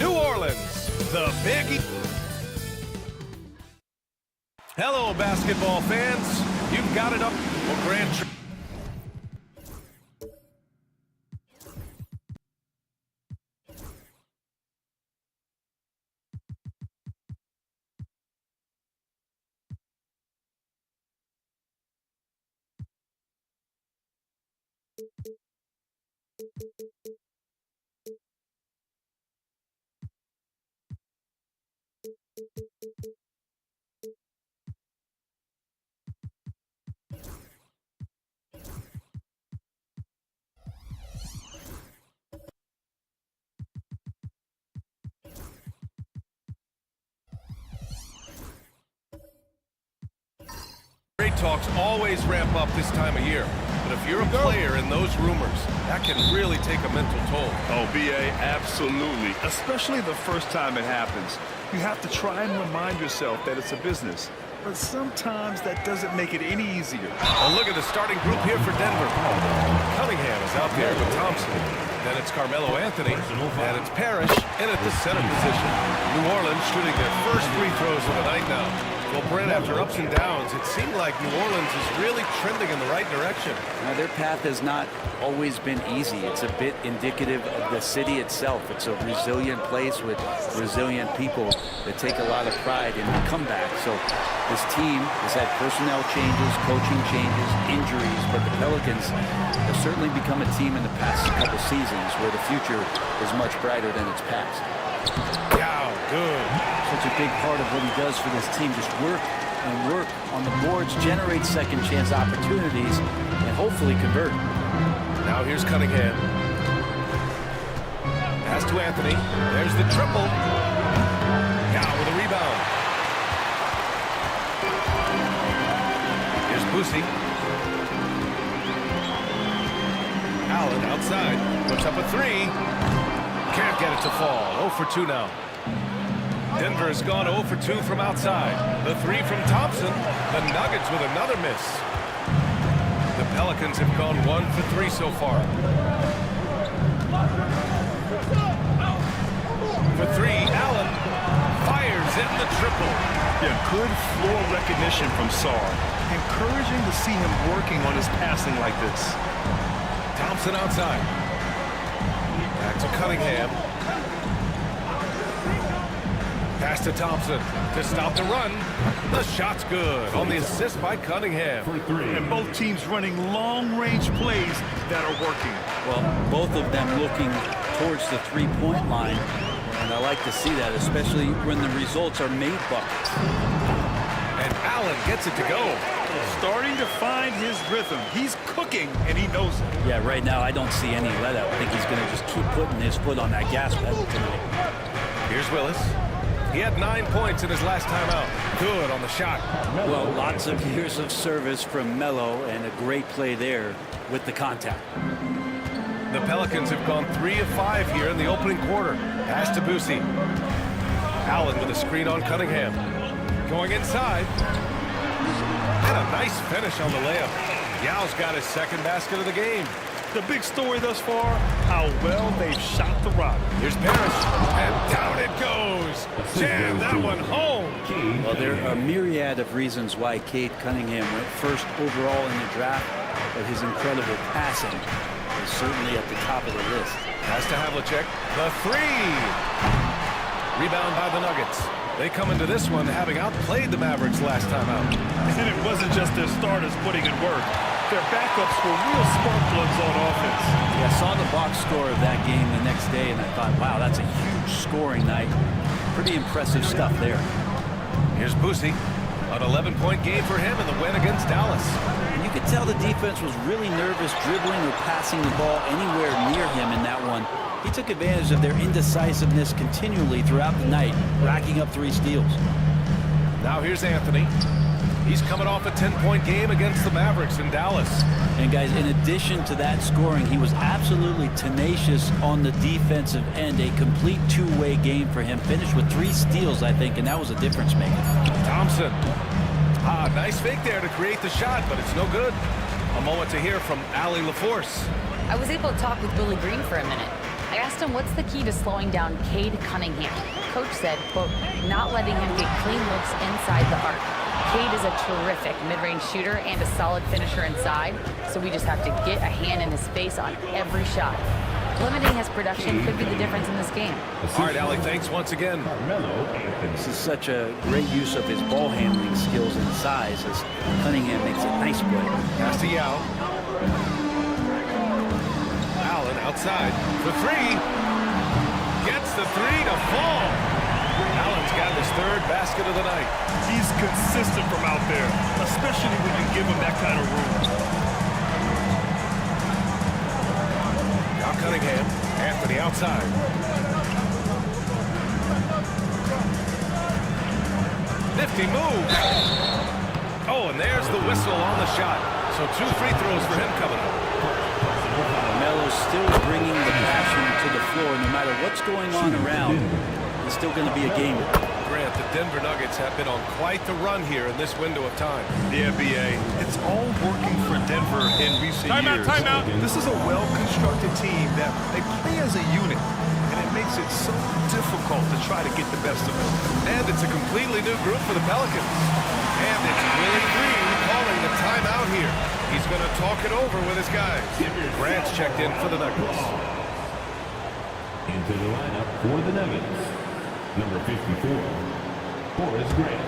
New Orleans, the Big... Hello, basketball fans. You've got it up for Grand... Trade talks always ramp up this time of year. But if you're a player in those rumors, that can really take a mental toll. Oh, B.A., absolutely. Especially the first time it happens. You have to try and remind yourself that it's a business. But sometimes that doesn't make it any easier. Well, look at the starting group here for Denver. Cunningham is out there with Thompson. Then it's Carmelo Anthony, and it's Parrish in at the center position. New Orleans shooting their first free throws of the night now. Well, Brent, after ups and downs, it seemed like New Orleans is really trending in the right direction. Now, their path has not always been easy. It's a bit indicative of the city itself. It's a resilient place with resilient people that take a lot of pride in the comeback. So this team has had personnel changes, coaching changes, injuries, but the Pelicans have certainly become a team in the past couple seasons where the future is much brighter than its past. Yeah, good. Such a big part of what he does for this team, just work and work on the boards, generate second chance opportunities, and hopefully convert. Now here's Cunningham. Pass to Anthony. There's the triple. Now with a rebound. Here's Boosie. Allen outside. Puts up a three. Can't get it to fall. 0 for 2 now. Denver has gone 0 for 2 from outside. The three from Thompson. The Nuggets with another miss. The Pelicans have gone 1 for 3 so far. For 3, Allen fires in the triple. Yeah, good floor recognition from Sarr. Encouraging to see him working on his passing like this. Thompson outside. Back to Cunningham. Pass to Thompson to stop the run. The shot's good on the assist by Cunningham. And both teams running long-range plays that are working. Well, both of them looking towards the three-point line. And I like to see that, especially when the results are made buckets. And Allen gets it to go. Starting to find his rhythm. He's cooking, and he knows it. Yeah, right now I don't see any let-up. I think he's going to just keep putting his foot on that gas pedal tonight. Here's Willis. He had 9 points in his last time out. Good on the shot. Well, lots of years of service from Melo and a great play there with the contact. The Pelicans have gone 3 of 5 here in the opening quarter. Pass to Boosie. Allen with a screen on Cunningham. Going inside. And a nice finish on the layup. Yao's got his second basket of the game. The big story thus far, how well they've shot the rock. Here's Parrish. And down it goes. Jam that one home. Well, there are a myriad of reasons why Cade Cunningham went first overall in the draft, but his incredible passing is certainly at the top of the list. Pass to Havlicek. The three. Rebound by the Nuggets. They come into this one having outplayed the Mavericks last time out. And it wasn't just their starters putting in work. Their backups were real spark plugs on offense. Yeah, I saw the box score of that game the next day, and I thought, wow, that's a huge scoring night. Pretty impressive stuff there. Here's Boosie. An 11-point game for him in the win against Dallas. And you could tell the defense was really nervous dribbling or passing the ball anywhere near him in that one. He took advantage of their indecisiveness continually throughout the night, racking up 3 steals. Now here's Anthony. He's coming off a 10-point game against the Mavericks in Dallas. And guys, in addition to that scoring, he was absolutely tenacious on the defensive end. A complete two-way game for him. Finished with 3 steals, I think, and that was a difference maker. Thompson. Nice fake there to create the shot, but it's no good. A moment to hear from Allie LaForce. I was able to talk with Willie Green for a minute. I asked him what's the key to slowing down Cade Cunningham. Coach said, quote, not letting him get clean looks inside the arc. Cade is a terrific mid-range shooter and a solid finisher inside, so we just have to get a hand in his face on every shot. Limiting his production could be the difference in this game. All right, Allie, thanks once again. This is such a great use of his ball handling skills and size as Cunningham makes a nice play. Pass to Yao. Allen outside for 3. Gets the 3 to fall. Allen's got his 3rd basket of the night. He's consistent from out there, especially when you give him that kind of room. Now Cunningham. Anthony outside. Nifty move. Oh, and there's the whistle on the shot. So 2 free throws for him coming up. Melo's still bringing the passion to the floor. No matter what's going on around, it's still going to be a game. Grant, the Denver Nuggets have been on quite the run here in this window of time. The NBA, it's all working for Denver in recent years. Timeout. This is a well-constructed team that they play as a unit, and it makes it so difficult to try to get the best of them. And it's a completely new group for the Pelicans. And it's Willie Green calling the timeout here. He's going to talk it over with his guys. Grant's checked in for the Nuggets. Into the lineup for the Nuggets, number 54, Horace Grant.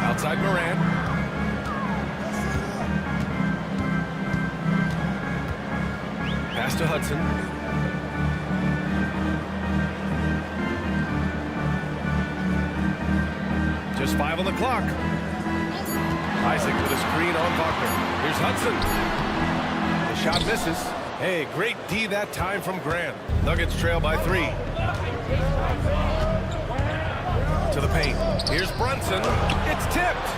Outside Moran. Pass to Hudson. Just 5 on the clock. Isaac with a screen on Wagner. Here's Hudson. The shot misses. Hey, great D that time from Grant. Nuggets trail by 3. To the paint. Here's Brunson. It's tipped.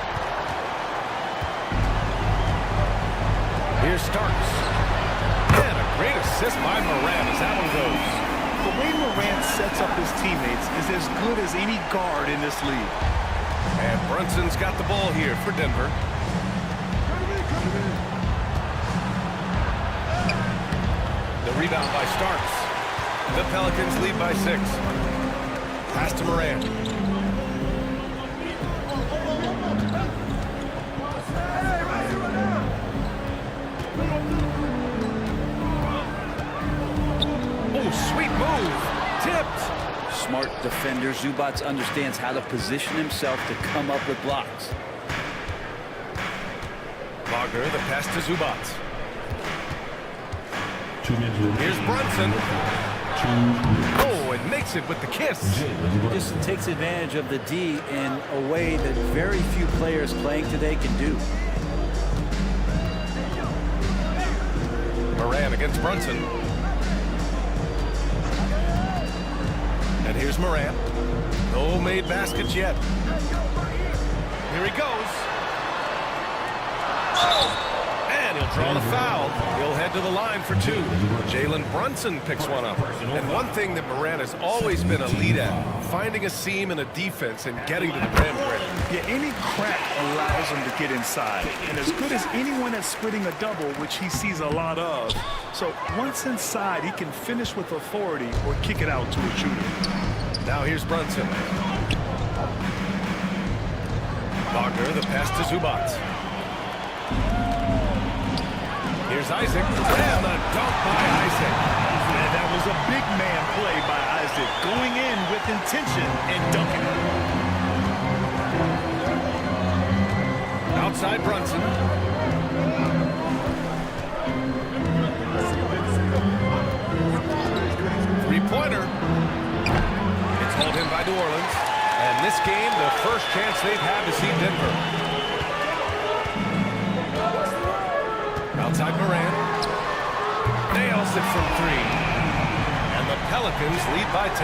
Here's Starks. And a great assist by Moran as that one goes. The way Morant sets up his teammates is as good as any guard in this league. And Brunson's got the ball here for Denver. The rebound by Starks. The Pelicans lead by 6. Pass to Moran. smart defender. Zubac understands how to position himself to come up with blocks. Wagner, the pass to Zubac. 2 minutes remaining. Here's Brunson. 2 minutes. Oh, and makes it with the kiss. Jalen Just Brunson. takes advantage of the D in a way that very few players playing today can do. Moran against Brunson. And here's Moran. No made baskets yet. Here he goes. And he'll draw the foul. He'll head to the line for 2. Jalen Brunson picks one up. And one thing that Moran has always been elite at, finding a seam in a defense and getting to the rim. Yeah, any crack allows him to get inside. And as good as anyone at splitting a double, which he sees a lot of. So once inside, he can finish with authority or kick it out to a shooter. Now here's Brunson. Wagner, the pass to Zubac. Here's Isaac. And the dunk by Isaac. And that was a big man play by Isaac, going in with intention and dunking it. Outside Brunson. Three-pointer. It's hauled in by New Orleans. And this game, the first chance they've had to see Denver. Outside Moran. Nails it from 3. And the Pelicans lead by 10.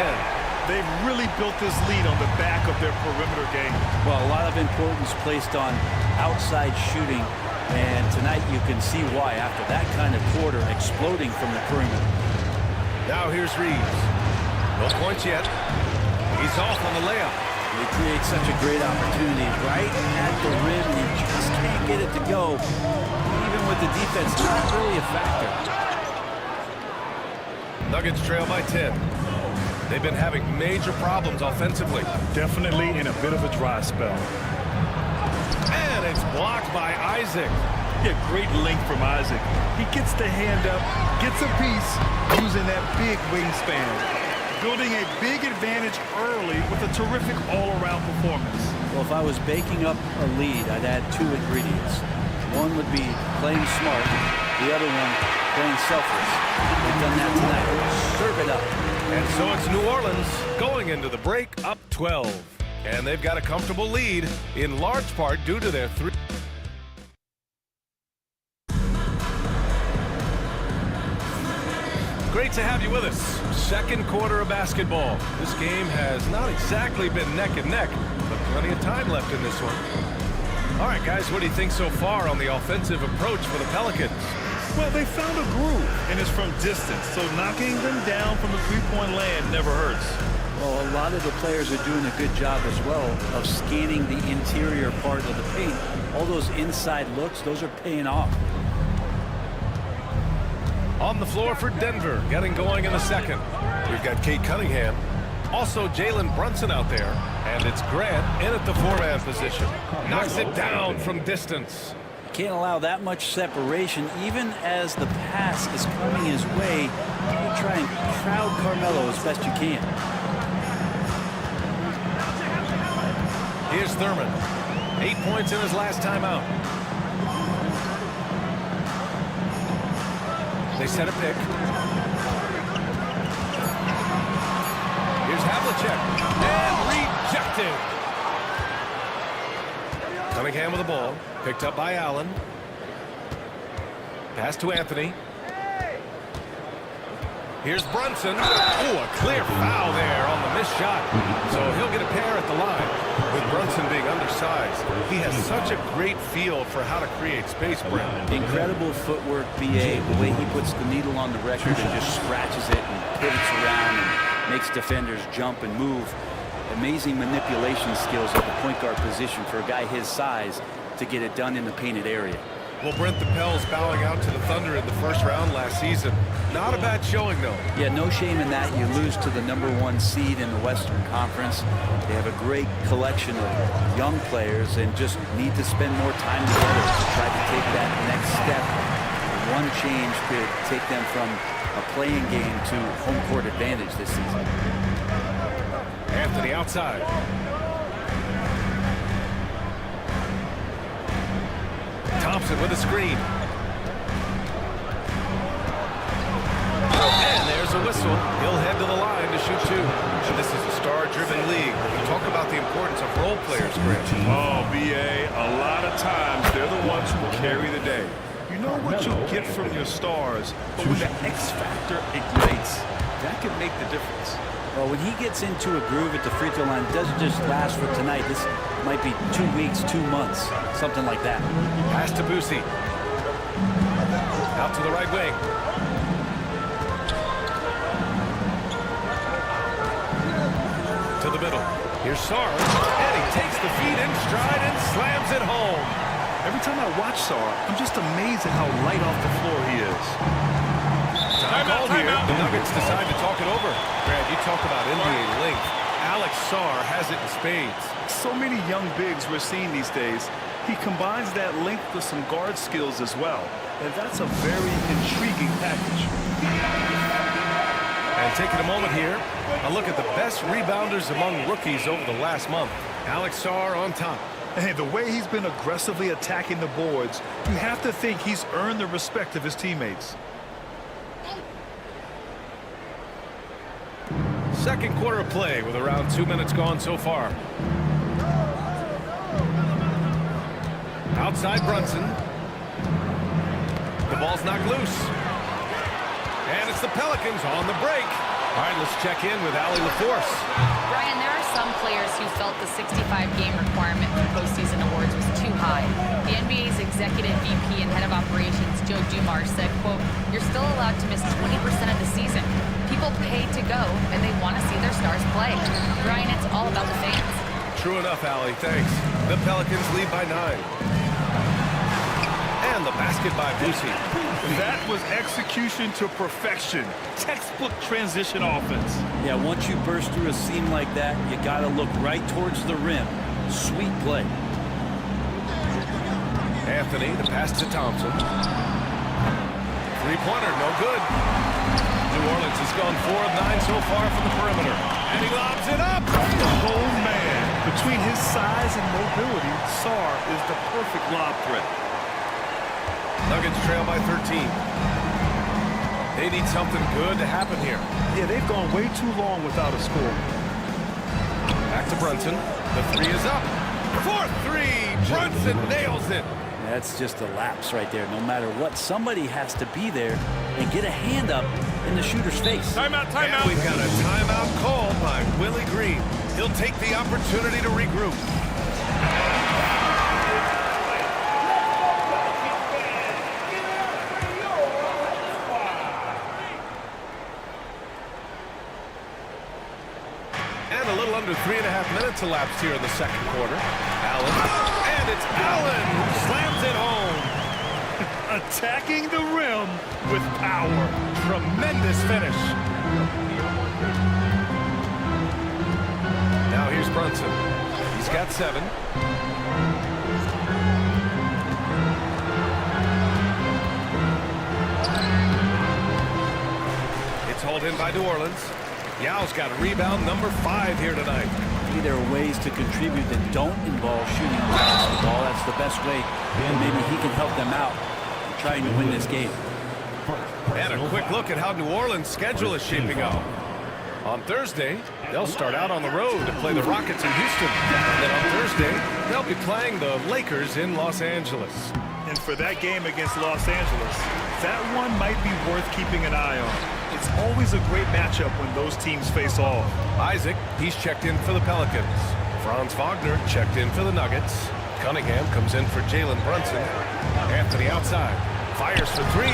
They've really built this lead on the back of their perimeter game. Well, a lot of importance placed on outside shooting, and tonight you can see why after that kind of quarter exploding from the perimeter. Now here's Reeves. No points yet. He's off on the layup. They create such a great opportunity right at the rim, and you just can't get it to go. Even with the defense, not really a factor. Nuggets trail by 10. They've been having major problems offensively. Definitely in a bit of a dry spell. And it's blocked by Isaac. Yeah, great length from Isaac. He gets the hand up, gets a piece using that big wingspan. Building a big advantage early with a terrific all-around performance. Well, if I was baking up a lead, I'd add 2 ingredients. One would be playing smart. The other one, playing selfless. They've done that tonight. Serve it up. And so it's New Orleans going into the break up 12. And they've got a comfortable lead in large part due to their 3. Great to have you with us. Second quarter of basketball. This game has not exactly been neck and neck, but plenty of time left in this one. All right, guys, what do you think so far on the offensive approach for the Pelicans? Well, they found a groove, and it's from distance, so knocking them down from the three-point land never hurts. Well, a lot of the players are doing a good job as well of scanning the interior part of the paint. All those inside looks, those are paying off. On the floor for Denver, getting going in the second. We've got Cade Cunningham. Also Jalen Brunson out there. And it's Grant in at the 4-man position. Knocks it down from distance. Can't allow that much separation. Even as the pass is coming his way, you try and crowd Carmelo as best you can. Here's Thurman. 8 points in his last time out. They set a pick. Here's Havlicek. And rejected. Cunningham with the ball. Picked up by Allen. Pass to Anthony. Here's Brunson. Oh, a clear foul there on the missed shot. So he'll get a pair at the line. With Brunson being undersized, he has such a great feel for how to create space, Brent. Incredible footwork, BA. The way he puts the needle on the record and just scratches it and pivots around and makes defenders jump and move. Amazing manipulation skills at the point guard position for a guy his size to get it done in the painted area. Well, Brent, the Pels bowing out to the Thunder in the first round last season. Not a bad showing, though. Yeah, no shame in that. You lose to the #1 seed in the Western Conference. They have a great collection of young players and just need to spend more time together to try to take that next step. One change could take them from a playing game to home court advantage this season. Anthony outside. Thompson with a screen. And there's a whistle. He'll head to the line to shoot two. And this is a star-driven league. We talk about the importance of role players, Grant. Oh, B.A., a lot of times they're the ones who carry the day. You know what you'll get from your stars, but when the X factor ignites, that can make the difference. Well, when he gets into a groove at the free throw line, it doesn't just last for tonight. This might be 2 weeks, 2 months, something like that. Pass to Boosie. Out to the right wing. To the middle. Here's Sarr. And he takes the feed in stride and slams it home. Every time I watch Sarr, I'm just amazed at how light off the floor he is. Time called here. The Nuggets decide to talk it over. Brad, you talk about NBA length. Alex Sarr has it in spades. So many young bigs we're seeing these days. He combines that length with some guard skills as well. And that's a very intriguing package. And taking a moment here, a look at the best rebounders among rookies over the last month. Alex Sarr on top. Hey, the way he's been aggressively attacking the boards, you have to think he's earned the respect of his teammates. Second quarter of play with around 2 minutes gone so far. Outside Brunson. The ball's knocked loose. And it's the Pelicans on the break. All right, let's check in with Allie LaForce. Brian, there are some players who felt the 65-game requirement for postseason awards was too high. The NBA's executive VP and head of operations, Joe Dumars, said, quote, "You're still allowed to miss 20% of the season. People pay to go, and they want to see their stars play." Brian, it's all about the fans. True enough, Allie. Thanks. The Pelicans lead by 9. And the basket by Boosie. That was execution to perfection. Textbook transition offense. Yeah, once you burst through a seam like that, you got to look right towards the rim. Sweet play. Anthony, the pass to Thompson. Three-pointer, no good. New Orleans has gone 4 of 9 so far from the perimeter. And he lobs it up. Oh, man. Between his size and mobility, Sarr is the perfect lob threat. Nuggets trail by 13. They need something good to happen here. Yeah, they've gone way too long without a score. Back to Brunson. The three is up. 4-3. Brunson nails it. That's just a lapse right there. No matter what, somebody has to be there and get a hand up in the shooter's face. Timeout, timeout. And we've got a timeout called by Willie Green. He'll take the opportunity to regroup. And a little under 3.5 minutes elapsed here in the second quarter. Allen. And it's Allen who slams it home. Attacking the rim with power. Tremendous finish. Now here's Brunson. He's got 7. It's hauled in by New Orleans. Yao's got a rebound, number 5 here tonight. There are ways to contribute that don't involve shooting the basketball. That's the best way, and maybe he can help them out in trying to win this game. And a quick look at how New Orleans' schedule is shaping up. On Thursday, they'll start out on the road to play the Rockets in Houston. And then on Thursday, they'll be playing the Lakers in Los Angeles. And for that game against Los Angeles, that one might be worth keeping an eye on. It's always a great matchup when those teams face off. Isaac, he's checked in for the Pelicans. Franz Wagner checked in for the Nuggets. Cunningham comes in for Jalen Brunson. Anthony outside. Fires for 3.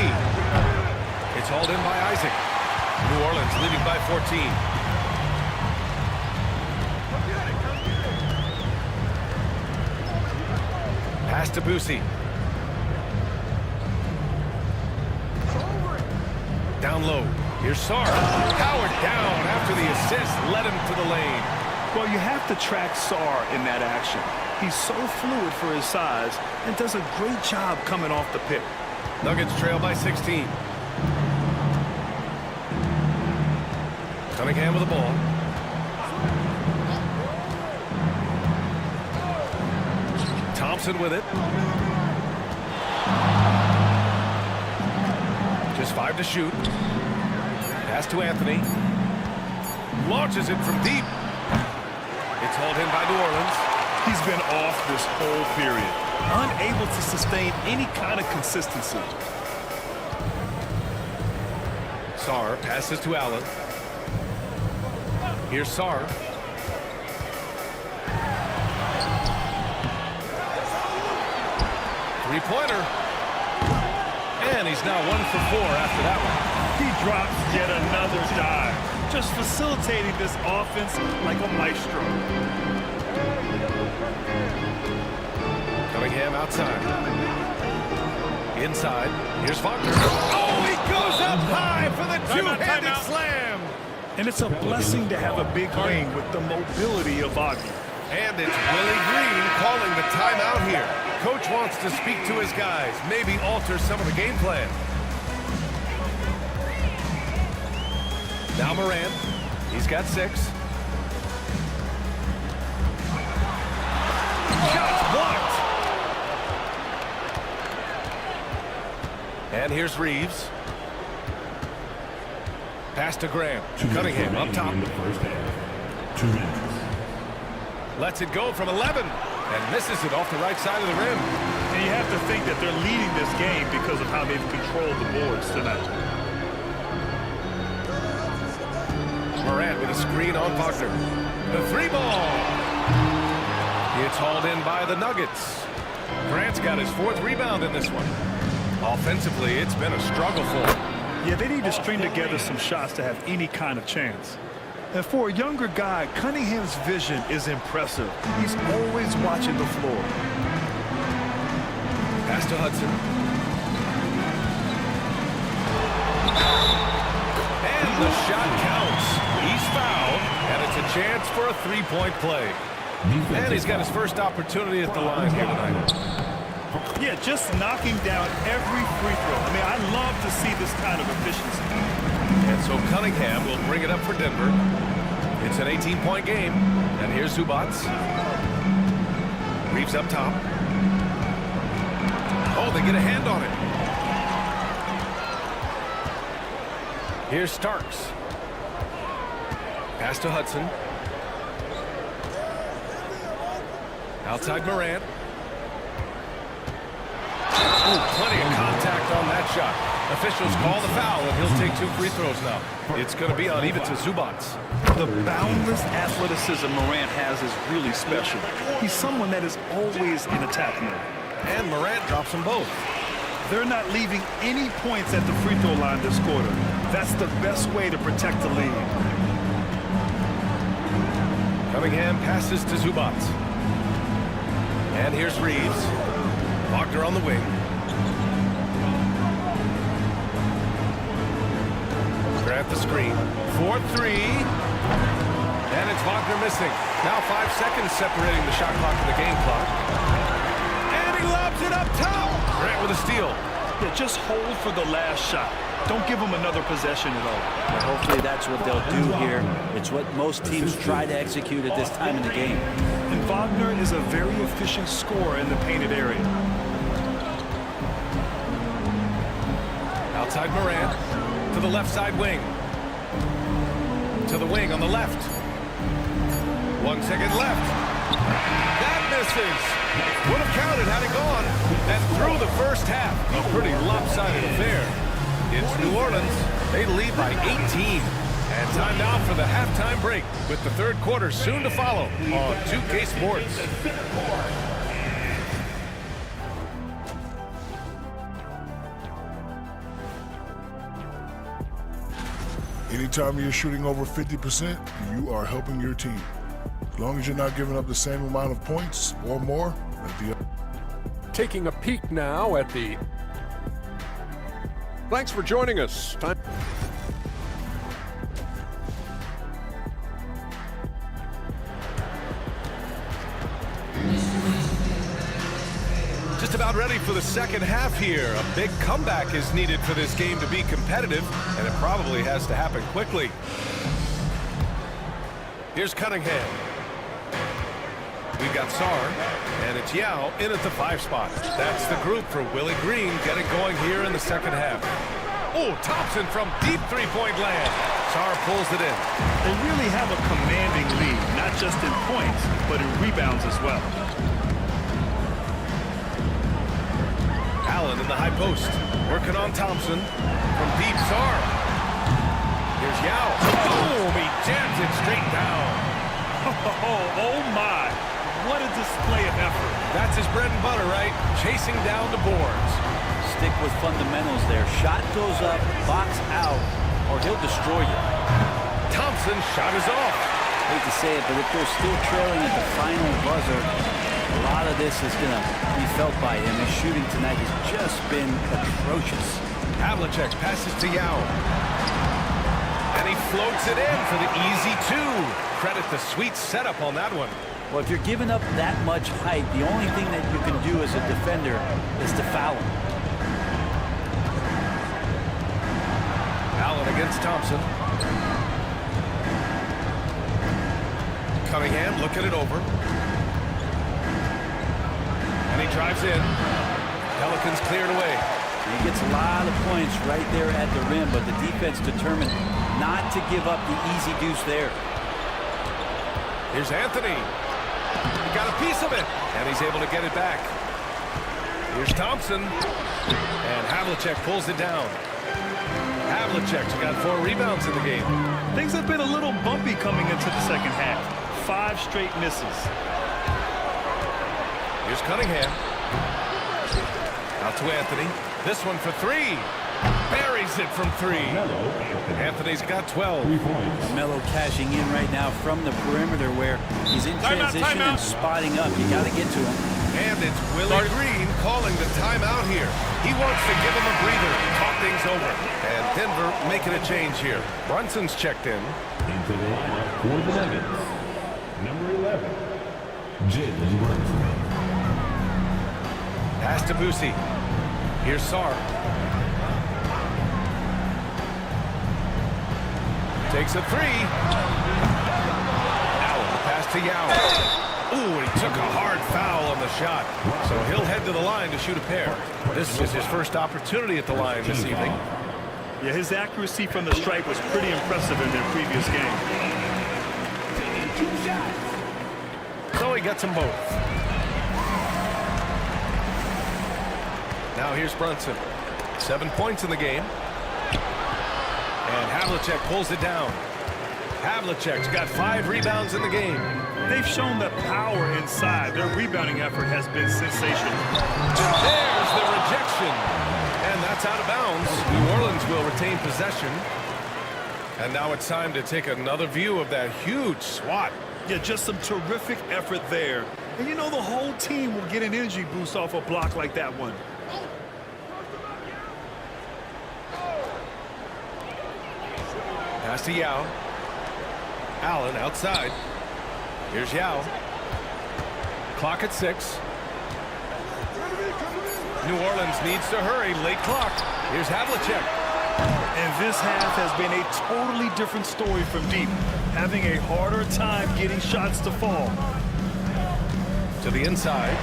It's hauled in by Isaac. New Orleans leading by 14. Pass to Boosie. Down low. Here's Sarr. Powered down after the assist led him to the lane. Well, you have to track Sarr in that action. He's so fluid for his size and does a great job coming off the pick. Nuggets trail by 16. Cunningham with the ball. Thompson with it. Just 5 to shoot. Pass to Anthony. Launches it from deep. It's hauled in by New Orleans. He's been off this whole period, unable to sustain any kind of consistency. Sarr passes to Allen. Here's Sarr. Three-pointer. And he's now 1 for 4 after that one. He drops yet another dive, just facilitating this offense like a maestro. Cunningham outside. Inside. Here's Wagner. Oh, he goes up high for the two-handed slam. And it's a blessing to have a big wing with the mobility of Wagner. And it's Willie Green calling the timeout here. Coach wants to speak to his guys, maybe alter some of the game plan. Now Morant. He's got 6. Shots blocked. And here's Reeves. Pass to Graham. Cunningham up top. In the first half. 2 minutes. Lets it go from 11 and misses it off the right side of the rim. And you have to think that they're leading this game because of how they've controlled the boards tonight. Morant with a screen on Wagner. The 3-ball. It's hauled in by the Nuggets. Grant's got his 4th rebound in this one. Offensively, it's been a struggle for him. Yeah, they need to string together some shots to have any kind of chance. And for a younger guy, Cunningham's vision is impressive. He's always watching the floor. Pass to Hudson. And the shot counts. He's fouled, and it's a chance for a 3-point play. And he's got his first opportunity at the line here tonight. Yeah, just knocking down every free throw. I mean, I love to see this kind of efficiency. And so Cunningham will bring it up for Denver. It's an 18-point game. And here's Zubac. Reeves up top. Oh, they get a hand on it. Here's Starks. Pass to Hudson. Outside Morant. Ooh, plenty of contact on that shot. Officials call the foul, and he'll take 2 free throws now. It's going to be on Ivica Zubac. The boundless athleticism Morant has is really special. He's someone that is always in attack mode. And Morant drops them both. They're not leaving any points at the free throw line this quarter. That's the best way to protect the lead. Cunningham passes to Zubac. And here's Reeves. Wagner on the wing. Grant the screen. 4-3. And it's Wagner missing. Now 5 seconds separating the shot clock and the game clock. And he lobs it up top. Grant with a steal. Yeah, just hold for the last shot. Don't give them another possession at all. But hopefully that's what they'll do here. It's what most teams try to execute at this time in the game. And Wagner is a very efficient scorer in the painted area. Outside Morant to the left side wing. To the wing on the left. 1 second left. That misses. Would have counted had it gone. And through the first half, a pretty lopsided affair. It's New Orleans. They lead by 18. And time now for the halftime break, with the 3rd quarter soon to follow on 2K Sports. Anytime you're shooting over 50%, you are helping your team. As long as you're not giving up the same amount of points or more. Taking a peek now at the... Thanks for joining us. Just about ready for the second half here. A big comeback is needed for this game to be competitive, and it probably has to happen quickly. Here's Cunningham. We've got Sar, and it's Yao in at the 5 spot. That's the group for Willie Green getting going here in the second half. Oh, Thompson from deep three-point land. Sar pulls it in. They really have a commanding lead, not just in points, but in rebounds as well. Allen in the high post, working on Thompson. From deep, Sar. Here's Yao. Boom, he jams it straight down. Oh my, what a display of effort. That's his bread and butter, right? Chasing down the boards. Stick with fundamentals there. Shot goes up, box out, or he'll destroy you. Thompson's shot is off. Hate to say it, but if they're still trailing at the final buzzer, a lot of this is going to be felt by him. His shooting tonight has just been atrocious. Havlicek passes to Yao. And he floats it in for the easy 2. Credit the sweet setup on that one. Well, if you're giving up that much height, the only thing that you can do as a defender is to foul him. Allen against Thompson. Cunningham looking it over. And he drives in. Pelicans cleared away. He gets a lot of points right there at the rim, but the defense determined not to give up the easy deuce there. Here's Anthony. He got a piece of it, and he's able to get it back. Here's Thompson. And Havlicek pulls it down. Havlicek's got 4 rebounds in the game. Things have been a little bumpy coming into the second half. 5 straight misses. Here's Cunningham. Out to Anthony. This one for 3. Buries it from 3. Anthony's got 12. 3 points. Melo cashing in right now from the perimeter where he's in transition and spotting up. You got to get to him. And it's Willie Green calling the timeout here. He wants to give him a breather, talk things over. And Denver making a change here. Brunson's checked in. Into the lineup for the Nuggets. Number 11, Jalen Brunson. Pass to Boosie. Here's Sar. Takes a 3. Allen, pass to Yao. Ooh, he took a hard foul on the shot. So he'll head to the line to shoot a pair. This is his first opportunity at the line this evening. Yeah, his accuracy from the stripe was pretty impressive in their previous game. So he gets them both. Now here's Brunson. 7 points in the game. And Havlicek pulls it down. Havlicek's got 5 rebounds in the game. They've shown the power inside. Their rebounding effort has been sensational. There's the rejection. And that's out of bounds. New Orleans will retain possession. And now it's time to take another view of that huge swat. Yeah, just some terrific effort there. And you know the whole team will get an energy boost off a block like that one. Pass to Yao. Allen outside. Here's Yao. Clock at 6. New Orleans needs to hurry. Late clock. Here's Havlicek. And this half has been a totally different story from deep. Having a harder time getting shots to fall. To the inside.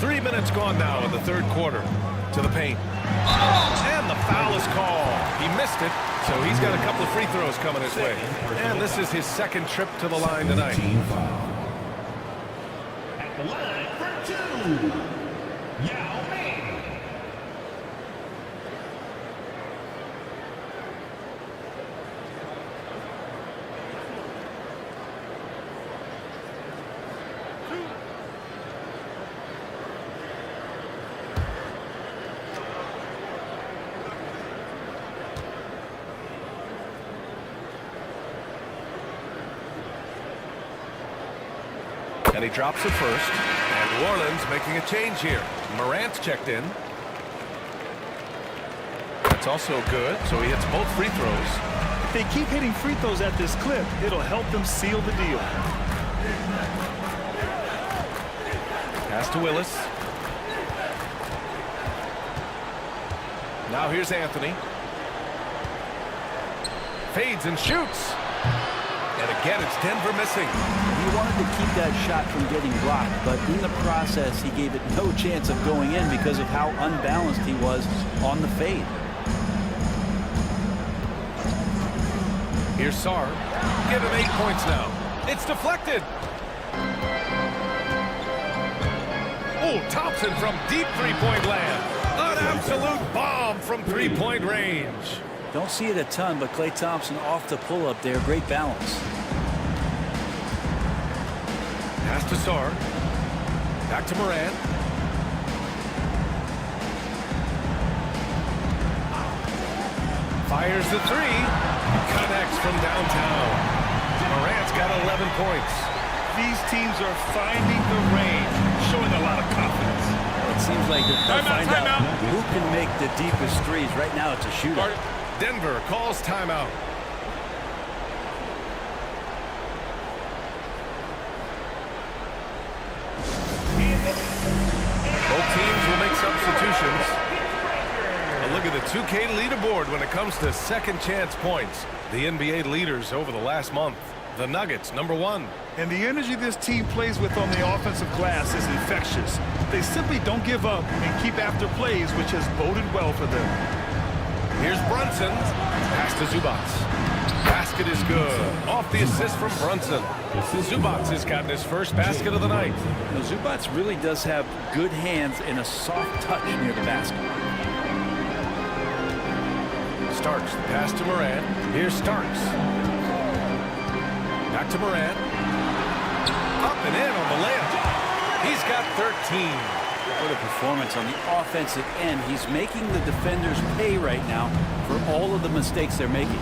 3 minutes gone now in the third quarter. To the paint. And the foul is called. He missed it, so he's got a couple of free throws coming his way. And this is his second trip to the line tonight. Team foul. At the line for 2, Yao Ming. And he drops it first. And New Orleans making a change here. Morant's checked in. That's also good, so he hits both free throws. If they keep hitting free throws at this clip, it'll help them seal the deal. Pass to Willis. Now here's Anthony. Fades and shoots. And again, it's Denver missing. He wanted to keep that shot from getting blocked, but in the process, he gave it no chance of going in because of how unbalanced he was on the fade. Here's Sarr. Give him 8 points now. It's deflected. Oh, Thompson from deep three-point land. An absolute bomb from three-point range. Don't see it a ton, but Klay Thompson off the pull-up there. Great balance. Pass to Sarr. Back to Morant. Fires the three. Connects from downtown. Morant's got 11 points. These teams are finding the range, showing a lot of confidence. It seems like they're trying to find out timeout. who can make the deepest threes. Right now, it's a shootout. Denver calls timeout. Both teams will make substitutions. A look at the 2K leaderboard when it comes to second chance points. The NBA leaders over the last month. The Nuggets, #1. And the energy this team plays with on the offensive glass is infectious. They simply don't give up and keep after plays, which has boded well for them. Here's Brunson. Pass to Zubac. Basket is good. Off the assist from Brunson. Zubac has gotten his first basket of the night. Now, Zubac really does have good hands and a soft touch near the basket. Starks, pass to Morant. Here's Starks. Back to Morant. Up and in on the layup. He's got 13. What a performance on the offensive end. He's making the defenders pay right now for all of the mistakes they're making.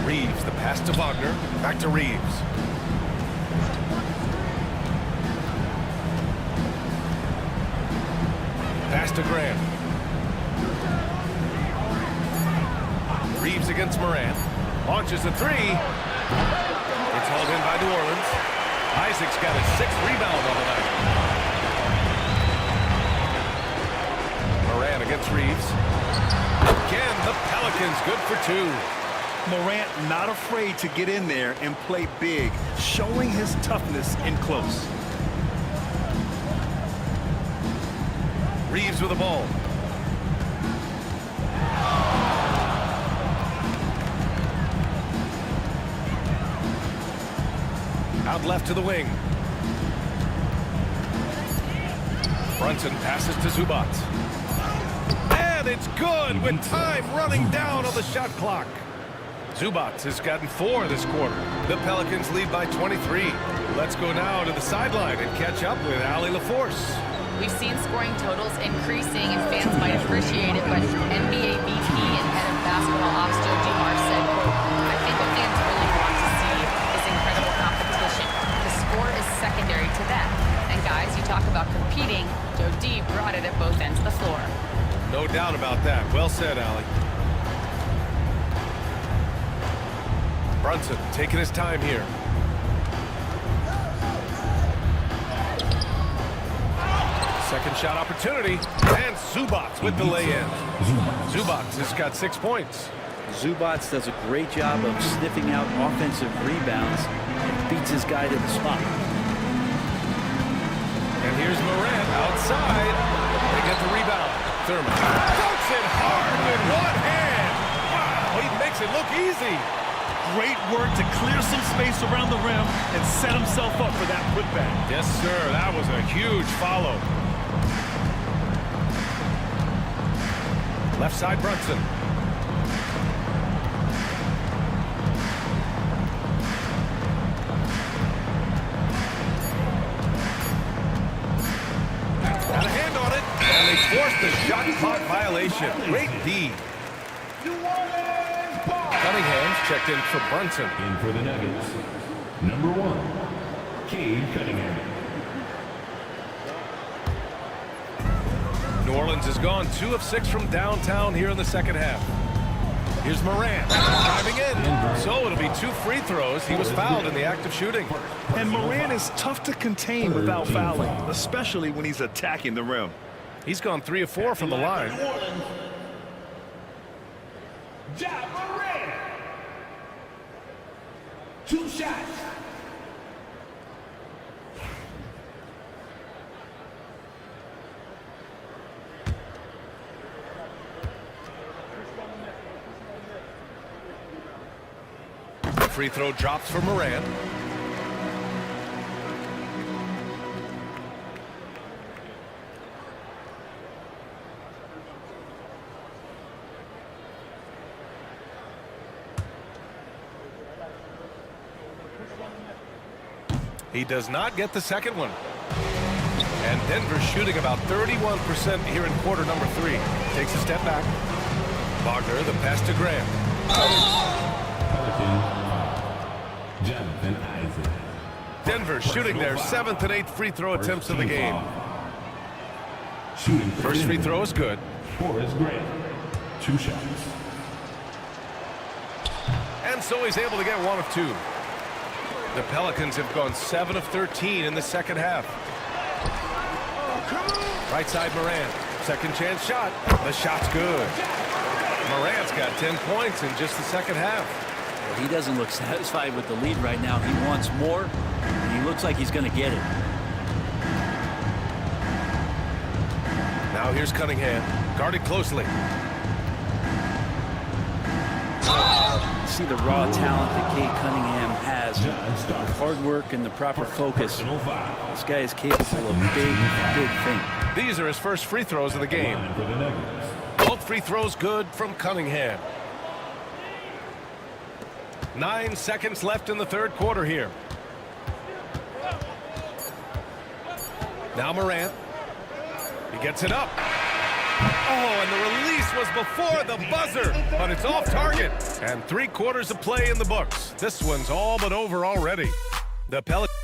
Reeves, the pass to Wagner. Back to Reeves. Pass to Grant. Reeves against Morant. Launches a three. It's hauled in by New Orleans. Isaac's got his 6th rebound on the night. Morant against Reeves. Again, the Pelicans good for 2. Morant not afraid to get in there and play big, showing his toughness in close. Reeves with the ball. Out left to the wing. Brunson passes to Zubac. And it's good with time running down on the shot clock. Zubac has gotten 4 this quarter. The Pelicans lead by 23. Let's go now to the sideline and catch up with Allie LaForce. We've seen scoring totals increasing, and fans might appreciate it, but NBA VP and head of basketball ops Joe Dumars said, quote, "I think what fans really want to see is incredible competition. The score is secondary to that. And guys, you talk about competing, Joe D brought it at both ends of the floor." No doubt about that. Well said, Allie. Brunson taking his time here. Second shot opportunity, and Zubac with the lay-in. Zubac has got 6 points. Zubac does a great job of sniffing out offensive rebounds and beats his guy to the spot. And here's Morant outside. They get the rebound. Thurman dunks it hard with one hand. Wow, he makes it look easy. Great work to clear some space around the rim and set himself up for that putback. Yes, sir. That was a huge follow. Left side, Brunson. Got a hand on it, and they forced the shot clock violation. Great D. Cunningham's checked in for Brunson. In for the Nuggets, #1, Cade Cunningham. New Orleans has gone 2 of 6 from downtown here in the second half. Here's Morant driving in. So it'll be 2 free throws. He was fouled in the act of shooting. And Morant is tough to contain without fouling, especially when he's attacking the rim. He's gone 3 of 4 from the line. 2 shots. Free throw drops for Morant. He does not get the second one. And Denver's shooting about 31% here in quarter number 3. Takes a step back. Wagner, the pass to Grant. Jonathan Isaac. Denver shooting their 7th and 8th free throw attempts of the game. Shooting First free throw is good. Horace Grant. 2 shots. And so he's able to get 1 of 2. The Pelicans have gone 7 of 13 in the second half. Right side Morant. Second chance shot. The shot's good. Morant's got 10 points in just the second half. Well, he doesn't look satisfied with the lead right now. He wants more, and he looks like he's going to get it. Now here's Cunningham. Guarded closely. See the raw talent that Cade Cunningham has. Hard work and the proper focus. This guy is capable of big, big things. These are his first free throws of the game. Both free throws good from Cunningham. 9 seconds left in the third quarter here. Now Morant. He gets it up. Oh, and the release was before the buzzer, but it's off target. And 3 quarters of play in the books. This one's all but over already. The Pelicans.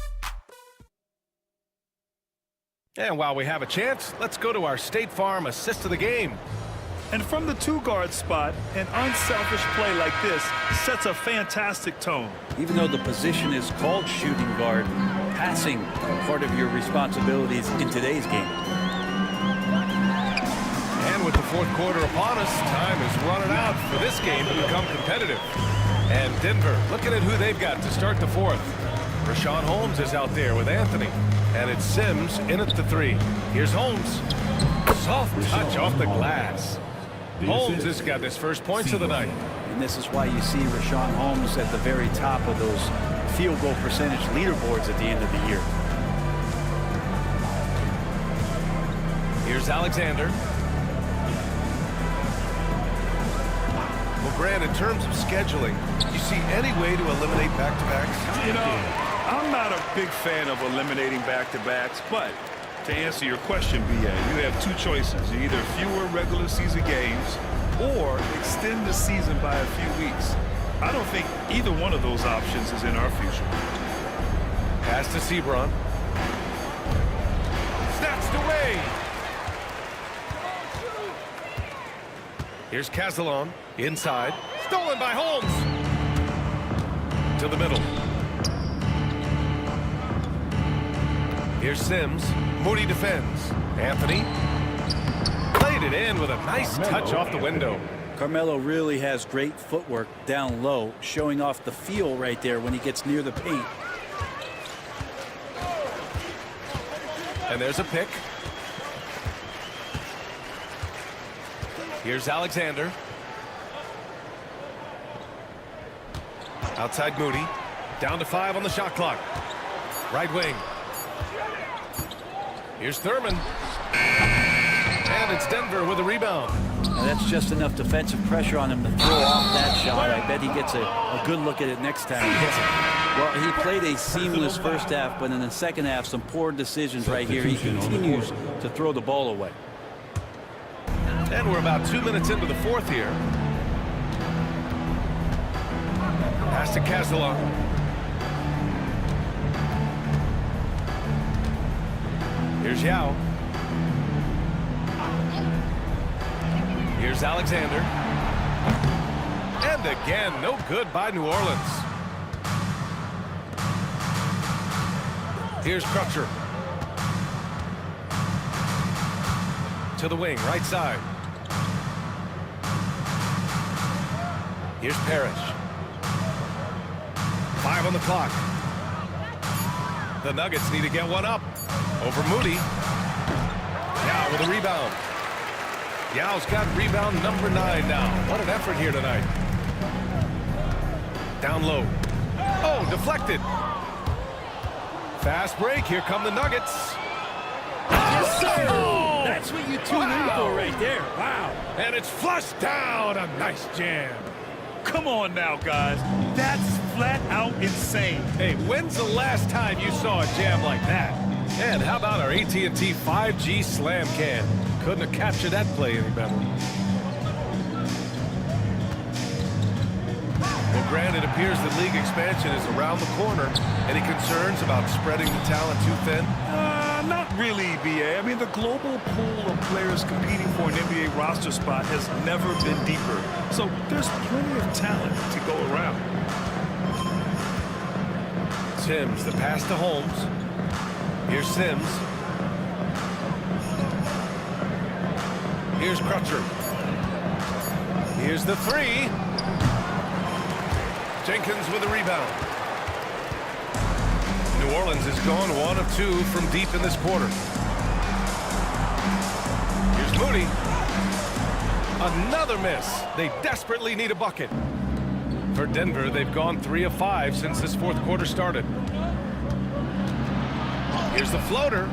And while we have a chance, let's go to our State Farm assist of the game. And from the 2-guard spot, an unselfish play like this sets a fantastic tone. Even though the position is called shooting guard, passing part of your responsibilities in today's game. And with the fourth quarter upon us, time is running out for this game to become competitive. And Denver looking at who they've got to start the fourth. Richaun Holmes is out there with Anthony. And it's Sims in at the 3. Here's Holmes. Soft touch off the glass. Holmes has got his first points of the night. And this is why you see Richaun Holmes at the very top of those field goal percentage leaderboards at the end of the year. Here's Alexander. Well, Grant, in terms of scheduling, do you see any way to eliminate back-to-backs? You know, I'm not a big fan of eliminating back-to-backs, but to answer your question, B.A., you have 2 choices. Either fewer regular season games or extend the season by a few weeks. I don't think either one of those options is in our future. Pass to Sebron. Snatched away. Here's Castellon. Inside. Stolen by Holmes. To the middle. Here's Sims. Moody defends. Anthony. Played it in with a nice touch off the window. Carmelo really has great footwork down low, showing off the feel right there when he gets near the paint. And there's a pick. Here's Alexander. Outside Moody. Down to 5 on the shot clock. Right wing. Here's Thurman. And it's Denver with a rebound. Now that's just enough defensive pressure on him to throw off that shot. I bet he gets a good look at it next time he hits it. Well, he played a seamless first half, but in the second half, some poor decisions right here. He continues to throw the ball away. And we're about 2 minutes into the fourth here. Pass to Castellon. Here's Yao. Here's Alexander. And again, no good by New Orleans. Here's Crutcher. To the wing, right side. Here's Parrish. 5 on the clock. The Nuggets need to get one up. Over Moody. Yao with a rebound. Yao's got rebound number 9 now. What an effort here tonight. Down low. Oh, deflected. Fast break. Here come the Nuggets. Yes, sir. Oh! That's what you tune in for right there. Wow. And it's flushed down. A nice jam. Come on now, guys. That's flat out insane. Hey, when's the last time you saw a jam like that? And how about our AT&T 5G Slam Can? Couldn't have captured that play any better. Well, Grant, it appears that league expansion is around the corner. Any concerns about spreading the talent too thin? Not really, BA. I mean, the global pool of players competing for an NBA roster spot has never been deeper. So there's plenty of talent to go around. Sims, the pass to Holmes. Here's Sims. Here's Crutcher. Here's the 3. Jenkins with a rebound. New Orleans is gone 1 of 2 from deep in this quarter. Here's Moody. Another miss. They desperately need a bucket. For Denver, they've gone 3 of 5 since this fourth quarter started. Here's the floater.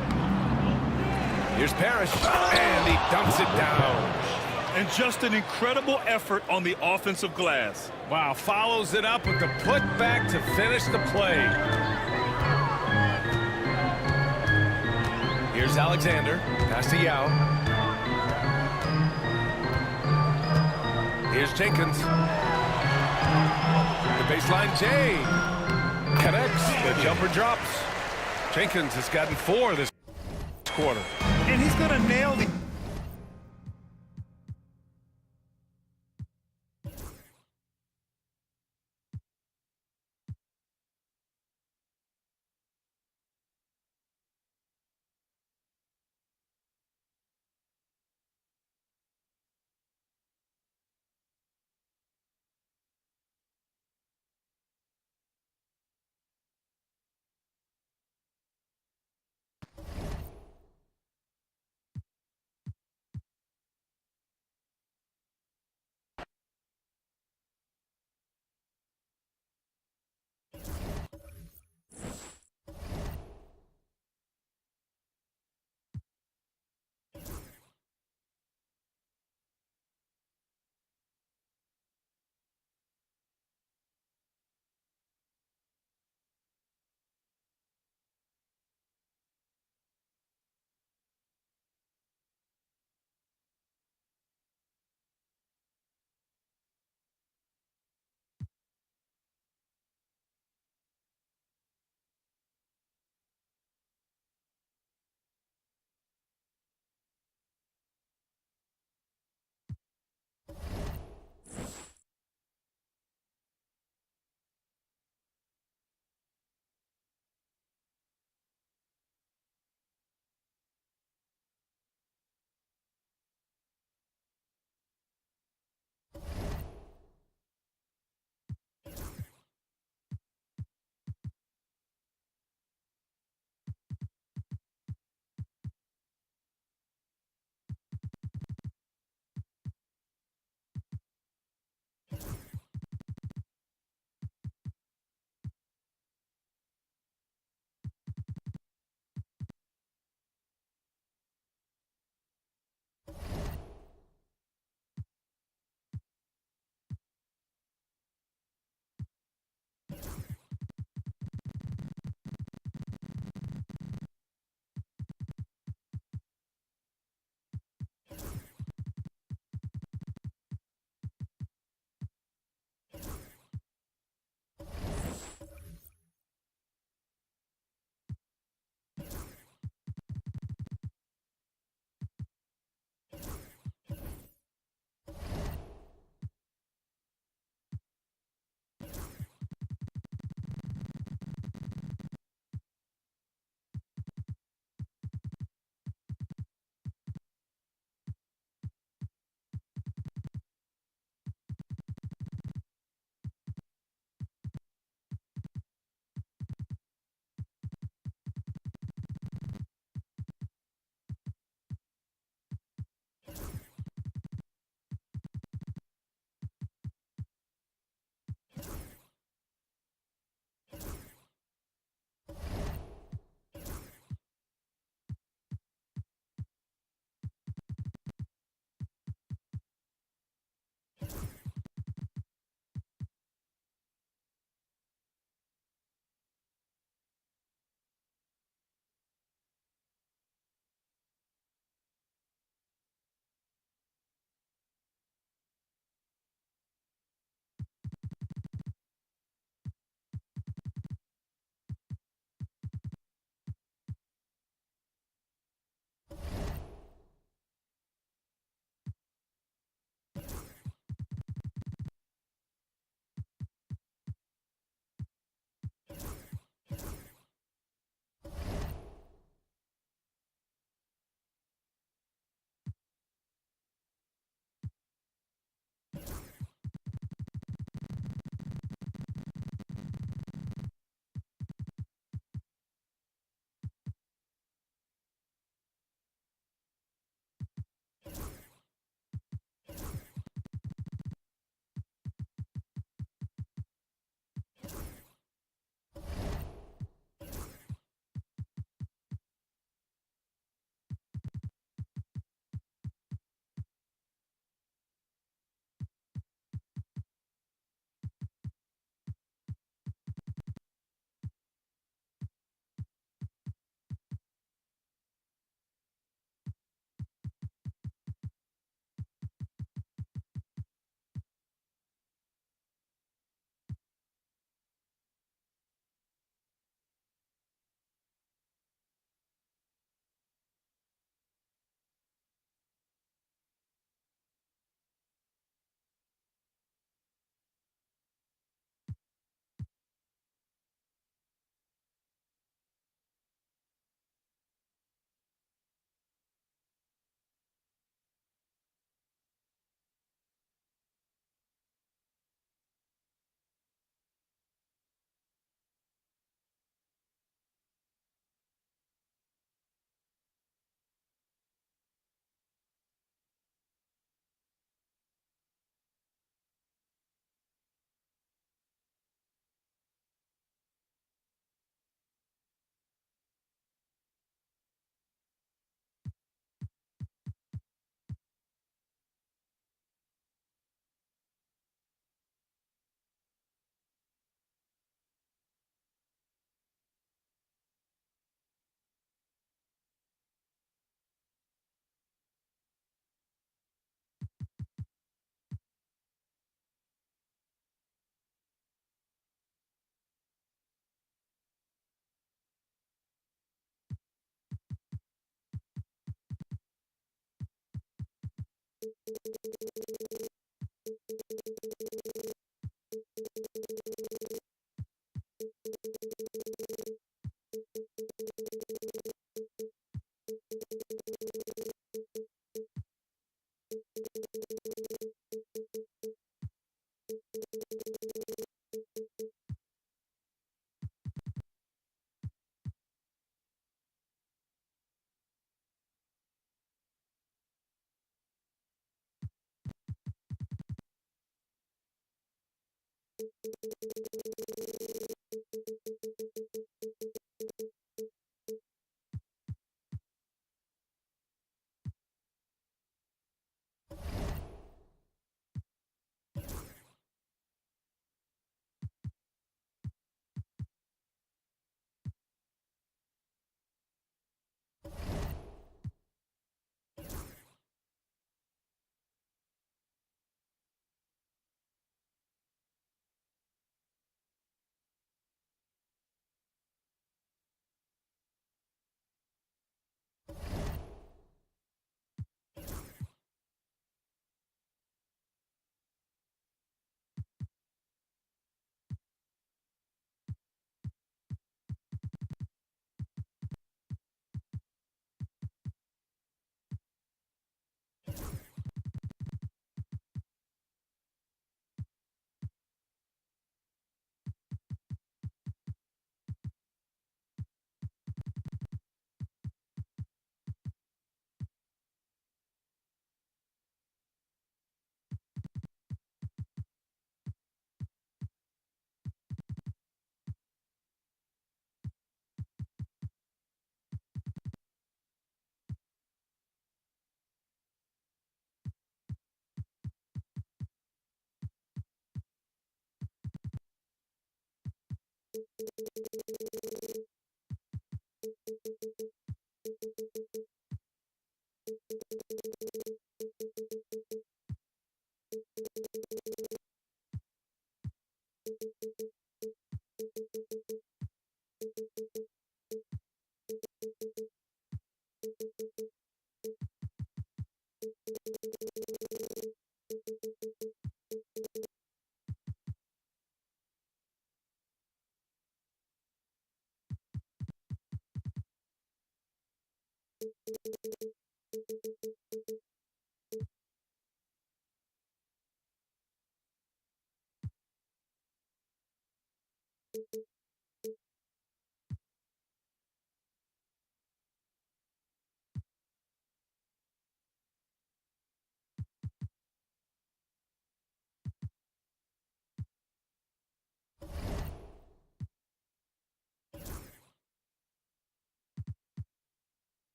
Here's Parrish. And he dumps it down. And just an incredible effort on the offensive glass. Wow, follows it up with the putback to finish the play. Here's Alexander. Pass to Yao. Here's Jenkins. The baseline, Jay. Connects. The jumper drops. Jenkins has gotten 4 this quarter. And he's going to nail the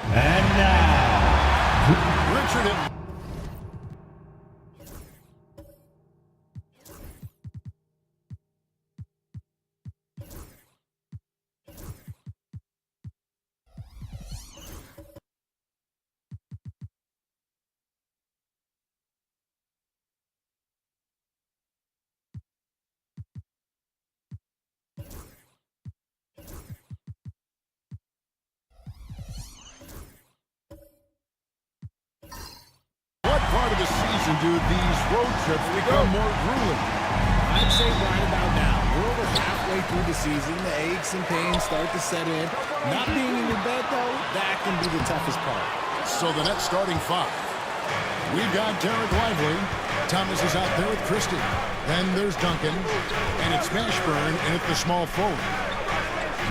And now, Richard. What part of the season do these road trips become more grueling? I'd say right about now. We're over halfway through the season, the aches and pains start to set in. Not being in your bed, though, that can be the toughest part. So the Nets starting five. We've got Derek Lively. Thomas is out there with Christie. Then there's Duncan. And it's Mashburn in at the small forward.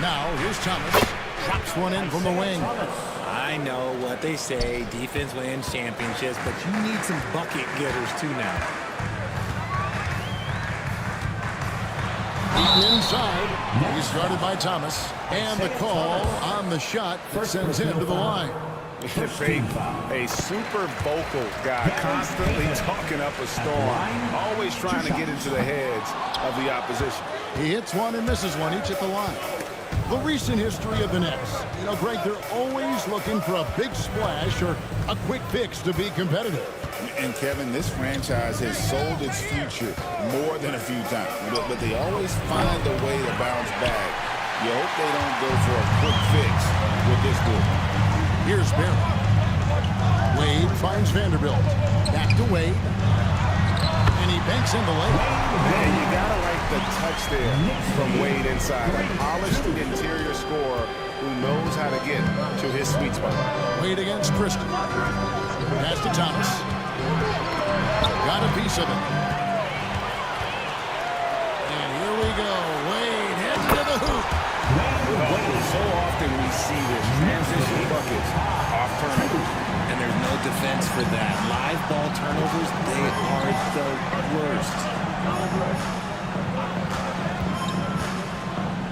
Now, here's Thomas. Drops one in from the wing. I know what they say, defense wins championships, but you need some bucket getters too now. Beaten inside. He's guarded by Thomas. And the call on the shot that sends him to the line. A super vocal guy, constantly talking up a storm, always trying to get into the heads of the opposition. He hits one and misses one, each at the line. The recent history of the Nets. You know, Greg, they're always looking for a big splash or a quick fix to be competitive. And, Kevin, this franchise has sold its future more than a few times. But they always find a way to bounce back. You hope they don't go for a quick fix with this group. Here's Barry. Wade finds Vanderbilt. Back to Wade. And he banks in the lane. Man, you gotta like the touch there from Wade inside. A polished interior scorer who knows how to get to his sweet spot. Wade against Christie. Pass to Thomas. Got a piece of it. And here we go. Wade heads to the hoop. So often we see this transition buckets off turnovers. And there's no defense for that. Live ball turnovers, they are the worst.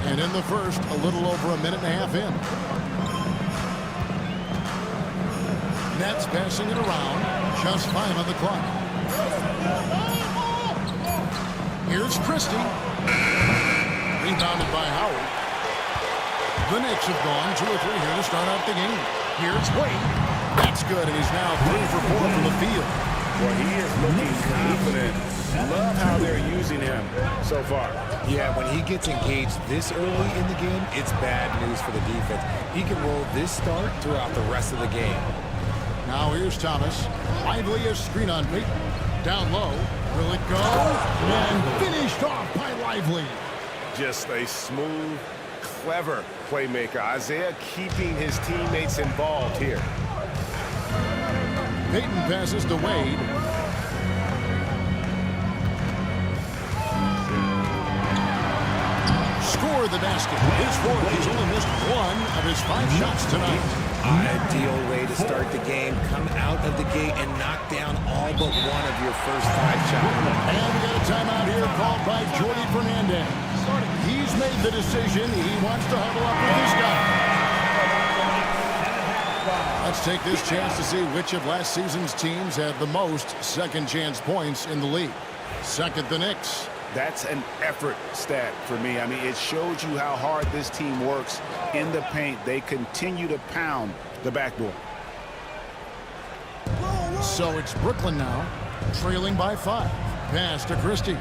And in the first, a little over a minute and a half in. Nets passing it around. Just 5 on the clock. Here's Christie. Rebounded by Howard. The Knicks have gone 2 or 3 here to start out the game. Here's Wade. That's good, and he's now 3 for 4 from the field. Well, he is looking confident. Love how they're using him so far. Yeah, when he gets engaged this early in the game, it's bad news for the defense. He can roll this start throughout the rest of the game. Now here's Thomas. Lively a screen on Peyton. Down low. Will it go? And finished off by Lively. Just a smooth, clever playmaker. Isaiah keeping his teammates involved here. Peyton passes to Wade. Score the basket. His fourth. He's only missed 1 of his 5 shots tonight. Ideal way to start the game. Come out of the gate and knock down all but 1 of your first 5 shots. And we got a timeout here called by Jordi Fernandez. He's made the decision. He wants to huddle up with this guy. Let's take this chance to see which of last season's teams had the most second chance points in the league. Second, the Knicks. That's an effort stat for me. I mean, it shows you how hard this team works in the paint. They continue to pound the backboard. So it's Brooklyn now, trailing by 5. Pass to Christie.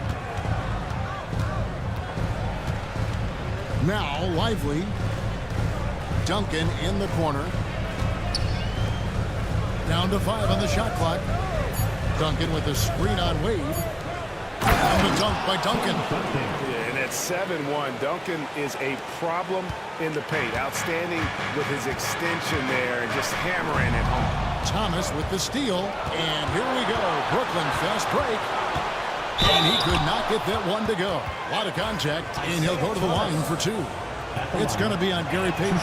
Now Lively. Duncan in the corner. Down to 5 on the shot clock. Duncan with the screen on Wade. And the dunk by Duncan. Yeah, and at 7-1, Duncan is a problem in the paint. Outstanding with his extension there and just hammering it home. Thomas with the steal. And here we go. Brooklyn fast break. And he could not get that one to go. A lot of contact, and he'll go to the line for 2. It's going to be on Gary Payton.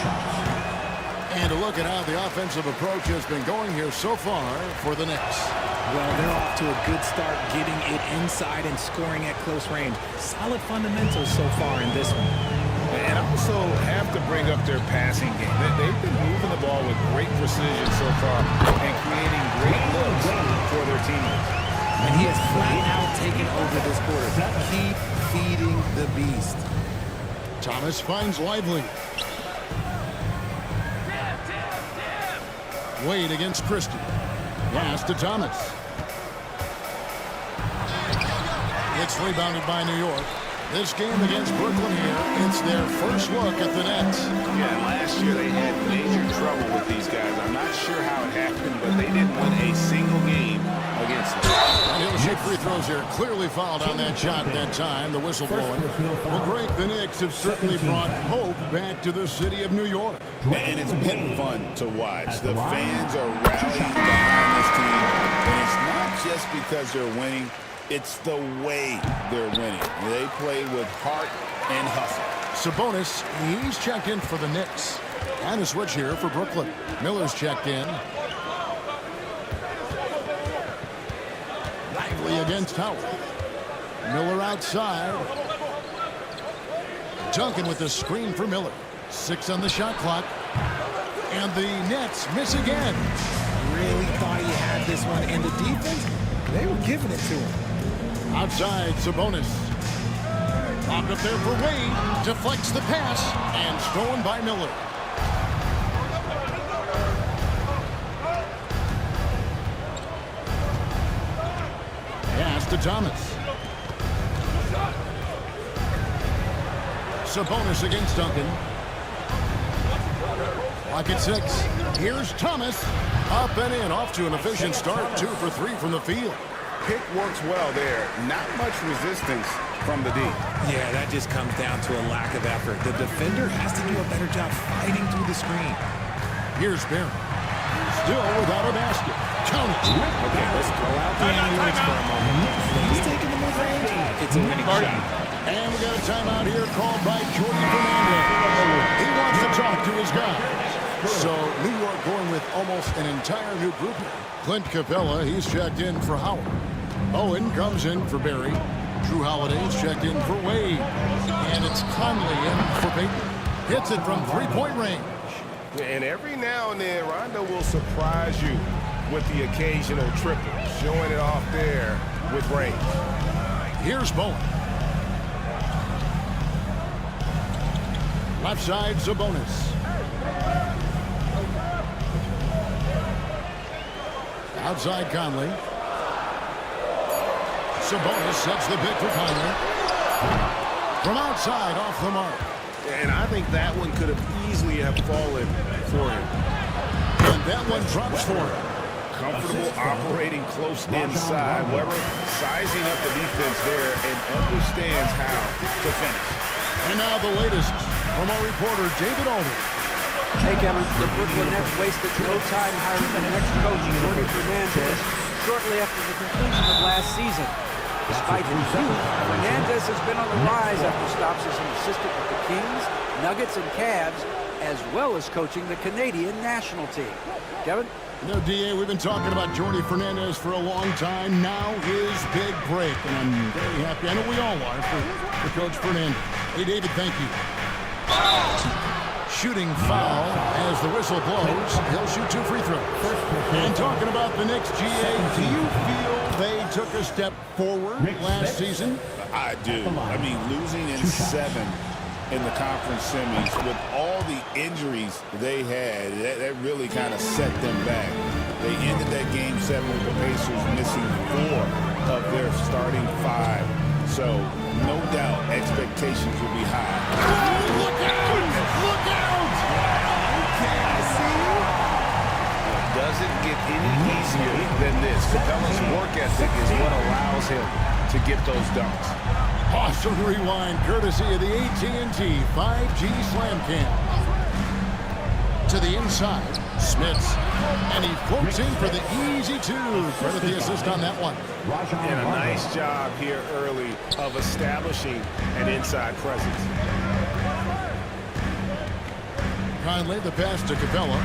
And a look at how the offensive approach has been going here so far for the Knicks. Well, they're off to a good start getting it inside and scoring at close range. Solid fundamentals so far in this one. And also have to bring up their passing game. They've been moving the ball with great precision so far and creating great looks for their teammates. And he has flat out taken over this quarter. Keep feeding the beast. Thomas finds Lively. Wade against Christie. Pass to Thomas. It's rebounded by New York. This game against Brooklyn here, it's their first look at the Nets. Yeah, last year they had major trouble with these guys. I'm not sure how it happened, but they didn't win a single game against him. And he'll shoot free throws here. Clearly fouled on that shot that time. The whistle blowing. Well, Greg, the Knicks have certainly brought hope back to the city of New York. And it's been fun to watch. The fans are rallying behind this team. And it's not just because they're winning. It's the way they're winning. They play with heart and hustle. Sabonis, he's checked in for the Knicks. And a switch here for Brooklyn. Miller's checked in. Lively against Howard. Miller outside. Duncan with the screen for Miller. 6 on the shot clock. And the Nets miss again. Really thought he had this one. And the defense, they were giving it to him. Outside, Sabonis. Lobbed up there for Wade. Deflects the pass. And stolen by Miller. Pass to Thomas. Sabonis against Duncan. Clock at 6. Here's Thomas. Up and in. Off to an efficient start. 2 for 3 from the field. Pick works well there. Not much resistance from the D. Yeah, that just comes down to a lack of effort. The defender has to do a better job fighting through the screen. Here's Barron. Still without a basket. Count it. Okay, let's throw out the analytics for a moment. He's taking the mid-range. It's a winning shot. And we got a timeout here called by Jordy Fernandez. He wants to talk to his guys. So New York going with almost an entire new group here. Clint Capella, he's checked in for Howard. Owen comes in for Barry. Drew Holiday's checked in for Wade. And it's Conley in for Payton. Hits it from three-point range. And every now and then, Rondo will surprise you with the occasional triple, showing it off there with range. Here's Bowen. Left side, Sabonis. Outside Conley. Sabonis sets the pick for Conley. From outside, off the mark. And I think that one could have easily have fallen for him. And that one drops for him. Comfortable operating close inside. Weber sizing up the defense there and understands how to finish. And now the latest from our reporter, David Aldridge. Hey, Kevin, the Brooklyn Nets wasted no time hiring the next coach, Jordy Fernandez, shortly after the conclusion of last season. Despite his youth, Fernandez has been on the rise after stops as an assistant with the Kings, Nuggets, and Cavs, as well as coaching the Canadian national team. Kevin? You know, D.A., we've been talking about Jordy Fernandez for a long time. Now his big break, and I'm very happy. I know we all are for Coach Fernandez. Hey, David, thank you. Shooting foul as the whistle blows. He'll shoot 2 free throws. And talking about the Knicks, GA, do you feel they took a step forward last season? I do. I mean, losing in 7 in the conference semis with all the injuries they had, that really kind of set them back. They ended that game 7 with the Pacers missing 4 of their starting 5. So, no doubt, expectations will be high. Look out! Look out! Okay, I see you. It doesn't get any easier than this. Capella's work ethic is what allows him to get those dunks. Awesome rewind, courtesy of the AT&T 5G Slam Cam. To the inside, Smits, and he floats in for the easy 2. Credit the assist on that one. And a nice job here early of establishing an inside presence. Conley, the pass to Capella.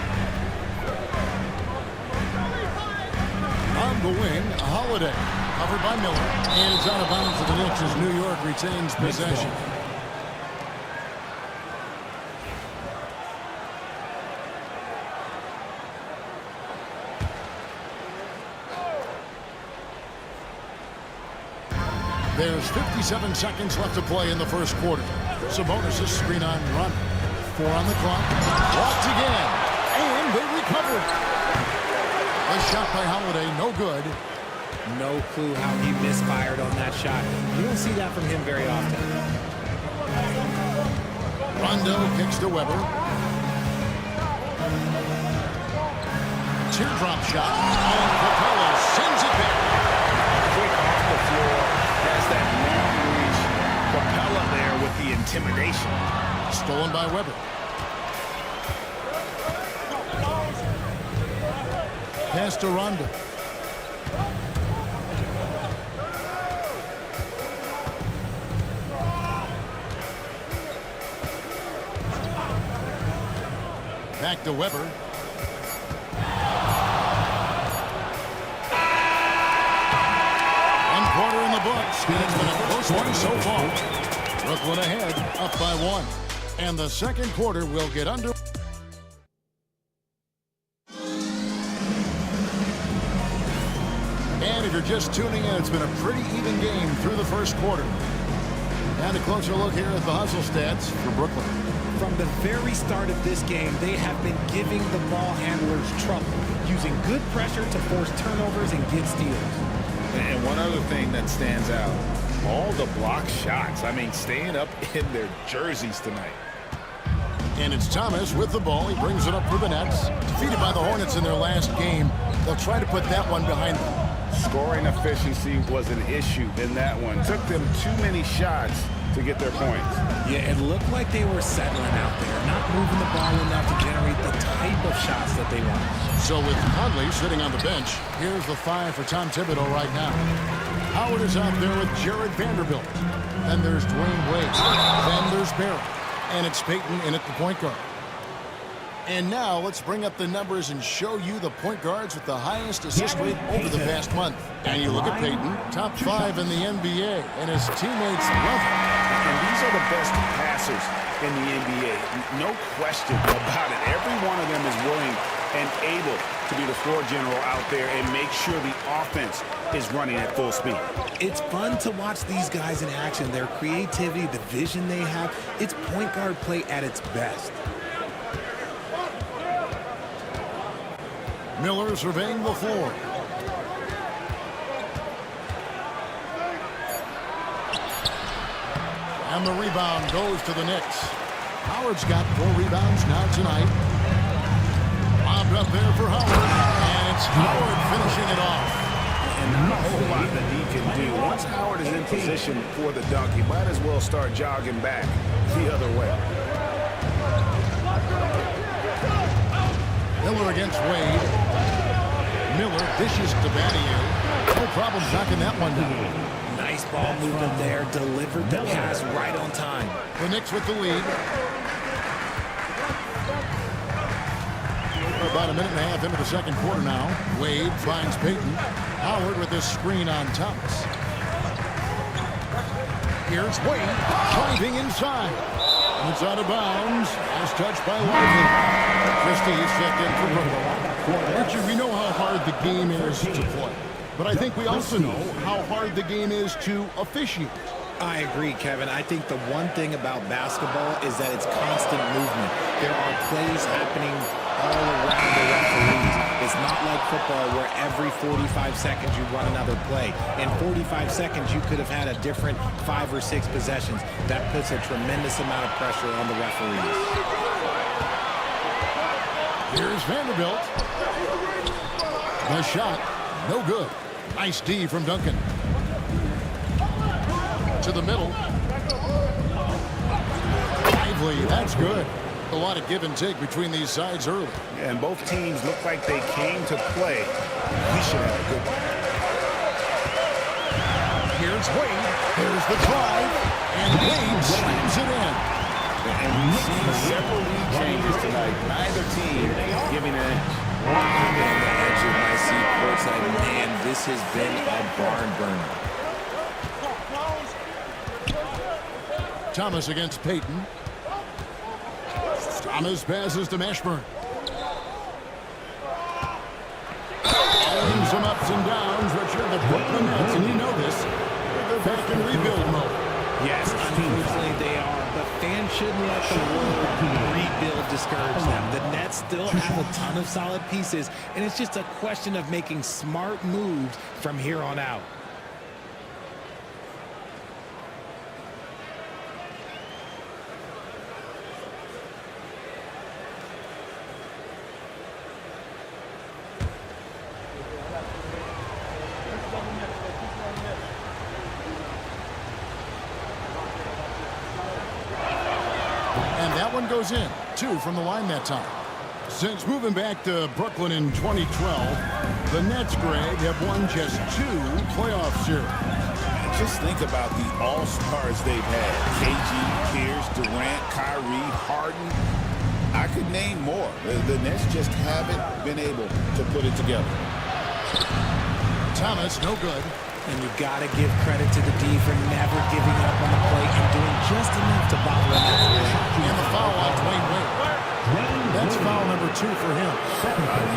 On the wing, Holiday, covered by Miller, and it's out of bounds to the Knicks as New York retains possession. There's 57 seconds left to play in the first quarter. Sabonis' screen on run. 4 on the clock. Blocked again. And they recover. A shot by Holiday, no good. No clue how he misfired on that shot. You don't see that from him very often. Rondo kicks to Weber. Teardrop shot. And Capella sends it back. intimidation. Stolen by Weber. Pass to Rondo. Back to Weber. One quarter in the books. And it's been a close one so far. Brooklyn ahead, up by 1. And the second quarter will get under. And if you're just tuning in, it's been a pretty even game through the first quarter. And a closer look here at the hustle stats for Brooklyn. From the very start of this game, they have been giving the ball handlers trouble, using good pressure to force turnovers and get steals. And one other thing that stands out, all the block shots. I mean, staying up in their jerseys tonight. And it's Thomas with the ball. He brings it up for the Nets. Defeated by the Hornets in their last game. They'll try to put that one behind them. Scoring efficiency was an issue in that one. Took them too many shots to get their points. Yeah, it looked like they were settling out there, not moving the ball enough to generate the type of shots that they want. So with Conley sitting on the bench, here's the 5 for Tom Thibodeau right now. Howard is out there with Jared Vanderbilt. Then there's Dwayne Wade. Then there's Barrett. And it's Payton in at the point guard. And now let's bring up the numbers and show you the point guards with the highest assist rate over the past month. And you look at Payton, top 5 in the NBA, and his teammates love him. And these are the best passers in the NBA. No question about it. Every one of them is willing and able to be the floor general out there and make sure the offense is running at full speed. It's fun to watch these guys in action. Their creativity, the vision they have, it's point guard play at its best. Miller surveying the floor. And the rebound goes to the Knicks. Howard's got 4 rebounds now tonight. Lobbed up there for Howard. And it's Howard finishing it off. And not a whole lot that he can do. Once Howard is in position for the dunk, he might as well start jogging back the other way. Miller against Wade. Miller dishes to Battier. No problem knocking that one down. Nice ball movement there. Delivered the pass right on time. The Knicks with the lead. We're about a minute and a half into the second quarter now. Wade finds Payton. Howard with this screen on Thomas. Here's Wade driving inside. It's out of bounds. As touched by Lively. Christie is checked in for Brooklyn. Richard, we know how hard the game is to play. But I think we also know how hard the game is to officiate. I agree, Kevin. I think the one thing about basketball is that it's constant movement. There are plays happening all around the referees. It's not like football where every 45 seconds you run another play. In 45 seconds, you could have had a different 5 or 6 possessions. That puts a tremendous amount of pressure on the referees. Here's Vanderbilt. The shot, no good. Nice D from Duncan. To the middle. Lively, that's good. A lot of give and take between these sides early. And both teams look like they came to play. We should have a good one. Here's Wade. There's the drive. And Wade slams it in. And we've seen several lead changes tonight. Neither team giving an edge. On the edge of my seat courtside, man, this has been a barn burner. Thomas against Payton. Thomas passes to Mashburn. And some ups and downs, Richard. The Brooklyn Nets, and you know this, they're back in rebuild mode. Yes, unfortunately they are, but fans shouldn't let the word rebuild discourage them. The Nets still have a ton of solid pieces, and it's just a question of making smart moves from here on out. That one goes in. 2 from the line that time. Since moving back to Brooklyn in 2012, the Nets, Greg, have won just 2 playoff series. Just think about the all-stars they've had. KG, Pierce, Durant, Kyrie, Harden. I could name more. The Nets just haven't been able to put it together. Thomas, no good. And you got to give credit to the D for never giving up on the plate and doing just enough to bother him at the rim. And the foul on Dwayne Wade. That's foul number 2 for him.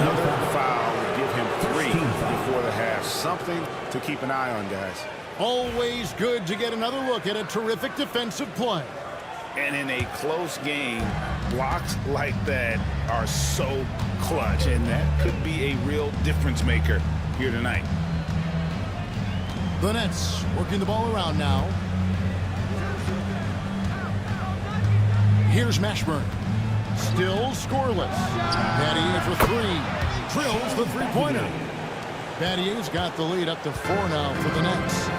Another foul would give him 3 before the half. Something to keep an eye on, guys. Always good to get another look at a terrific defensive play. And in a close game, blocks like that are so clutch, and that could be a real difference maker here tonight. The Nets working the ball around now. Here's Mashburn. Still scoreless. Battier for 3. Drills the three-pointer. Battier's got the lead up to 4 now for the Nets.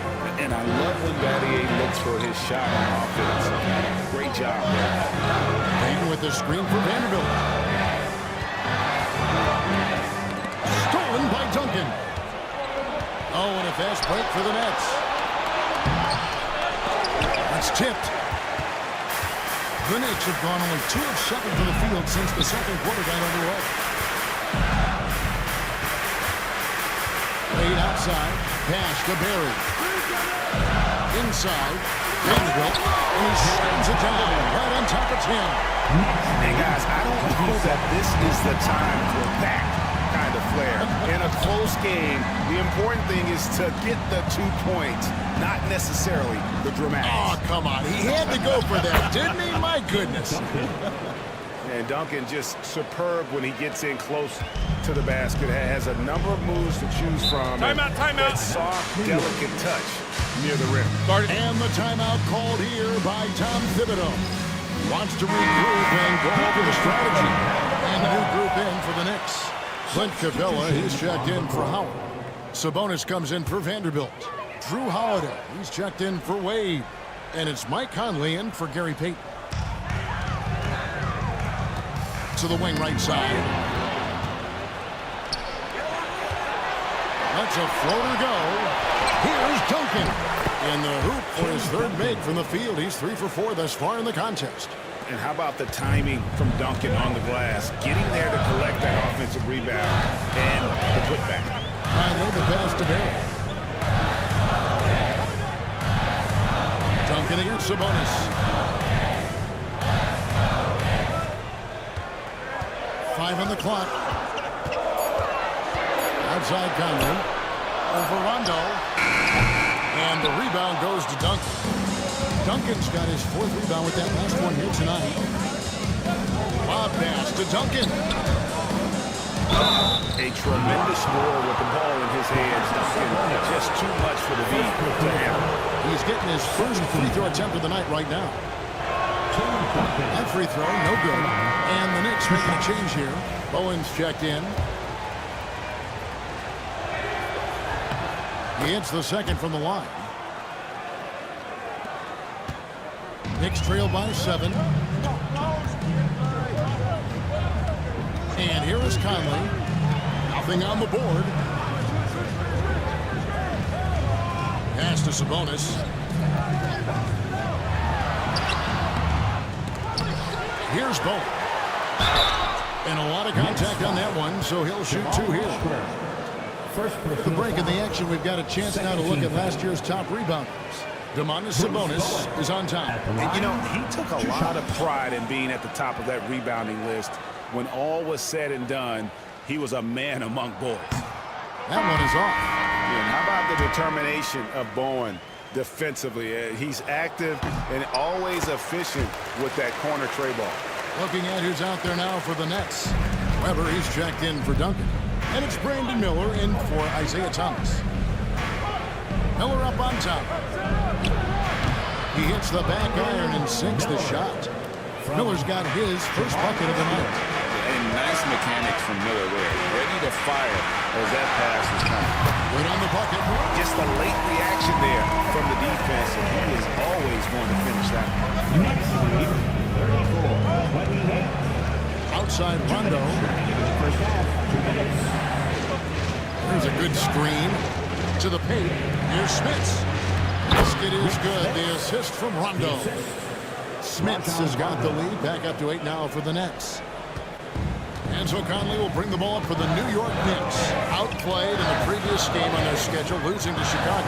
And I love when Battier looks for his shot on offense. Great job there. Payne with the screen for Vanderbilt. Stolen by Duncan. Oh, and a fast break for the Nets. That's tipped. The Knicks have gone only 2 of 7 to the field since the second quarter got underway. Laid outside. Pass to Barry. Inside. Vanderbilt. And he slams it down right on top of Tim. Hey, guys, I don't know that this is the time for that kind of flair. In a close game, the important thing is to get the 2 points, not necessarily the dramatics. Oh, come on. He had to go for that, didn't he? My goodness. And Duncan just superb when he gets in close to the basket. Has a number of moves to choose from. Timeout. That soft, delicate touch near the rim. And the timeout called here by Tom Thibodeau. Wants to regroup and go over the strategy. And the new group in for the Knicks. Clint Capella, he's checked in for Howard. Sabonis comes in for Vanderbilt. Drew Holiday, he's checked in for Wade. And it's Mike Conley in for Gary Payton. To the wing right side. Let's a floater go. Here's Duncan. In the hoop for his 3rd make from the field. He's 3 for 4 thus far in the contest. And how about the timing from Duncan on the glass? Getting there to collect that offensive rebound and the putback. I know the pass to Barry. Duncan against Sabonis. Five on the clock. Outside Conley. Over Rondo. And the rebound goes to Duncan. Duncan's got his 4th rebound with that last one here tonight. Lob pass to Duncan. A tremendous scorer with the ball in his hands. Duncan, just too much for the V to handle. He's getting his first free throw attempt of the night right now. That free throw, no good. And the Knicks making a change here. Bowen's checked in. He hits the second from the line. Knicks trail by 7. And here is Conley. Nothing on the board. Pass to Sabonis. Here's Bowen. And a lot of contact on that one, so he'll shoot 2 here. The break in the action, we've got a chance now to look at last year's top rebounders. Domantas Sabonis is on top. And, you know, he took a lot of pride in being at the top of that rebounding list. When all was said and done, he was a man among boys. That one is off. Yeah, and how about the determination of Bowen defensively? He's active and always efficient with that corner tray ball. Looking at who's out there now for the Nets. Weber, he's checked in for Duncan. And it's Brandon Miller in for Isaiah Thomas. Miller up on top. He hits the back iron and sinks the shot. Miller's got his first bucket of the night. And nice mechanics from Miller there. Ready to fire as that pass is coming. Good on the bucket. Just a late reaction there from the defense, and he is always going to finish that. Next lead, 34. outside Rondo. There's a good screen to the paint. Here's Smits. Basket is good. The assist from Rondo. Smits has got the lead. Back up to 8 now for the Nets. Enzo Conley will bring the ball up for the New York Knicks. Outplayed in the previous game on their schedule, losing to Chicago.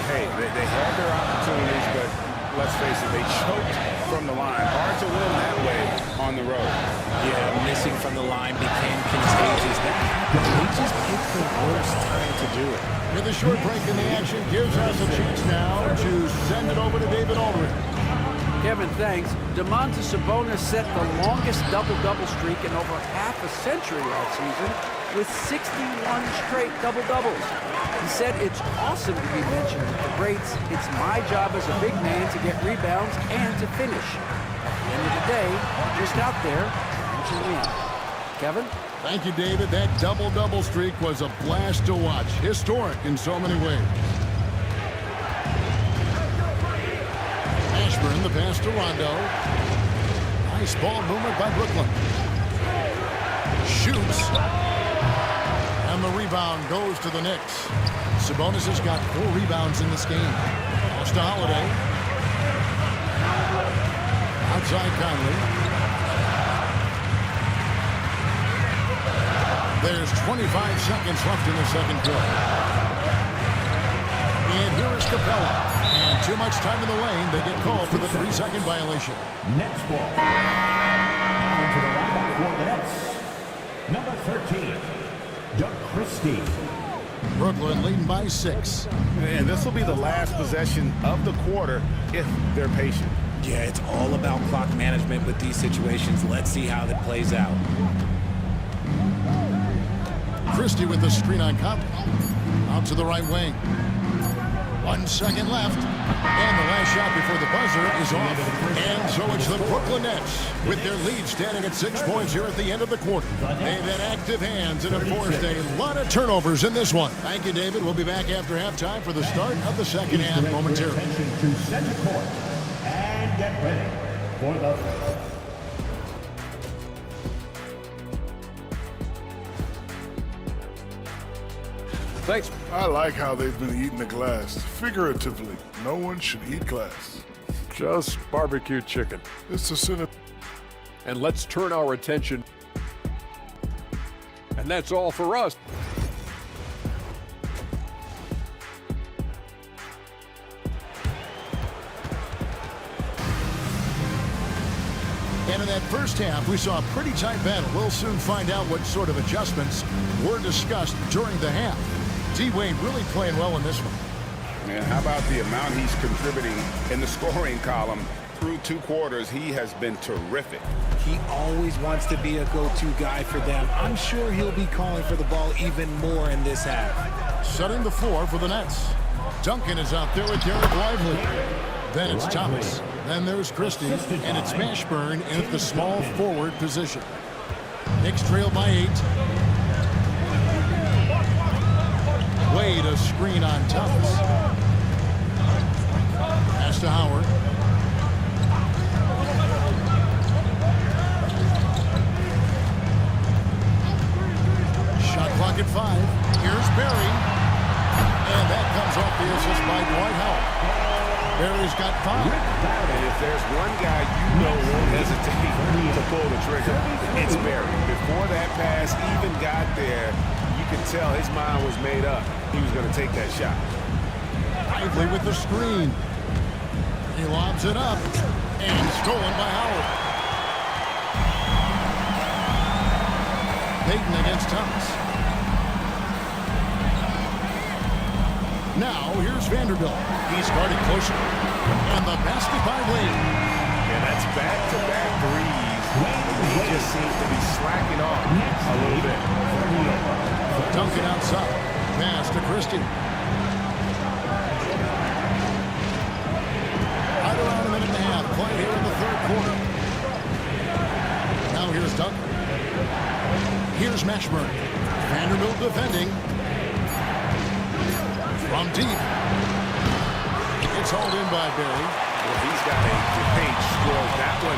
Hey, they had their opportunities, but let's face it, they choked from the line. Hard to win that way on the road. Yeah, missing from the line became contagious. They just picked the worst time to do it. With a short break in the action, gives us a chance now to send it over to David Aldridge. Kevin, thanks. Domantas Sabonis set the longest double-double streak in over half a century last season with 61 straight double-doubles. He said it's awesome to be mentioned with the greats. It's my job as a big man to get rebounds and to finish. At the end of the day, just out there and to win. Kevin? Thank you, David. That double-double streak was a blast to watch. Historic in so many ways. Ashburn, the pass to Rondo. Nice ball movement by Brooklyn. Shoots. And the rebound goes to the Knicks. Sabonis has got 4 rebounds in this game. Pass to Holiday. Outside Conley. There's 25 seconds left in the second quarter. And here is Capella. And too much time in the lane. They get called for the 3-second violation. Nets ball. Down to the line for the Nets. Number 13, Doug Christie. Brooklyn leading by 6. And this will be the last possession of the quarter if they're patient. Yeah, it's all about clock management with these situations. Let's see how that plays out. Christie with the screen on Conley. Out to the right wing. 1 second left. And the last shot before the buzzer is off. And so it's the Brooklyn Nets with their lead standing at 6 points here at the end of the quarter. They've had active hands and have forced a lot of turnovers in this one. Thank you, David. We'll be back after halftime for the start of the second half momentarily. Attention to center court and get ready for the... Thanks. I like how they've been eating the glass. Figuratively, no one should eat glass. Just barbecue chicken. It's a sin of... And let's turn our attention. And that's all for us. And in that first half, we saw a pretty tight battle. We'll soon find out what sort of adjustments were discussed during the half. D-Wade really playing well in this one. Man, how about the amount he's contributing in the scoring column? Through 2 quarters, he has been terrific. He always wants to be a go-to guy for them. I'm sure he'll be calling for the ball even more in this half. Setting the floor for the Nets. Duncan is out there with Derek Lively. Then it's Thomas. Then there's Christie. And it's Mashburn in the small forward position. Knicks trail by 8. Wade a screen on Thomas. Pass to Howard. Shot clock at 5. Here's Barry. And that comes off the assist by Dwight Howard. Barry's got 5. And if there's one guy you know won't hesitate to pull the trigger, it's Barry. Before that pass even got there, you could tell his mind was made up. He was going to take that shot. Lively with the screen. He lobs it up. And stolen by Howard. Payton against Thomas. Now, here's Vanderbilt. He's guarded closer. And the basket by Lee. And that's back-to-back threes. He just seems to be slacking off a little bit. Duncan outside. Pass to Christie. Right around a minute and a half. Play here in the third quarter. Now here's Duncan. Here's Mashburn. Vanderbilt defending. From deep. It's hauled in by Barry. Well, he's got a great stroke. That one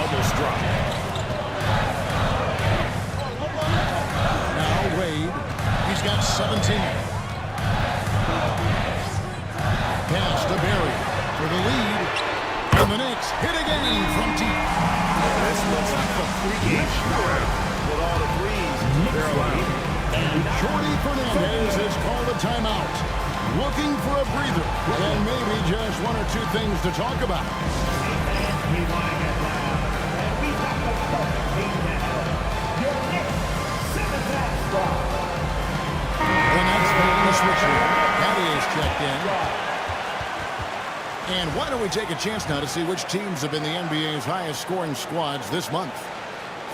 almost dropped. 17. Pass to Berry for the lead. And the Knicks hit again from deep. This looks like a three-game shootout with all the threes they're allowed. Jordi Fernandez has called a timeout. Looking for a breather and maybe just one or two things to talk about. The Nets making the switch here. Patty's checked in. And why don't we take a chance now to see which teams have been the NBA's highest scoring squads this month.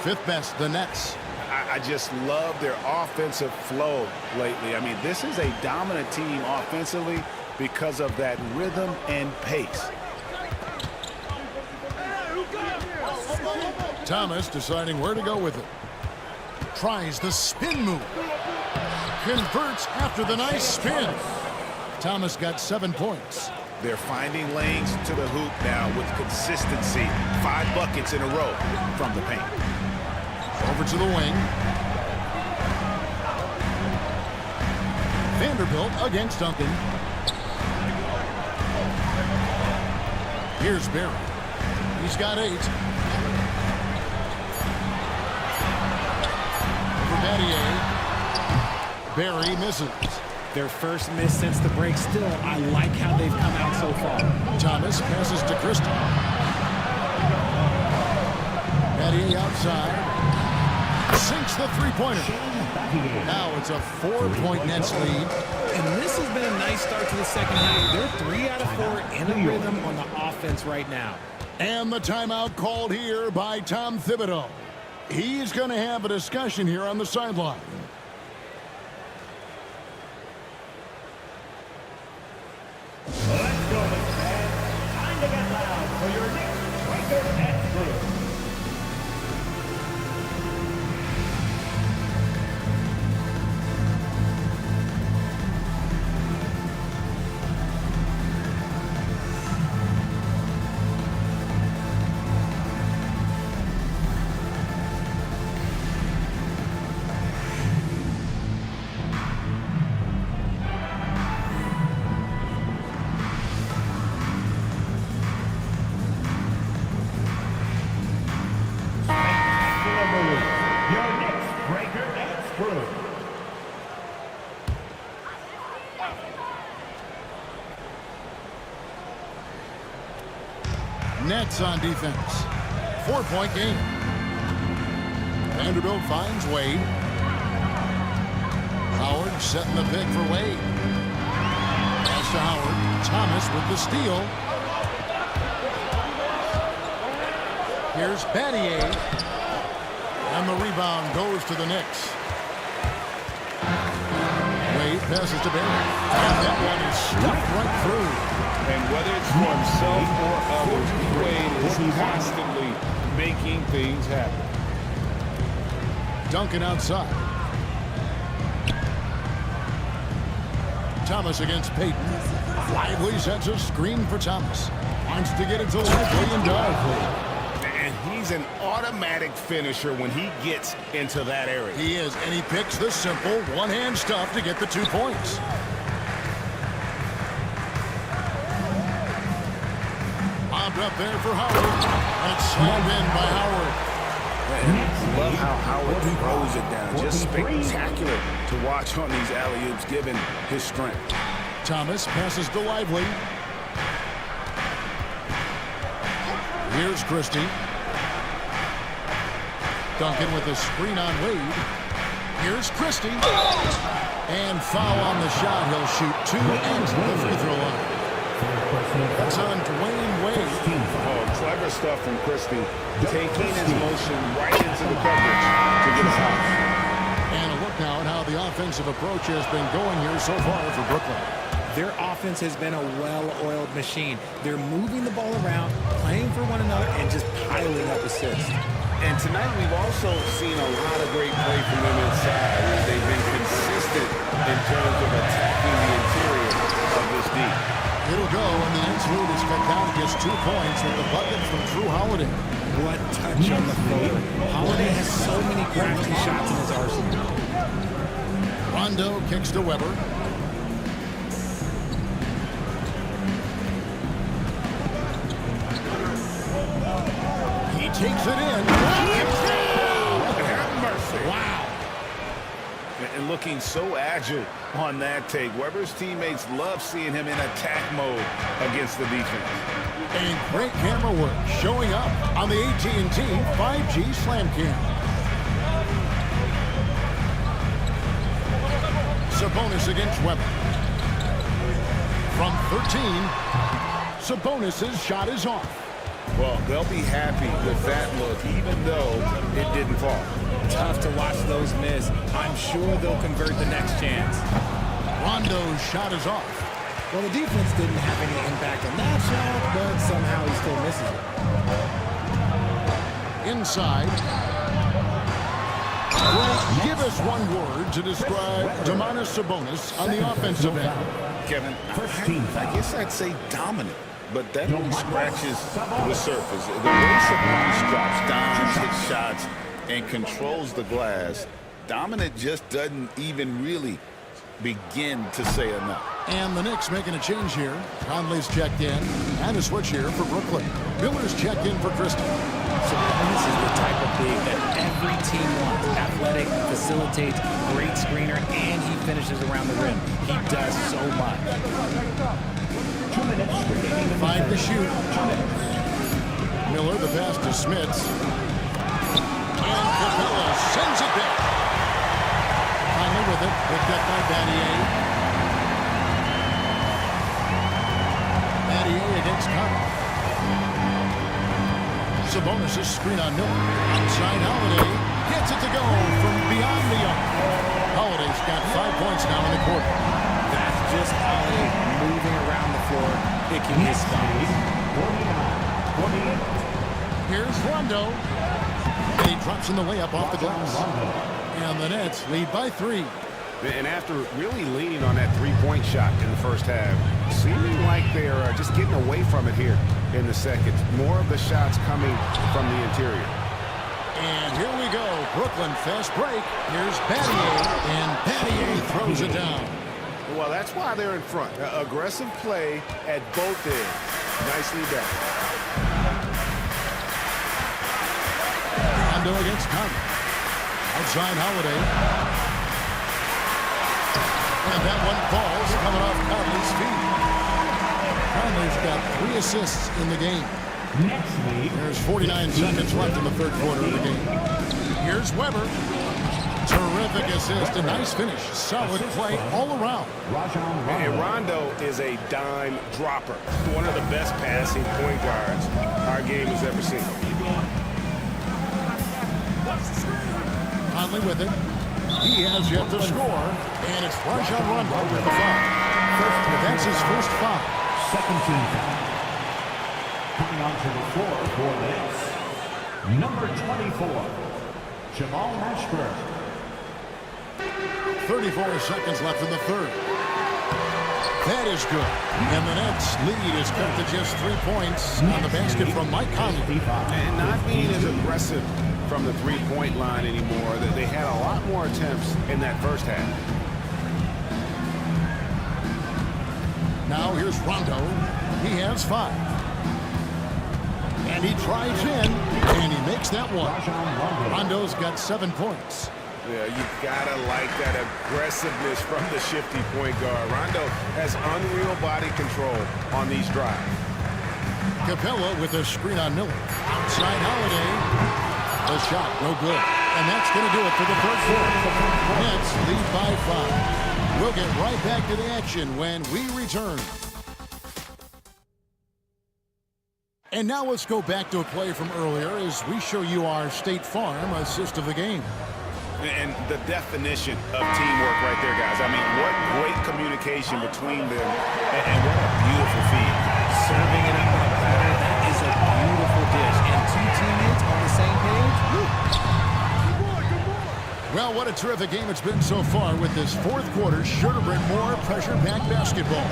Fifth best, the Nets. I just love their offensive flow lately. I mean, this is a dominant team offensively because of that rhythm and pace. Thomas deciding where to go with it. Tries the spin move. Converts after the nice spin. Thomas got 7 points. They're finding lanes to the hoop now with consistency. 5 buckets in a row from the paint. Over to the wing. Vanderbilt against Duncan. Here's Berry. He's got 8. For Battier. Berry misses. Their first miss since the break. Still, I like how they've come out so far. Thomas passes to Christie. Battier outside. Sinks the three-pointer. Now it's a 4-point Nets lead. And this has been a nice start to the second half. They're 3 out of 4 in a rhythm on the offense right now. And the timeout called here by Tom Thibodeau. He's going to have a discussion here on the sideline. Let's go, fans. Time to get loud for your next Breaker Nets group. Nets on defense. 4-point game. Vanderbilt finds Wade. Howard setting the pick for Wade. Pass to Howard. Thomas with the steal. Here's Battier. And the rebound goes to the Knicks. Wade passes to Berry. And that one is stuffed right through. And whether it's for himself or others, Wade is constantly making things happen. Duncan outside. Thomas against Payton. Lively sets a screen for Thomas. Wants to get it to Lively and dive. And he's an automatic finisher when he gets into that area. He is, and he picks the simple one-hand stuff to get the 2 points. Bobbed up there for Howard. And it's slammed in by Howard. I love how Howard throws it down. Just spectacular to watch on these alley-oops given his strength. Thomas passes to Lively. Here's Christie. Duncan with a screen on Wade. Here's Christie. And foul on the shot. He'll shoot 2 into the free throw line. That's on Dwayne Wade. Oh, clever stuff from Christie. Taking his motion right into the coverage to get a foul. And a look now at how the offensive approach has been going here so far for Brooklyn. Their offense has been a well-oiled machine. They're moving the ball around, playing for one another, and just piling up assists. And tonight we've also seen a lot of great play from them inside. They've been consistent in terms of attacking the interior of this D. It'll go, and the Nets lead is cut down to just 2 points with the bucket from Drew Holiday. What touch on the floor. Holiday has so many crafty shots in his arsenal. Rondo kicks to Weber. He takes it in. Have mercy. Wow. And looking so agile on that take. Weber's teammates love seeing him in attack mode against the defense. And great camera work showing up on the AT&T 5G Slam Cam. Sabonis against Weber. From 13, Sabonis' shot is off. Well, they'll be happy with that look, even though it didn't fall. Tough to watch those miss. I'm sure they'll convert the next chance. Rondo's shot is off. Well, the defense didn't have any impact on that shot, but somehow he still misses it. Inside. Grant, give us one word to describe Domantas Sabonis on the offensive end. Kevin, I guess I'd say dominant, but that only scratches the surface. The way Sabonis drops dimes, hits shots, and controls the glass, dominant just doesn't even really begin to say enough. And the Knicks making a change here. Conley's checked in, and a switch here for Brooklyn. Miller's checked in for Christie. Sabonis is the type of big that every team wants. Athletic, facilitates, great screener, and he finishes around the rim. He does so much. 2 minutes remaining. 5 to shoot. Miller, the pass to Smits. And Capella sends it back. Conley with it, picked up by Battier. Battier against Conley. Sabonis' screen on Miller. Outside Holiday. Gets it to go from beyond the arc. Holiday's got 5 points now in the quarter. That's just Holiday moving around the floor, picking his spots. 48. Here's Rondo. And he drops in the layup off the glass. And the Nets lead by 3. And after really leaning on that three-point shot in the first half, seeming like they're just getting away from it here in the second. More of the shots coming from the interior. And here we go. Brooklyn fast break. Here's Battier. And Battier throws it down. Well, that's why they're in front. Aggressive play at both ends. Nicely done. Rondo against Conley. Outside Holiday. And that one falls coming off Conley's feet. Conley's got 3 assists in the game. There's 49 seconds left in the third quarter of the game. Here's Weber. Terrific assist. A nice finish. Solid play all around. And Rondo is a dime dropper. One of the best passing point guards our game has ever seen. Conley with it. He has yet to score. And it's Rajon Rondo with the foul. That's his first foul. Second team foul. Coming onto the floor for the Nets, number 24, Jamal Mashburn. 34 seconds left in the third. That is good. And the Nets lead is cut to just 3 points on the basket from Mike Conley. And not being as aggressive from the three-point line anymore. They had a lot more attempts in that first half. Now here's Rondo. He has 5. And he drives in, and he makes that one. Rondo's got 7 points. Yeah, you gotta like that aggressiveness from the shifty point guard. Rondo has unreal body control on these drives. Capella with a screen on Miller. Outside Holiday. The shot, no good. And that's going to do it for the third quarter. Nets lead by 5. We'll get right back to the action when we return. And now let's go back to a play from earlier as we show you our State Farm assist of the game. And the definition of teamwork right there, guys. I mean, what great communication between them, and what a beautiful feed. Serving it up on a platter, that is a beautiful dish. And 2 teammates on the same page. Well, what a terrific game it's been so far with this fourth quarter. Sure to bring more pressure-packed basketball.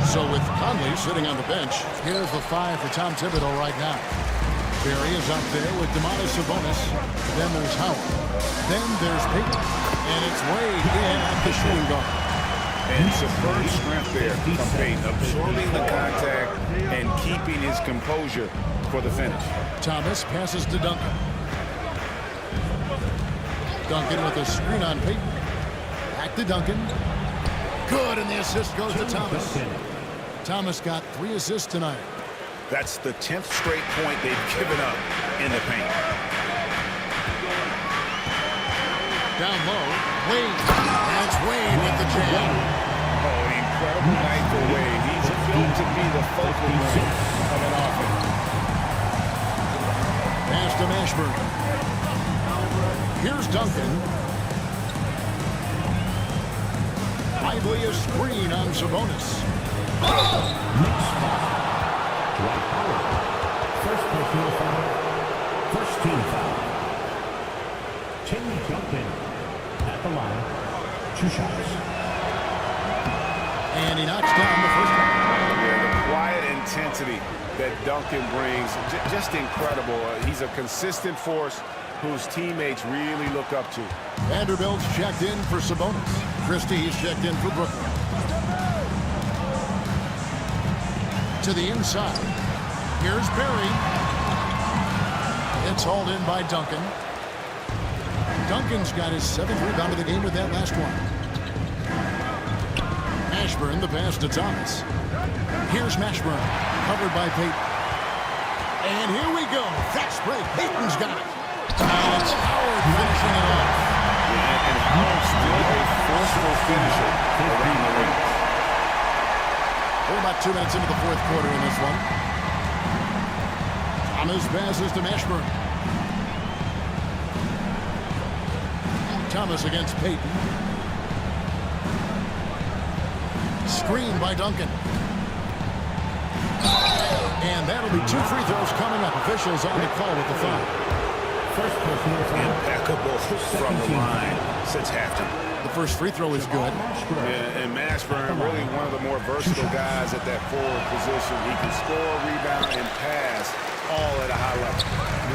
So with Conley sitting on the bench, here's the 5 for Tom Thibodeau right now. Barry is out there with Domantas Sabonis. Then there's Howard. Then there's Payton. And it's Wade in at the shooting guard. And superb strength there from Payton, absorbing the contact and keeping his composure for the finish. Thomas passes to Duncan. Duncan with a screen on Payton. Back to Duncan. Good, and the assist goes to Thomas. Thomas got 3 assists tonight. That's the 10th straight point they've given up in the paint. Down low, Wade. That's Wade with the jam. Oh, an incredible night for Wade. He's built to be the focal point of an offense. Pass to Mashburn. Here's Duncan. Lively a screen on Sabonis. Dwight Howard. First personal foul. First team foul. Tim Duncan at the line. 2 shots. And he knocks down the first one. Yeah, the quiet intensity that Duncan brings, just incredible. He's a consistent force whose teammates really look up to. Vanderbilt's checked in for Sabonis. Christie's checked in for Brooklyn. To the inside. Here's Barry. It's hauled in by Duncan. Duncan's got his 7th rebound of the game with that last one. Mashburn, the pass to Thomas. Here's Mashburn, covered by Payton. And here we go. Fast break. Payton's got it. And it's Howard finishing it off. And Howard's still a forceful finisher around the rim. We're about 2 minutes into the 4th quarter in this one. Thomas passes to Mashburn. Thomas against Payton. Screen by Duncan. And that'll be 2 free throws coming up. Officials on the call with the foul. First personal foul. Impeccable from the line since halftime. The first free throw is good. Yeah, and Mashburn, really one of the more versatile guys at that forward position. He can score, rebound, and pass all at a high level.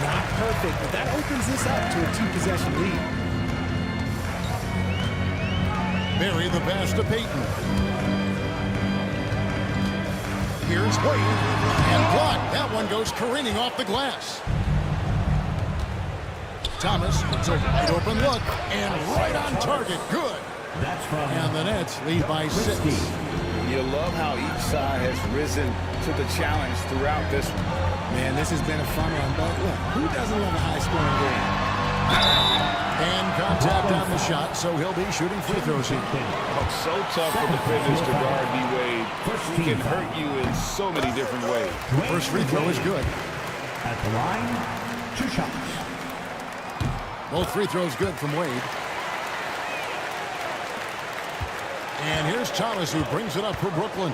Not perfect, but that opens this up to a 2-possession lead. Barry the pass to Payton. Here's Wade. And blocked. That one goes careening off the glass. Thomas, it's a wide open look, and right on target. Good. That's from And the Nets lead by 6. You love how each side has risen to the challenge throughout this one. Man, this has been a fun one, but look, who doesn't love a high-scoring game? And contact on the shot, so he'll be shooting free throws here. Oh, so tough for defenders to guard D-Wade. He can hurt you in so many different ways. First free throw is good. At the line, 2 shots. Both free throws good from Wade. And here's Thomas, who brings it up for Brooklyn.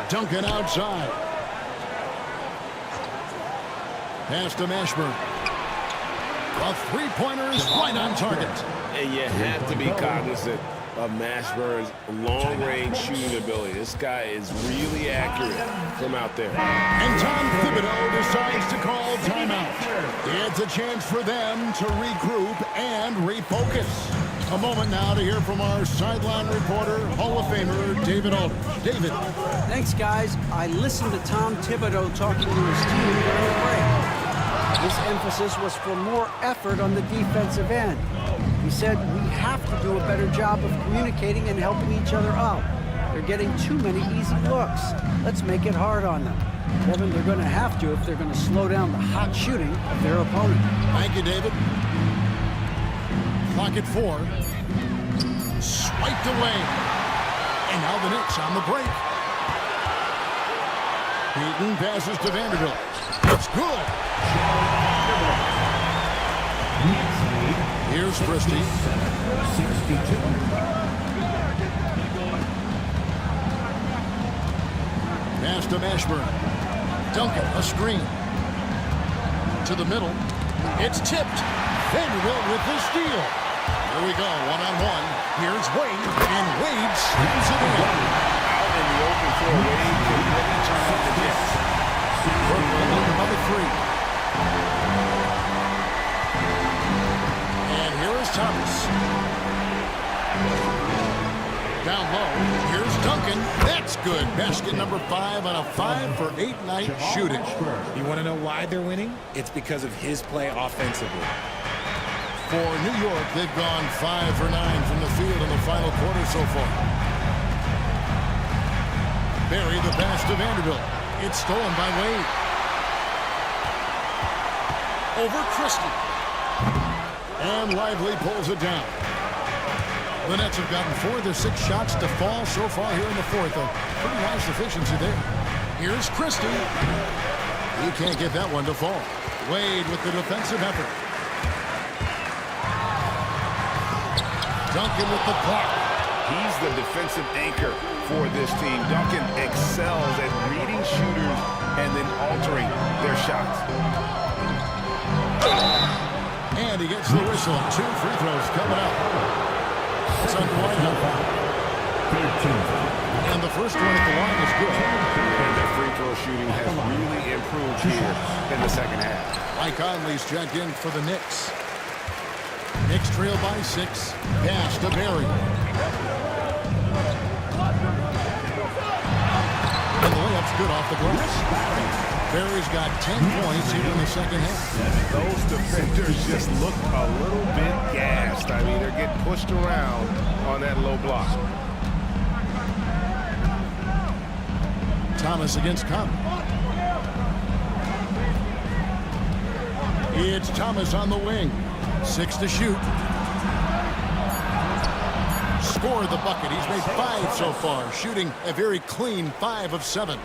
Duncan outside. Pass to Mashburn. A three-pointer is right on target. And you have to be cognizant of Mashburn's long-range shooting ability. This guy is really accurate from out there. And Tom Thibodeau decides to call timeout. It's a chance for them to regroup and refocus. A moment now to hear from our sideline reporter, Hall of Famer David Aldridge. David. Thanks, guys. I listened to Tom Thibodeau talking to his team during the break. His emphasis was for more effort on the defensive end. He said we have to do a better job of communicating and helping each other out. They're getting too many easy looks. Let's make it hard on them. Kevin, they're going to have to if they're going to slow down the hot shooting of their opponent. Thank you, David. Clock at 4. Swiped away. And now the Knicks on the break. Payton passes to Vanderbilt. It's good. Here's Christie. 62. Pass to Mashburn. Duncan, a screen. To the middle. It's tipped. Vanderbilt with the steal. Here we go, one-on-one. Here's Wade, and Wade slams it in. Out in the open floor, Wade can really turn up the Jets. Brooklyn with another 3. good. Basket number 5 on a 5-for-8 night shooting. You want to know why they're winning? It's because of his play offensively. For New York, they've gone 5 for 9 from the field in the final quarter so far. Barry, the pass to Vanderbilt. It's stolen by Wade. Over Christie. And Lively pulls it down. The Nets have gotten 4 of their 6 shots to fall so far here in the fourth. A pretty nice efficiency there. Here's Christie. He can't get that one to fall. Wade with the defensive effort. Duncan with the block. He's the defensive anchor for this team. Duncan excels at reading shooters and then altering their shots. And he gets the whistle. 2 free throws coming up. It's underway now. And the first one at the line is good. And their free throw shooting has really improved here in the second half. Mike Conley's checked in for the Knicks. Knicks trail by 6. Pass to Barry. And the layup's good off the glass. Barry's got 10 points here in the second half. Those defenders just look a little bit gassed. I mean, they're getting pushed around on that low block. Thomas against Conley. It's Thomas on the wing. 6 to shoot. Scored the bucket. He's made 5 so far, shooting a very clean 5 of 7.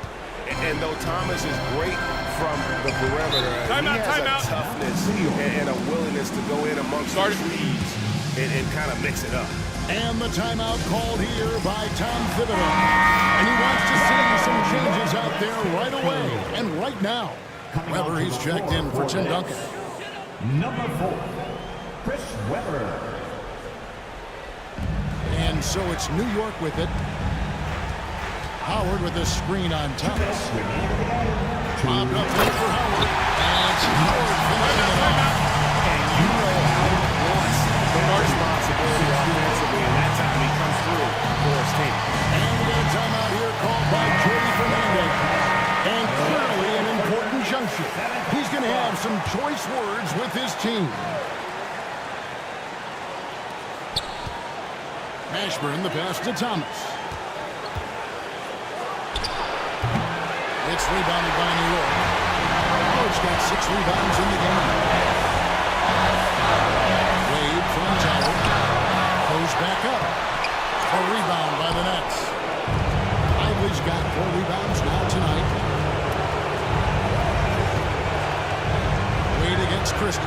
And though Thomas is great from the perimeter, he has a toughness and a willingness to go in amongst the leads and kind of mix it up. And the timeout called here by Tom Thibodeau. And he wants to see some changes out there right away and right now. Weber, he's checked in for Tim Duncan. Number 4, Chris Weber. And so it's New York with it. Howard with a screen on Thomas. Bobbed up there for Howard. And it's Howard finishing it off. And you know Howard wants the responsibility offensively, and that time he comes through for his team. And we got a timeout here called by Jordy Fernandez. And clearly an important juncture. He's going to have some choice words with his team. Ashburn, the pass to Thomas. It's rebounded by New York. Howard's got 6 rebounds in the game. Wade from Tower. Goes back up. A rebound by the Nets. Lively's got 4 rebounds now tonight. Wade against Christie.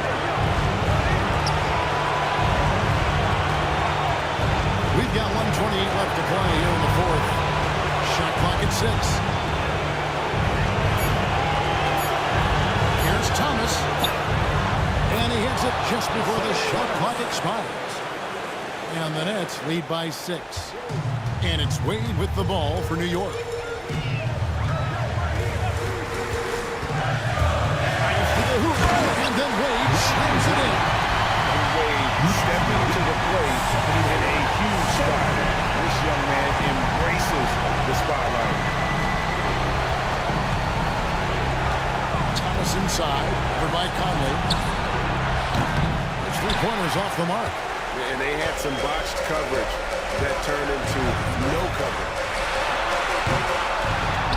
We've got 1:28 left to play here in the fourth. Shot clock at 6. Thomas, and he hits it just before the shot clock expires. And the Nets lead by 6. And it's Wade with the ball for New York. To the hoop, and then Wade slams it in. And Wade stepping to the plate in a huge spot. This young man embraces the spotlight. Inside, over by Conley. It's 3 pointers off the mark. And they had some botched coverage that turned into no coverage.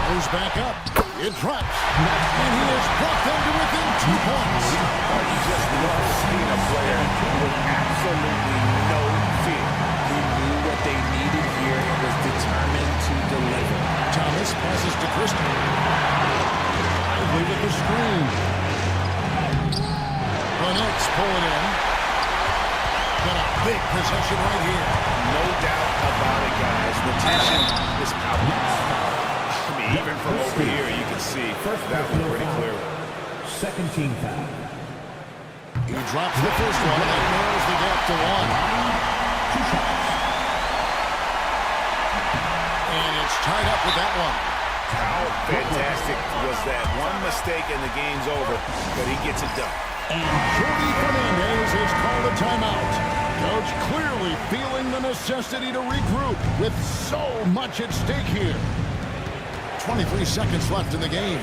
Goes back up. It drops. And he has brought them to within 2 points. You just love seeing a player with absolutely no fear. He knew what they needed here and was determined to deliver. Thomas passes to Christie. With the screen. The Nets pull it in. Got a big possession right here. No doubt about it, guys. The tension is palpable. I mean, even from over here, you can see that was pretty clear. Second team foul. He drops the first one and narrows the gap to 1. And it's tied up with that one. How fantastic was that? One mistake and the game's over, but he gets it done. And Jordy Fernandez has called a timeout. Coach clearly feeling the necessity to regroup with so much at stake here. 23 seconds left in the game.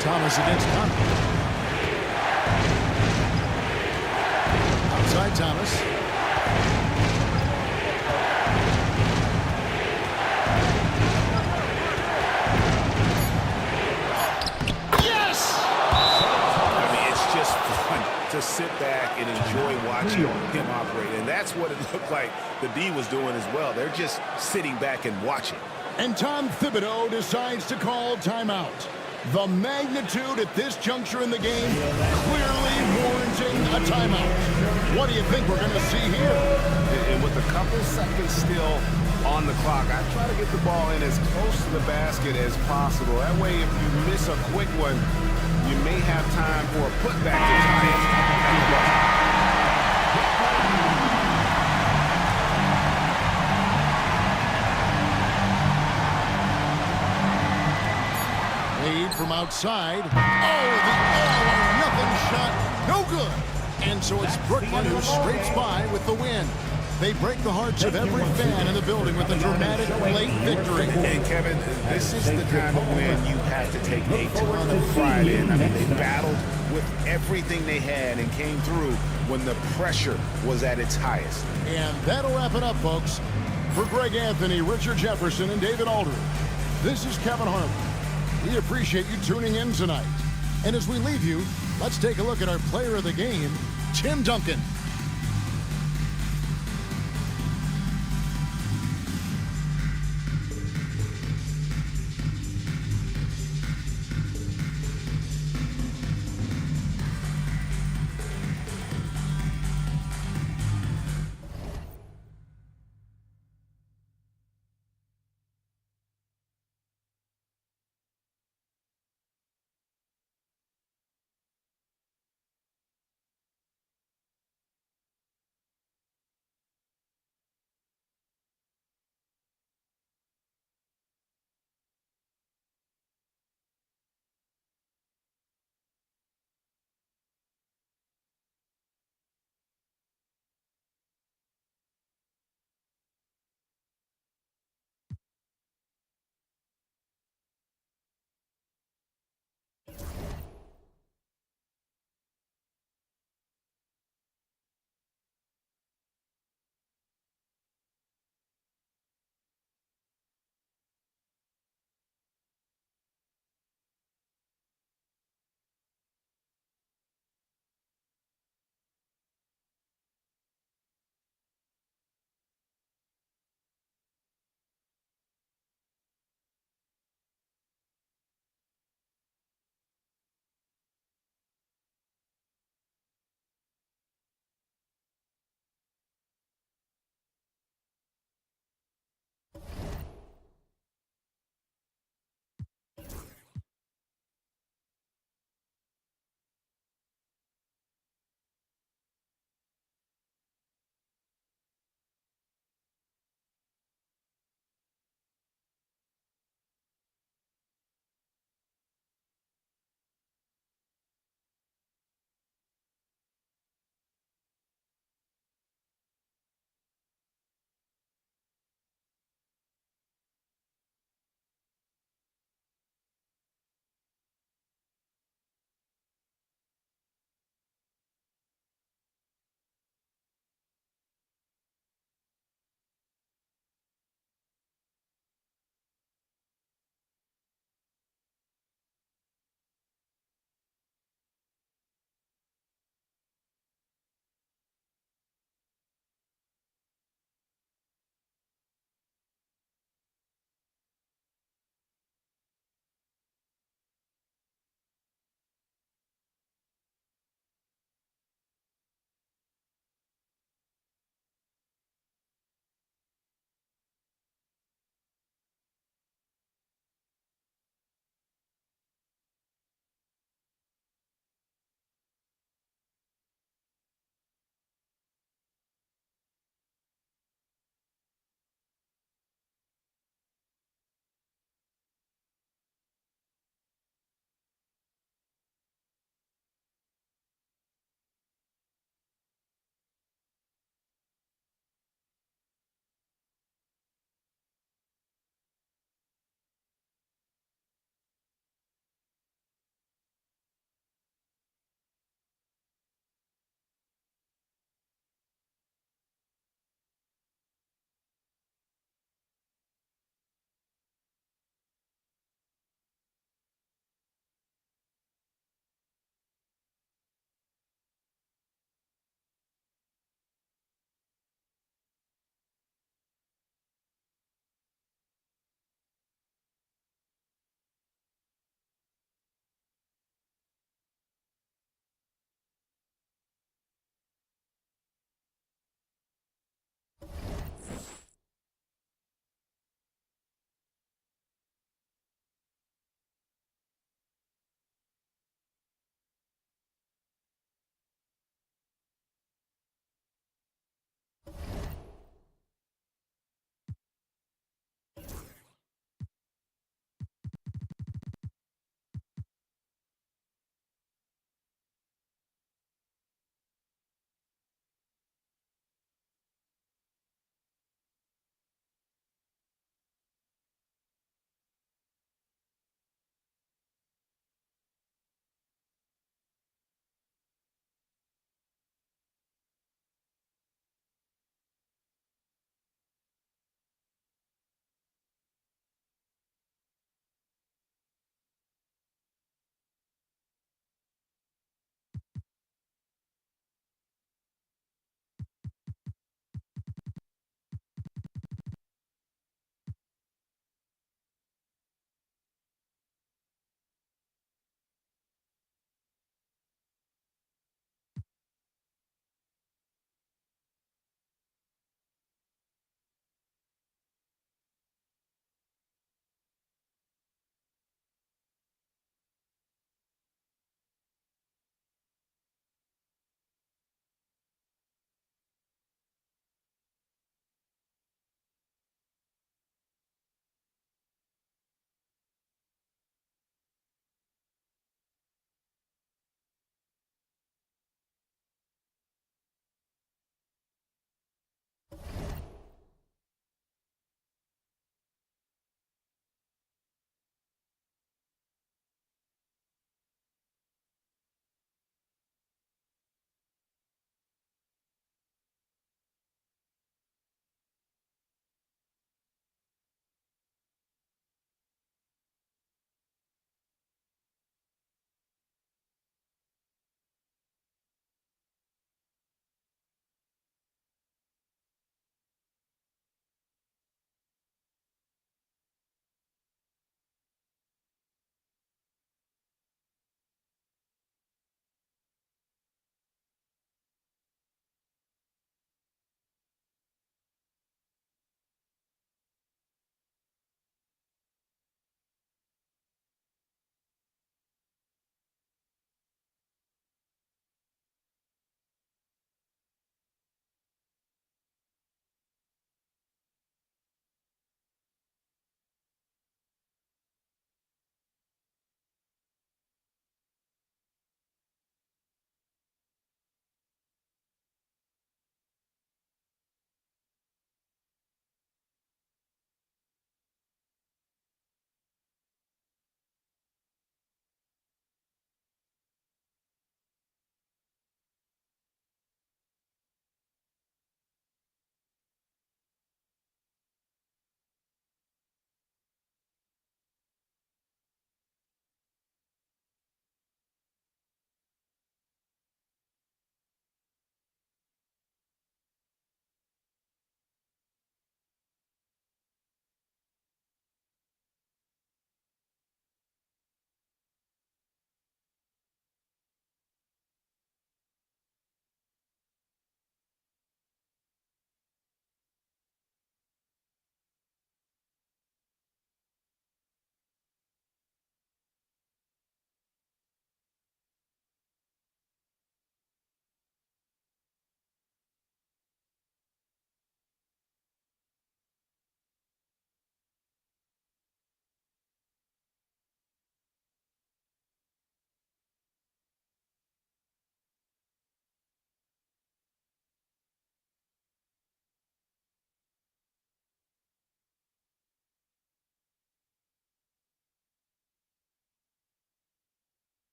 Thomas against Conley. Outside Thomas. Yes! I mean, it's just fun to sit back and enjoy watching him operate. And that's what it looked like the D was doing as well. They're just sitting back and watching. And Tom Thibodeau decides to call timeout. The magnitude at this juncture in the game clearly warranting a timeout. What do you think we're going to see here? And with a couple seconds still on the clock, I try to get the ball in as close to the basket as possible. That way, if you miss a quick one, you may have time for a putback to tie it. Lead from outside. Oh, the all-or-nothing shot. No good. And so it's Brooklyn who scrapes by with the win. They break the hearts of every fan in the building with a dramatic late victory. And Kevin, this is the kind of win you have to take a ton of pride in. I mean, they battled with everything they had and came through when the pressure was at its highest. And that'll wrap it up, folks. For Greg Anthony, Richard Jefferson, and David Aldridge, this is Kevin Harlan. We appreciate you tuning in tonight. And as we leave you, let's take a look at our player of the game, Tim Duncan.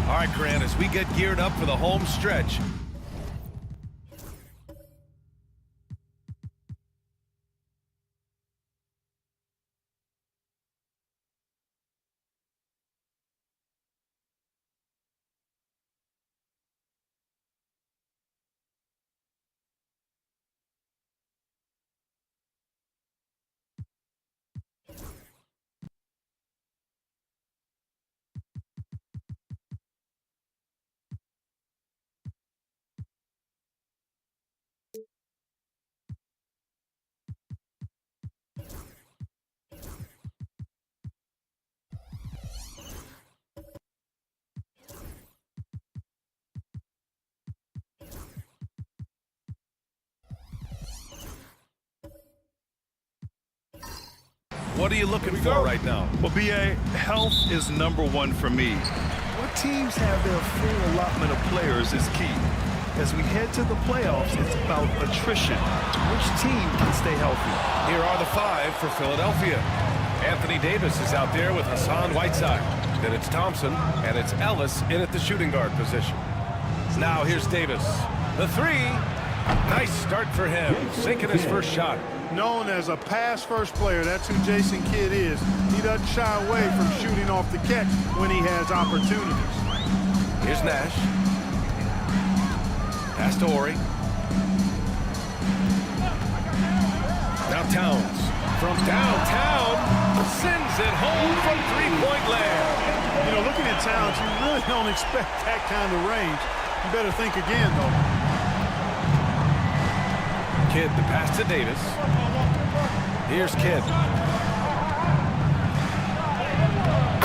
All right, Grant, as we get geared up for the home stretch. What are you looking for right now? Well, B.A., health is #1 for me. What teams have their full allotment of players is key. As we head to the playoffs, it's about attrition. Which team can stay healthy? Here are the 5 for Philadelphia. Anthony Davis is out there with Hassan Whiteside. Then it's Thompson, and it's Ellis in at the shooting guard position. Now here's Davis. The 3. Nice start for him, sinking his first shot. Known as a pass-first player, that's who Jason Kidd is. He doesn't shy away from shooting off the catch when he has opportunities. Here's Nash. Pass to Ori. Now Towns. From downtown, sends it home from three-point land. You know, looking at Towns, you really don't expect that kind of range. You better think again, though. Kidd, the pass to Davis. Here's Kidd.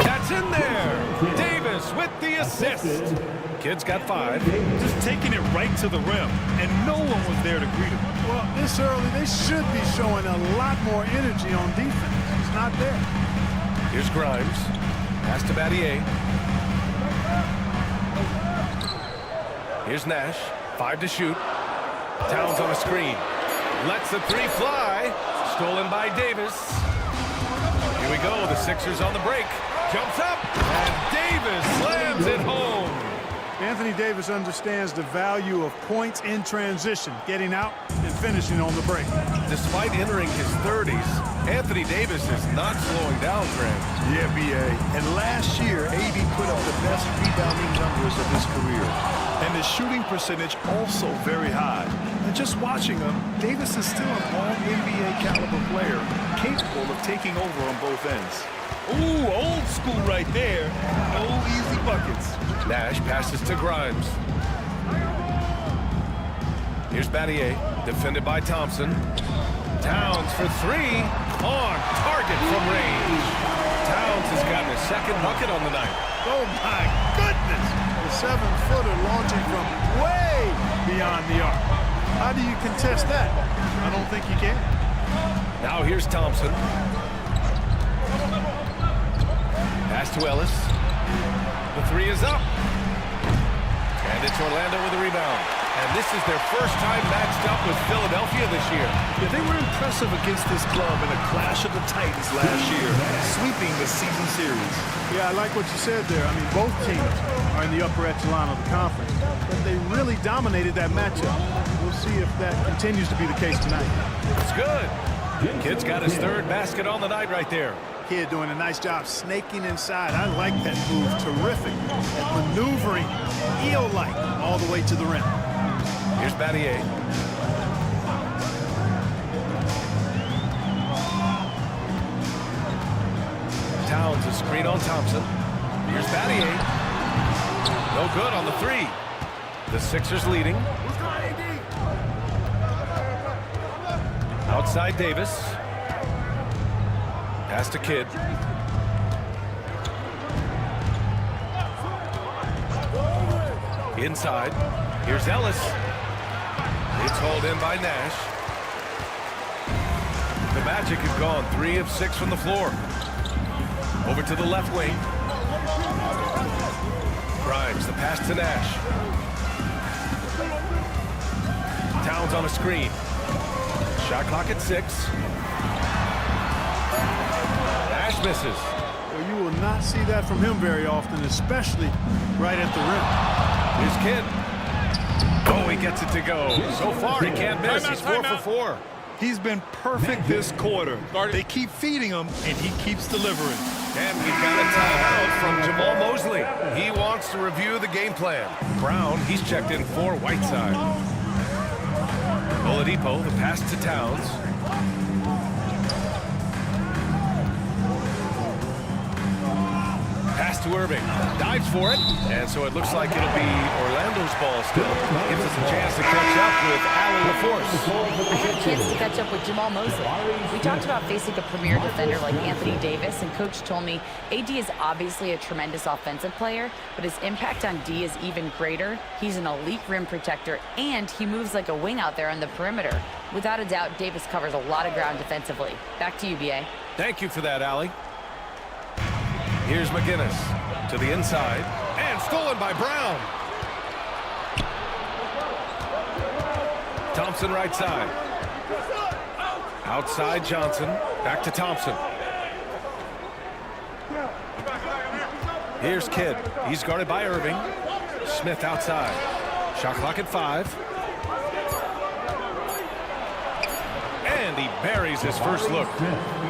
That's in there. Davis with the assist. Kidd's got 5. Just taking it right to the rim, and no one was there to greet him. Well, this early, they should be showing a lot more energy on defense. It's not there. Here's Grimes. Pass to Battier. Here's Nash. 5 to shoot. Towns on a screen. Lets the three fly. Stolen by Davis. Here we go. The Sixers on the break. Jumps up. And Davis slams it home. Anthony Davis understands the value of points in transition, getting out and finishing on the break. Despite entering his 30s, Anthony Davis is not slowing down, Grant. Yeah, B.A. And last year, AD put up the best rebounding numbers of his career. And his shooting percentage also very high. And just watching him, Davis is still an all-NBA caliber player, capable of taking over on both ends. Ooh, old school right there. No easy buckets. Nash passes to Grimes. Here's Battier, defended by Thompson. Towns for 3, on target from range. Towns has gotten his second bucket on the night. Oh my goodness! The 7-footer launching from way beyond the arc. How do you contest that? I don't think you can. Now here's Thompson. Pass to Ellis. The 3 is up. And it's Orlando with the rebound. And this is their first time matched up with Philadelphia this year. Yeah, they were impressive against this club in a clash of the Titans last year, sweeping the season series. Yeah, I like what you said there. I mean, both teams are in the upper echelon of the conference, but they really dominated that matchup. We'll see if that continues to be the case tonight. It's good. Kid's got his 3rd basket on the night right there. Kid doing a nice job snaking inside. I like that move. Terrific. And maneuvering eel-like all the way to the rim. Here's Battier. Towns a screen on Thompson. Here's Battier. No good on the 3. The Sixers leading. Outside Davis. Pass to Kidd. Inside. Here's Ellis. It's hauled in by Nash. The Magic have gone 3 of 6 from the floor. Over to the left wing. Grimes, the pass to Nash. Towns on a screen. Shot clock at 6. Nash misses. Well, you will not see that from him very often, especially right at the rim. Here's Kidd. Oh, he gets it to go. So far, he can't miss. He's 4 for 4. He's been perfect this quarter. They keep feeding him, and he keeps delivering. And we've got a timeout from Jamal Mosley. He wants to review the game plan. Brown, he's checked in for Whiteside. Oladipo, the pass to Towns. Pass to Irving. Dives for it. And so it looks like it'll be Orlando's ball still. Gives us a chance to catch up with Allen LaForce. I had a chance to catch up with Jamal Mosley. We talked about facing a premier defender like Anthony Davis, and Coach told me AD is obviously a tremendous offensive player, but his impact on D is even greater. He's an elite rim protector, and he moves like a wing out there on the perimeter. Without a doubt, Davis covers a lot of ground defensively. Back to you, B.A. Thank you for that, Allie. Here's McGinnis to the inside, and stolen by Brown. Thompson right side. Outside Johnson, back to Thompson. Here's Kidd. He's guarded by Irving. Smith outside. Shot clock at 5. And he buries his first look.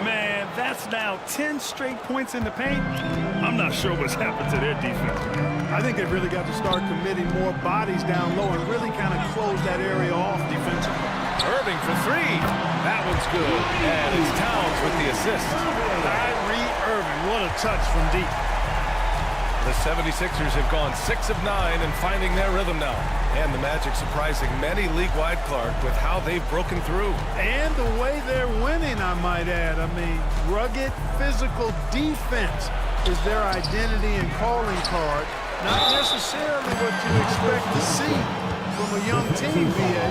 Man, that's now 10 straight points in the paint. I'm not sure what's happened to their defense. I think they've really got to start committing more bodies down low and really kind of close that area off defensively. Irving for 3. That one's good. And it's Towns with the assist. Kyrie Irving, what a touch from deep. The 76ers have gone 6 of 9 and finding their rhythm now. And the Magic surprising many league-wide, Clark, with how they've broken through. And the way they're winning, I might add. I mean, rugged, physical defense is their identity and calling card. Not necessarily what you expect to see from a young team, VA.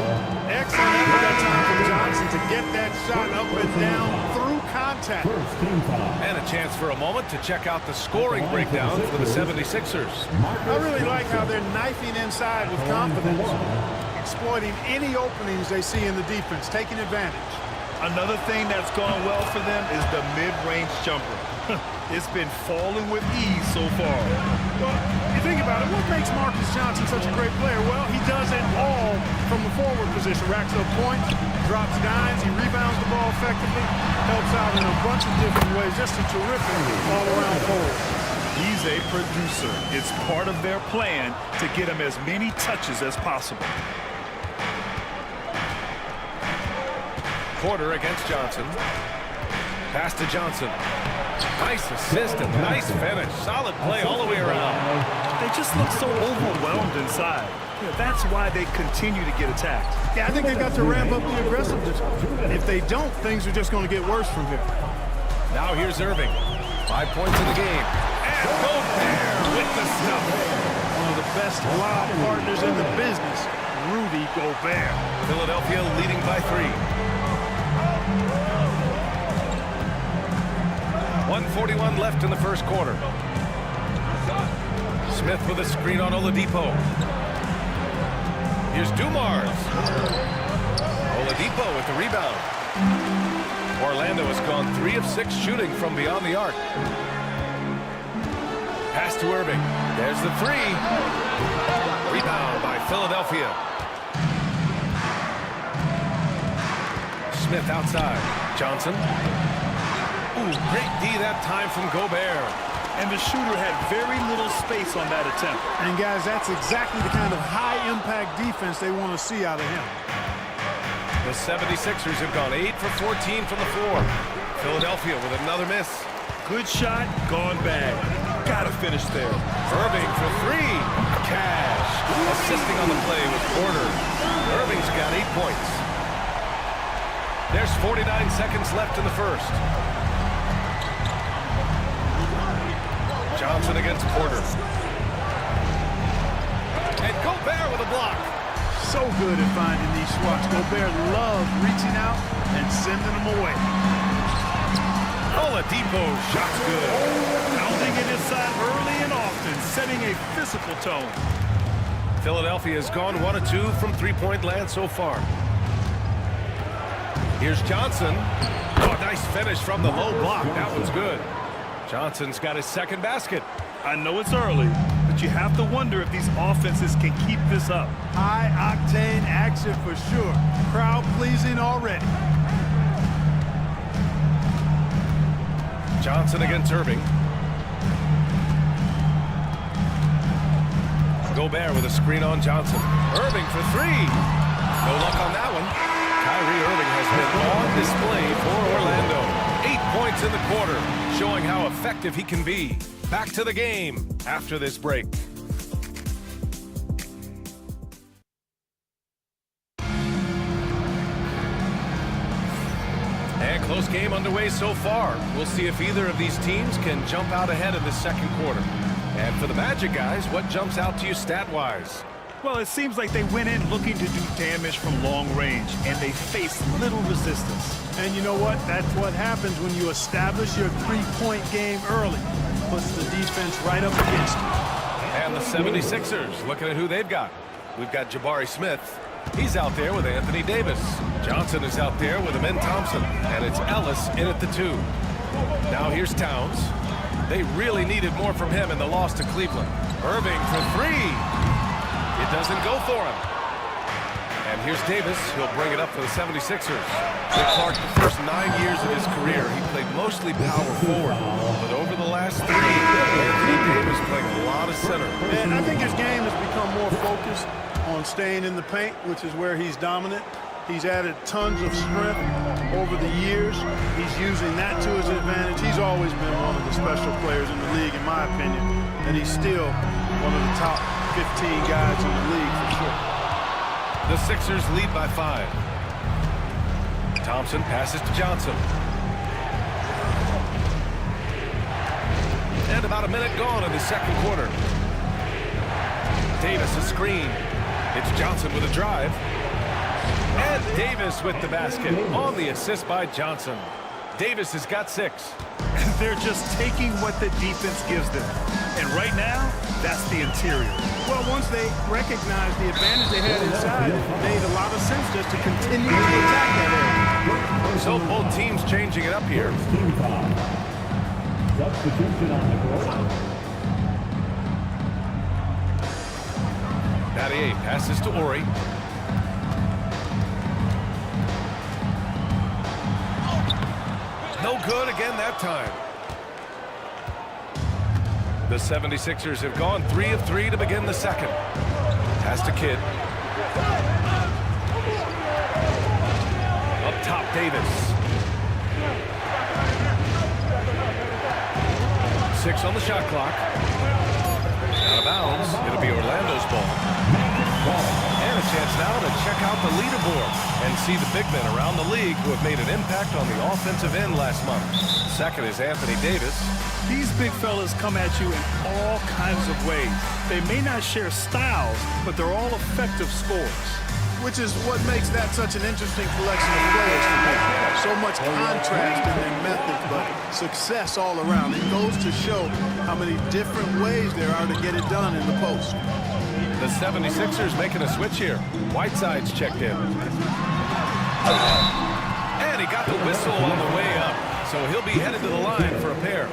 Excellent effort that time from Johnson to get that shot up and down through contact. And a chance for a moment to check out the scoring breakdown for the 76ers. I really like how they're knifing inside with confidence, exploiting any openings they see in the defense, taking advantage. Another thing that's gone well for them is the mid-range jumper. It's been falling with ease so far. Well, you think about it, what makes Marcus Johnson such a great player? Well, he does it all from the forward position. Racks up points, drops dimes, he rebounds the ball effectively, helps out in a bunch of different ways. Just a terrific all-around forward. He's a producer. It's part of their plan to get him as many touches as possible. Porter against Johnson. Pass to Johnson. Nice assist and nice finish. Solid play all the way around. They just look so overwhelmed inside. That's why they continue to get attacked. Yeah, I think they've got to ramp up the aggressiveness. If they don't, things are just going to get worse from here. Now here's Irving. 5 points in the game. And Gobert with the stuff. One of the best lob partners in the business, Rudy Gobert. Philadelphia leading by 3. 1:41 left in the first quarter. Smith with a screen on Oladipo. Here's Dumars. Oladipo with the rebound. Orlando has gone 3 of 6 shooting from beyond the arc. Pass to Irving. There's the 3. Rebound by Philadelphia. Smith outside. Johnson. Ooh, great D that time from Gobert. And the shooter had very little space on that attempt. And guys, that's exactly the kind of high-impact defense they want to see out of him. The 76ers have gone 8 for 14 from the floor. Philadelphia with another miss. Good shot, gone bad. Gotta finish there. Irving for 3. Cash. Assisting on the play with Porter. Irving's got 8 points. There's 49 seconds left in the first. Johnson against Porter. And Gobert with a block. So good at finding these swats. Gobert loves reaching out and sending them away. Oladipo, shot's good. Pounding it inside early and often, setting a physical tone. Philadelphia has gone 1 of 2 from three-point land so far. Here's Johnson. Oh, nice finish from the low block. That one's good. Johnson's got his second basket. I know it's early, but you have to wonder if these offenses can keep this up. High-octane action for sure. Crowd-pleasing already. Johnson against Irving. Gobert with a screen on Johnson. Irving for 3. No luck on that one. Kyrie Irving has been on display for Orlando. 8 points in the quarter, showing how effective he can be. Back to the game after this break. And close game underway so far. We'll see if either of these teams can jump out ahead in the second quarter. And for the Magic guys, what jumps out to you stat-wise? Well, it seems like they went in looking to do damage from long range, and they faced little resistance. And you know what? That's what happens when you establish your three-point game early. Puts the defense right up against you. And the 76ers, looking at who they've got. We've got Jabari Smith. He's out there with Anthony Davis. Johnson is out there with Amen Thompson. And it's Ellis in at the 2. Now here's Towns. They really needed more from him in the loss to Cleveland. Irving for 3. It doesn't go for him. And here's Davis. He'll bring it up for the 76ers. Rick Clark, the first 9 years of his career, he played mostly power forward. But over the last 3, Anthony Davis playing a lot of center. And I think his game has become more focused on staying in the paint, which is where he's dominant. He's added tons of strength over the years. He's using that to his advantage. He's always been one of the special players in the league, in my opinion. And he's still one of the top 15 guys in the league for sure. The Sixers lead by 5. Thompson passes to Johnson. And about a minute gone in the second quarter. Davis a screen. It's Johnson with a drive. And Davis with the basket on the assist by Johnson. Davis has got 6. They're just taking what the defense gives them. And right now, that's the interior. Well, once they recognized the advantage they had inside, it made a lot of sense just to continue to attack that area. So both teams changing it up here. Substitution on the court. Battier passes to Ori. No good again that time. The 76ers have gone 3 of 3 to begin the second. Pass to Kidd. Up top, Davis. 6 on the shot clock. Out of bounds. It'll be Orlando's ball. And a chance now to check out the leaderboard and see the big men around the league who have made an impact on the offensive end last month. Second is Anthony Davis. These big fellas come at you in all kinds of ways. They may not share styles, but they're all effective scorers. Which is what makes that such an interesting collection of players to me. So much contrast in their methods, but success all around. It goes to show how many different ways there are to get it done in the post. The 76ers making a switch here. Whiteside's checked in. And he got the whistle on the way up, so he'll be headed to the line for a pair.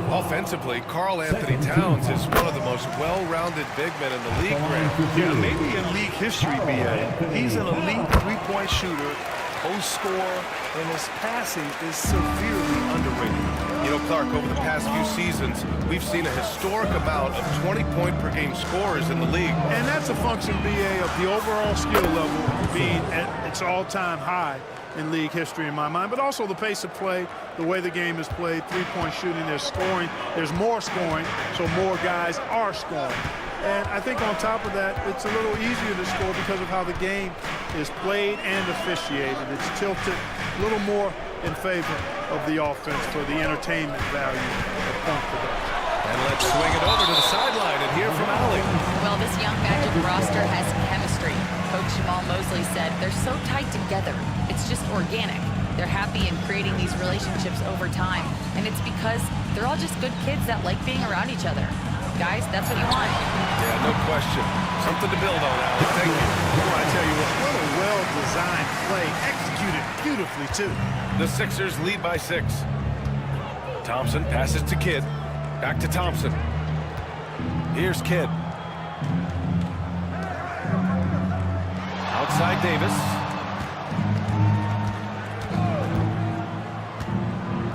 Offensively, Karl Anthony Towns is one of the most well-rounded big men in the league, Grant. Yeah, maybe in league history, B.A. He's an elite three-point shooter, post scorer, and his passing is severely underrated. You know, Clark, over the past few seasons, we've seen a historic amount of 20-point-per-game scorers in the league. And that's a function, B.A., of the overall skill level being at its all-time high in league history in my mind, but also the pace of play, the way the game is played, three-point shooting, there's scoring, there's more scoring, so more guys are scoring. And I think on top of that, it's a little easier to score because of how the game is played and officiated. It's tilted a little more in favor of the offense for the entertainment value of point production. And let's swing it over to the sideline and hear from Allie. Well, this young Magic roster has chemistry. Coach Jamal Mosley said they're so tight together. It's just organic. They're happy in creating these relationships over time. And it's because they're all just good kids that like being around each other. Guys, that's what you want. Yeah, no question. Something to build on, Allie. Thank you. Well, I tell you what a well-designed play. Executed beautifully, too. The Sixers lead by 6. Thompson passes to Kidd. Back to Thompson. Here's Kidd. Outside Davis.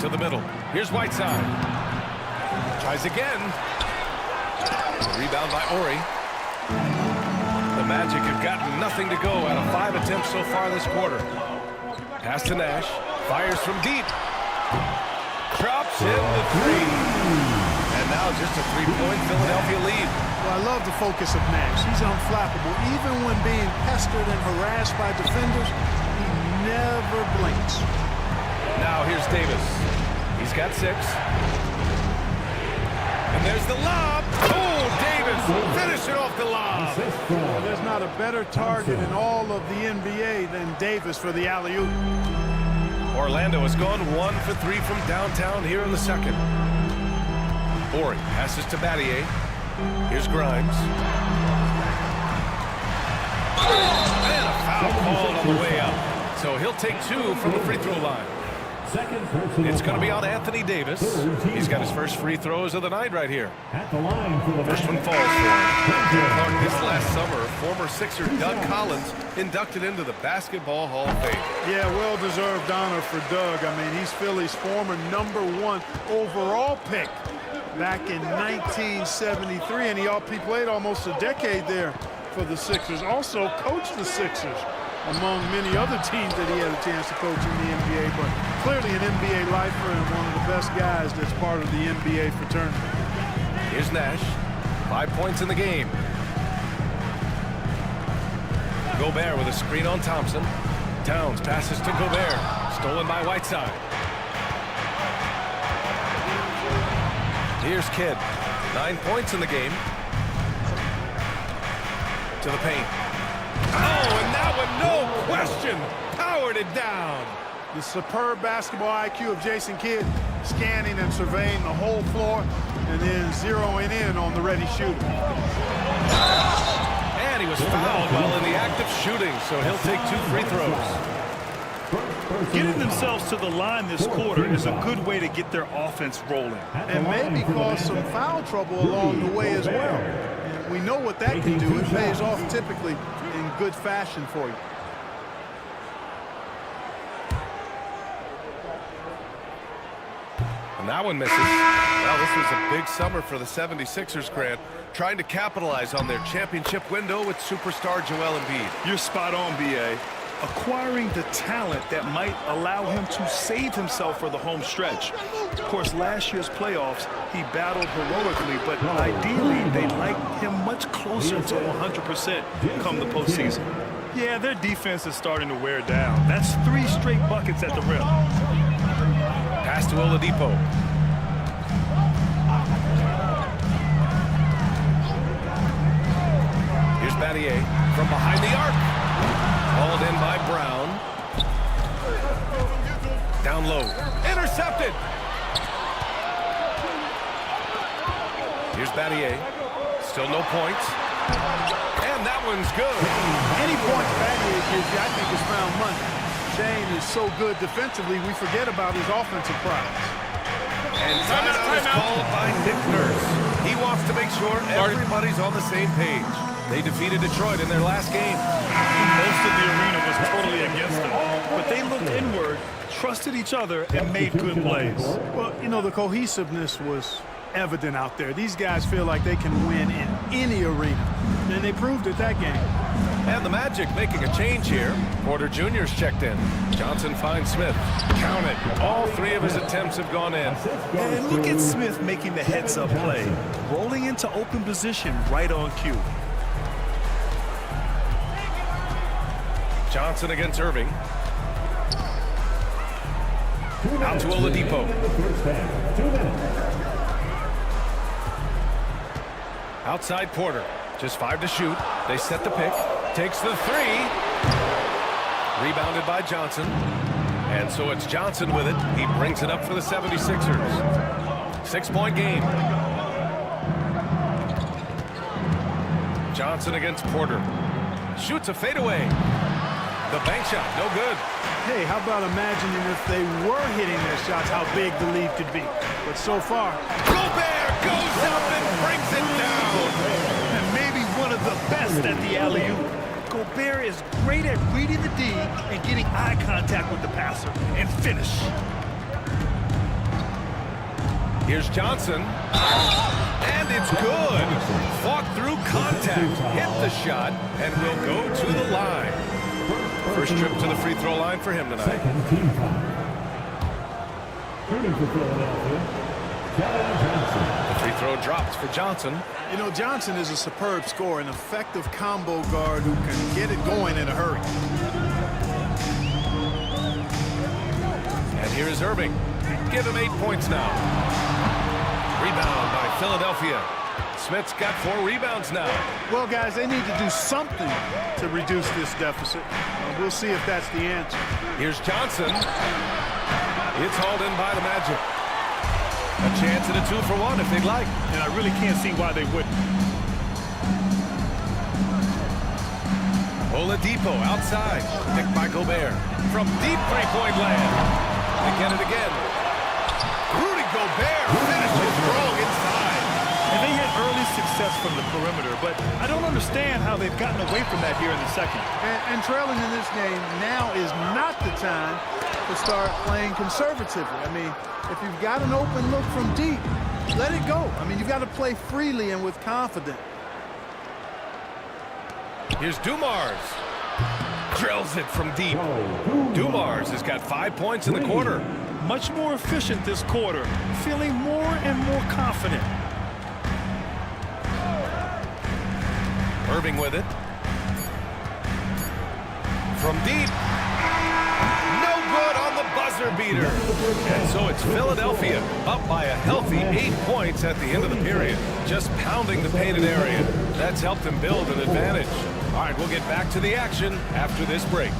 To the middle. Here's Whiteside. Tries again. Rebound by Ori. The Magic have gotten nothing to go out of 5 attempts so far this quarter. Pass to Nash. Fires from deep. Drops in the 3. And now just a 3-point Philadelphia lead. Well, I love the focus of Nash. He's unflappable. Even when being pestered and harassed by defenders, he never blinks. Now here's Davis. He's got 6. And there's the lob. Oh, Davis finishing off the lob. Well, there's not a better target in all of the NBA than Davis for the alley-oop. Orlando has gone 1 for 3 from downtown here in the second. Ori passes to Battier. Here's Grimes. And a foul called on the way up. So he'll take 2 from the free throw line. It's going to be on Anthony Davis. He's got his first free throws of the night right here. First one falls for him. Clark, this last summer, former Sixer Doug Collins inducted into the Basketball Hall of Fame. Yeah, well-deserved honor for Doug. I mean, he's Philly's former #1 overall pick back in 1973, and he played almost a decade there for the Sixers. Also coached the Sixers, among many other teams that he had a chance to coach in the NBA, but clearly an NBA lifer and one of the best guys that's part of the NBA fraternity. Here's Nash. 5 points in the game. Gobert with a screen on Thompson. Towns passes to Gobert. Stolen by Whiteside. Here's Kidd. 9 points in the game. To the paint. Oh, and that one, no question, powered it down. The superb basketball IQ of Jason Kidd, scanning and surveying the whole floor and then zeroing in on the ready shooter. And he was fouled while in the act of shooting, so he'll take 2 free throws. Getting themselves to the line this quarter is a good way to get their offense rolling. And maybe cause some foul trouble along the way as well. And we know what that can do. It pays off typically in good fashion for you. And that one misses. Well, this was a big summer for the 76ers, Grant, trying to capitalize on their championship window with superstar Joel Embiid. You're spot on, B.A. Acquiring the talent that might allow him to save himself for the home stretch. Of course, last year's playoffs, he battled heroically, but ideally, they like him much closer to 100% come the postseason. Yeah, their defense is starting to wear down. That's 3 straight buckets at the rim. Pass to Oladipo. Here's Battier from behind the arc. Hauled in by Brown. Down low. Intercepted. Here's Battier. Still no points. And that one's good. Any points Battier gives you, I think, is found money. Shane is so good defensively, we forget about his offensive prowess. And timeout is called by Nick Nurse. He wants to make sure everybody's on the same page. They defeated Detroit in their last game. Most of the arena was totally against them, but they looked inward, trusted each other, and made good plays. Well, you know, the cohesiveness was evident out there. These guys feel like they can win in any arena, and they proved it that game. And the Magic making a change here. Porter Jr.'s checked in. Johnson finds Smith. Count it. All 3 of his attempts have gone in. And look at Smith making the heads-up play, rolling into open position right on cue. Johnson against Irving. Out to Oladipo. Outside Porter. Just 5 to shoot. They set the pick. Takes the 3. Rebounded by Johnson. And so it's Johnson with it. He brings it up for the 76ers. 6-point game. Johnson against Porter. Shoots a fadeaway. The bank shot, no good. Hey, how about imagining if they were hitting their shots, how big the lead could be. But so far, Gobert goes up and brings it down. And maybe one of the best at the alley-oop. Gobert is great at reading the D and getting eye contact with the passer and finish. Here's Johnson. And it's good. Fought through contact, hit the shot, and will go to the line. First trip to the free throw line for him tonight. Second team foul. Shooting for Philadelphia, Jalen Johnson. The free throw drops for Johnson. you know, Johnson is a superb scorer, an effective combo guard who can get it going in a hurry. And here is Irving. Give him 8 points now. Rebound by Philadelphia. Smith's got 4 rebounds now. Well, guys, they need to do something to reduce this deficit. We'll see if that's the answer. Here's Johnson. It's hauled in by the Magic. A chance at a 2-for-1 if they'd like. And I really can't see why they wouldn't. Oladipo outside. Picked by Gobert. From deep three-point land. They get it again. Rudy Gobert finishes strong inside. And they had early success from the perimeter, but I don't understand how they've gotten away from that here in the second. And trailing in this game, now is not the time to start playing conservatively. I mean, if you've got an open look from deep, let it go. I mean, you've got to play freely and with confidence. Here's Dumars. Drills it from deep. Dumars has got 5 points in the quarter. Much more efficient this quarter, feeling more and more confident. Irving with it. From deep. No good on the buzzer. buzzer beater. And so it's Philadelphia up by a healthy 8 points at the end of the period, just pounding the painted area. That's helped them build an advantage. All right, we'll get back to the action after this break.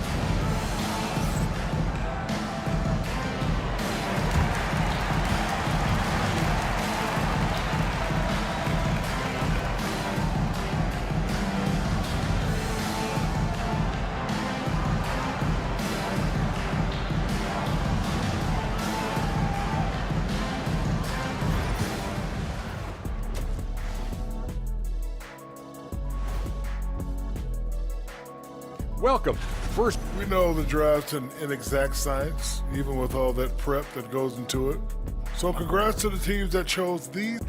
Welcome. First, we know the draft's an inexact science, even with all that prep that goes into it. So congrats to the teams that chose these.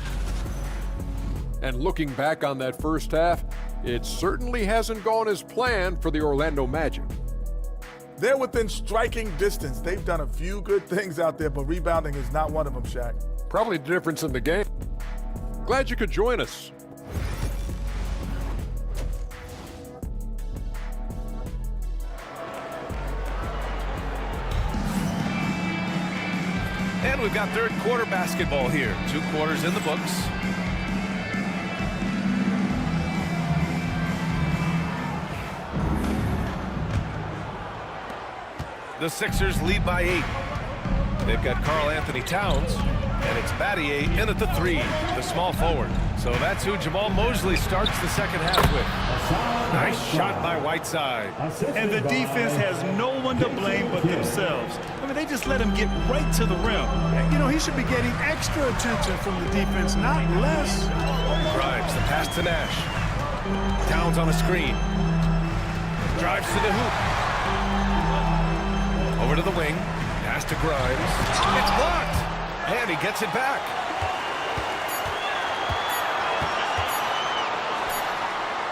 And looking back on that first half, it certainly hasn't gone as planned for the Orlando Magic. They're within striking distance. They've done a few good things out there, but rebounding is not one of them, Shaq. Probably the difference in the game. Glad you could join us. And we've got third quarter basketball here. 2 quarters in the books. The Sixers lead by 8. They've got Karl-Anthony Towns, and it's Battier in at the 3, the small forward. So that's who Jamal Mosley starts the second half with. Nice shot by Whiteside. And the defense has no one to blame but themselves. I mean, they just let him get right to the rim. You know, he should be getting extra attention from the defense, not less. Grimes, the pass to Nash. Towns on a screen. Drives to the hoop. Over to the wing. Pass to Grimes. It's blocked. And he gets it back.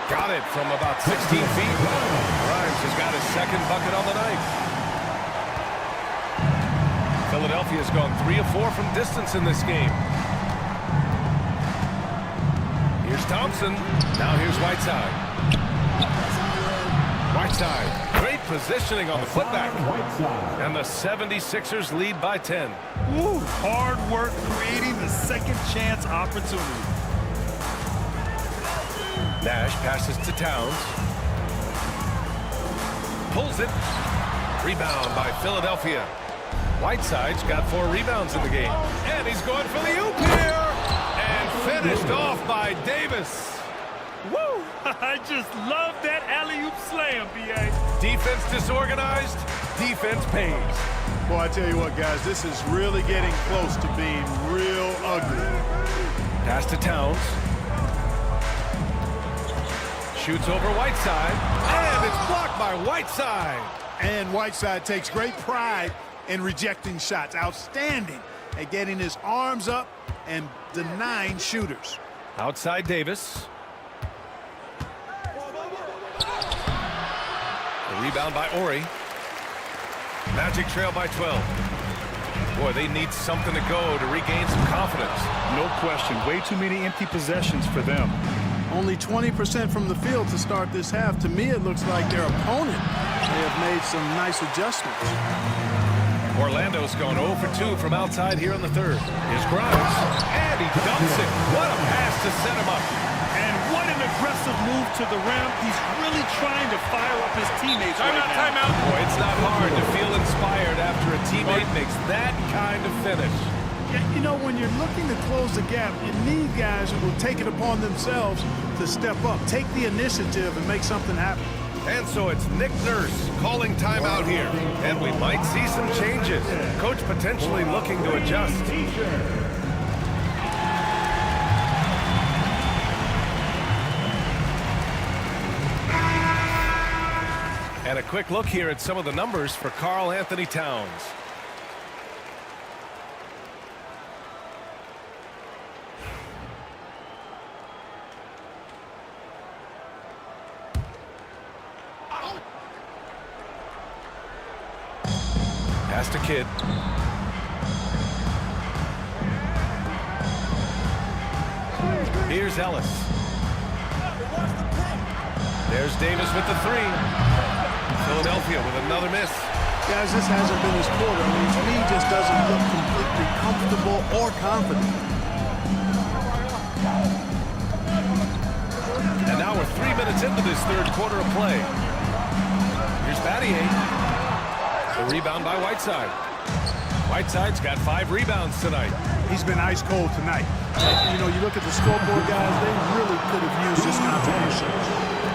Got it from about 16 feet. Grimes has got his second bucket on the night. Philadelphia's gone 3 of 4 from distance in this game. Here's Thompson. Now here's Whiteside. Whiteside. Great positioning on the putback. And the 76ers lead by 10. Woo, hard work creating the second chance opportunity. Nash passes to Towns. Pulls it. Rebound by Philadelphia. Whiteside's got 4 rebounds in the game. And he's going for the oop here. And finished off by Davis. Woo! I just love that alley-oop slam, B.A. Defense disorganized. Defense pays. Well, I tell you what, guys, this is really getting close to being real ugly. Pass to Towns. Shoots over Whiteside, and it's blocked by Whiteside. And Whiteside takes great pride in rejecting shots. Outstanding at getting his arms up and denying shooters. Outside Davis. The rebound by Ori. Magic trail by 12. Boy, they need something to go to regain some confidence. No question. Way too many empty possessions for them. Only 20% from the field to start this half. To me, it looks like their opponent may have made some nice adjustments. Orlando's gone 0 for 2 from outside here in the third. Here's Grimes, and he dumps it. What a pass to set him up. And what an aggressive move to the rim. He's really trying to fire up his teammates right now. Timeout. Boy, it's not hard to feel inspired after a teammate makes that kind of finish. You know, when you're looking to close the gap, you need guys who will take it upon themselves to step up, take the initiative, and make something happen. And so it's Nick Nurse calling timeout here. And we might see some changes. Coach potentially looking to adjust. And a quick look here at some of the numbers for Karl-Anthony Towns. Pass to Kidd. Here's Ellis. There's Davis with the 3. Philadelphia with another miss. Guys, this hasn't been his quarter. I mean, to me, he just doesn't look completely comfortable or confident. And now we're 3 minutes into this third quarter of play. Here's Battier. The rebound by Whiteside. Whiteside's got 5 rebounds tonight. He's been ice cold tonight. You know, you look at the scoreboard, guys, they really could have used this contribution.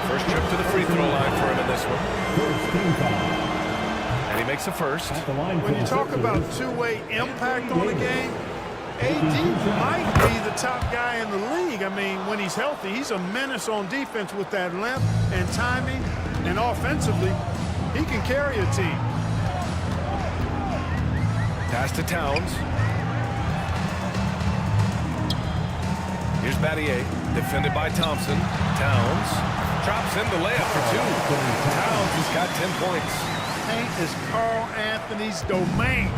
First trip to the free throw line for him in this one. And he makes a first. When you talk about two-way impact on the game, AD might be the top guy in the league. I mean, when he's healthy, he's a menace on defense with that length and timing. And offensively, he can carry a team. Pass to Towns. Here's Battier, defended by Thompson. Towns drops in the layup for 2. Towns has got 10 points. Paint is Carl Anthony's domain.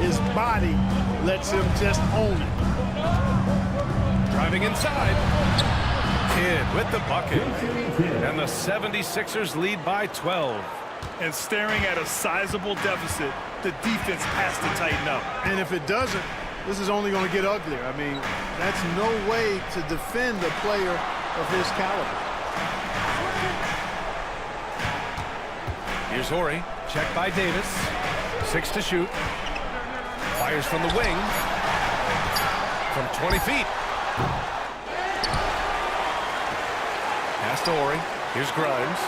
His body lets him just own it. Driving inside. Kidd with the bucket. And the 76ers lead by 12. And staring at a sizable deficit, the defense has to tighten up. And if it doesn't, this is only going to get uglier. I mean, that's no way to defend a player of his caliber. Here's Horry, checked by Davis. 6 to shoot. Fires from the wing. From 20 feet. Pass to Horry. Here's Grimes.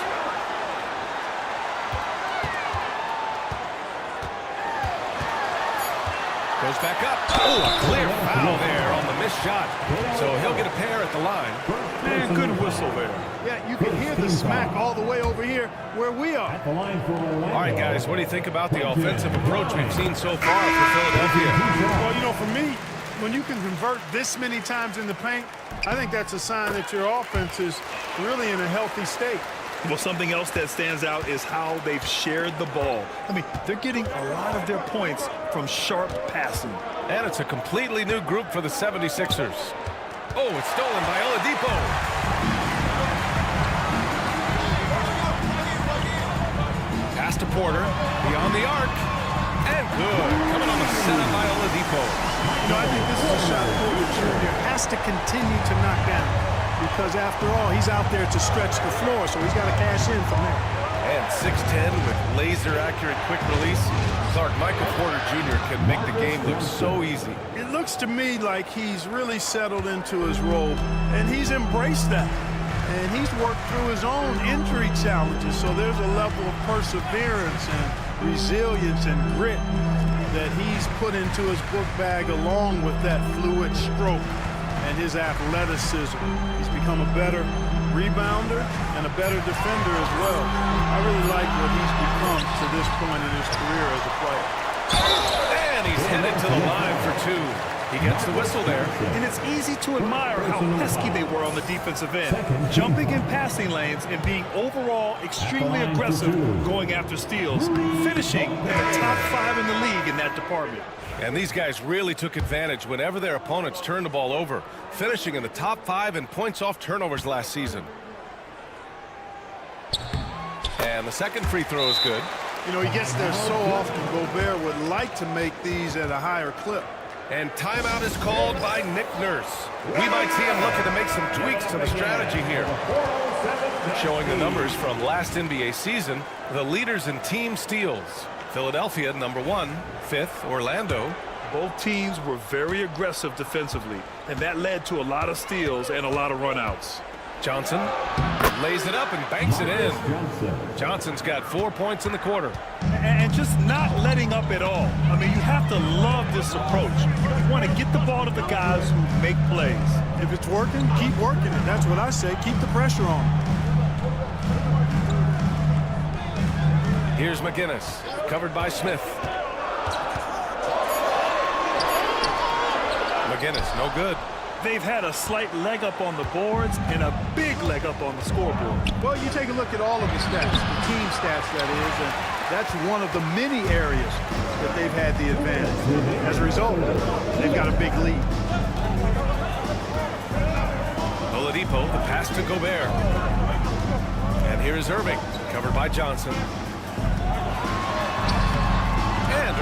Goes back up. Oh, a clear foul there on the missed shot. So he'll get a pair at the line. Man, good whistle there. Yeah, you can hear the smack all the way over here where we are. All right, guys, what do you think about the offensive approach we've seen so far for Philadelphia? Well, you know, for me, when you can convert this many times in the paint, I think that's a sign that your offense is really in a healthy state. Well, something else that stands out is how they've shared the ball. I mean, they're getting a lot of their points from sharp passing. And it's a completely new group for the 76ers. Oh, it's stolen by Oladipo. Pass to Porter, beyond the arc, and good. Coming on the setup by Oladipo. You know, I think this is a shot Porter Jr. has to continue to knock down. Because after all, he's out there to stretch the floor, so he's got to cash in from there. And 6'10" with laser-accurate quick release. Clark, Michael Porter Jr. can make the game look so easy. It looks to me like he's really settled into his role, and he's embraced that. And he's worked through his own injury challenges, so there's a level of perseverance and resilience and grit that he's put into his book bag along with that fluid stroke and his athleticism. He's become a better rebounder and a better defender as well. I really like what he's become to this point in his career as a player. And he's headed to the line for 2. He gets the whistle there. And it's easy to admire how pesky they were on the defensive end, jumping in passing lanes and being overall extremely aggressive going after steals, finishing in the top 5 in the league in that department. And these guys really took advantage whenever their opponents turned the ball over, finishing in the top 5 in points off turnovers last season. And the second free throw is good. You know, he gets there so often. Gobert would like to make these at a higher clip. And timeout is called by Nick Nurse. We might see him looking to make some tweaks to the strategy here. Showing the numbers from last NBA season, the leaders in team steals. Philadelphia, number 1, 5th, Orlando. Both teams were very aggressive defensively, and that led to a lot of steals and a lot of runouts. Johnson lays it up and banks it in. Johnson's got 4 points in the quarter. And just not letting up at all. I mean, you have to love this approach. You want to get the ball to the guys who make plays. If it's working, keep working it. That's what I say. Keep the pressure on. Here's McGinnis, covered by Smith. McGinnis, no good. They've had a slight leg up on the boards and a big leg up on the scoreboard. Well, you take a look at all of the stats, the team stats, that is, and that's one of the many areas that they've had the advantage. As a result, they've got a big lead. Oladipo, the pass to Gobert. And here is Irving, covered by Johnson.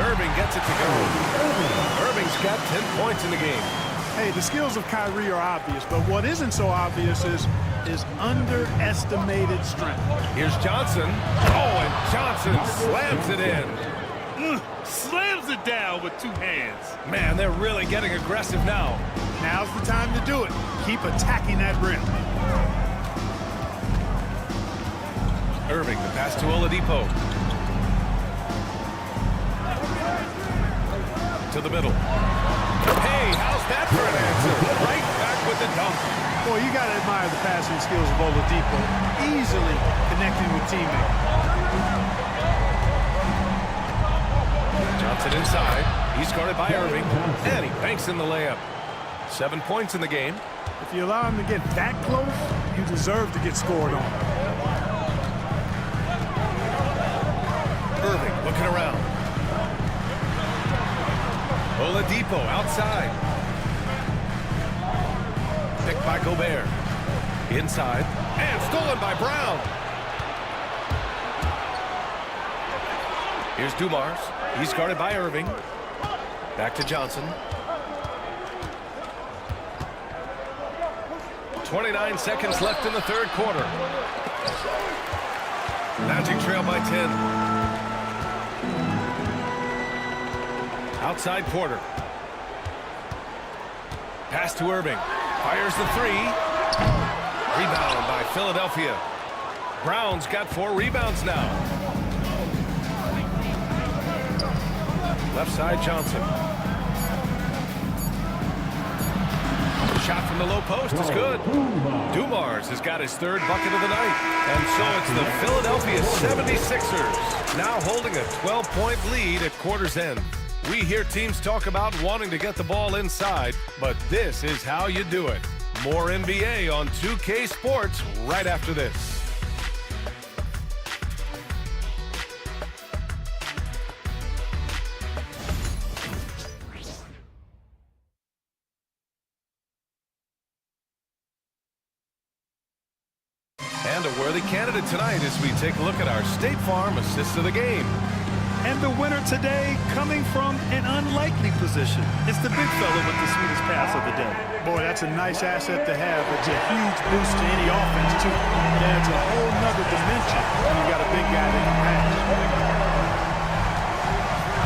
Irving gets it to go. Irving's got 10 points in the game. Hey, the skills of Kyrie are obvious, but what isn't so obvious is underestimated strength. Here's Johnson. Oh, and Johnson slams it in. Slams it down with 2 hands. Man, they're really getting aggressive now. Now's the time to do it. Keep attacking that rim. Irving, the pass to Oladipo. To the middle. Hey, how's that for an answer? Right back with the dunk. Boy, you got to admire the passing skills of Oladipo. Easily connecting with teammates. Johnson inside. He's guarded by Irving. And he banks in the layup. 7 points in the game. If you allow him to get that close, you deserve to get scored on. Irving looking around. Oladipo outside. Picked by Gobert. Inside. And stolen by Brown. Here's Dumars. He's guarded by Irving. Back to Johnson. 29 seconds left in the third quarter. Magic trail by 10. Outside Porter. Pass to Irving. Fires the 3. Rebound by Philadelphia. Brown's got 4 rebounds now. Left side Johnson. Shot from the low post is good. Dumars has got his 3rd bucket of the night. And so it's the Philadelphia 76ers now holding a 12-point lead at quarter's end. We hear teams talk about wanting to get the ball inside, but this is how you do it. More NBA on 2K Sports right after this. And a worthy candidate tonight as we take a look at our State Farm assist of the game. And the winner today coming from an unlikely position. It's the big fella with the sweetest pass of the day. Boy, that's a nice asset to have. It's a huge boost to any offense, too. It adds a whole nother dimension when you got a big guy that can pass.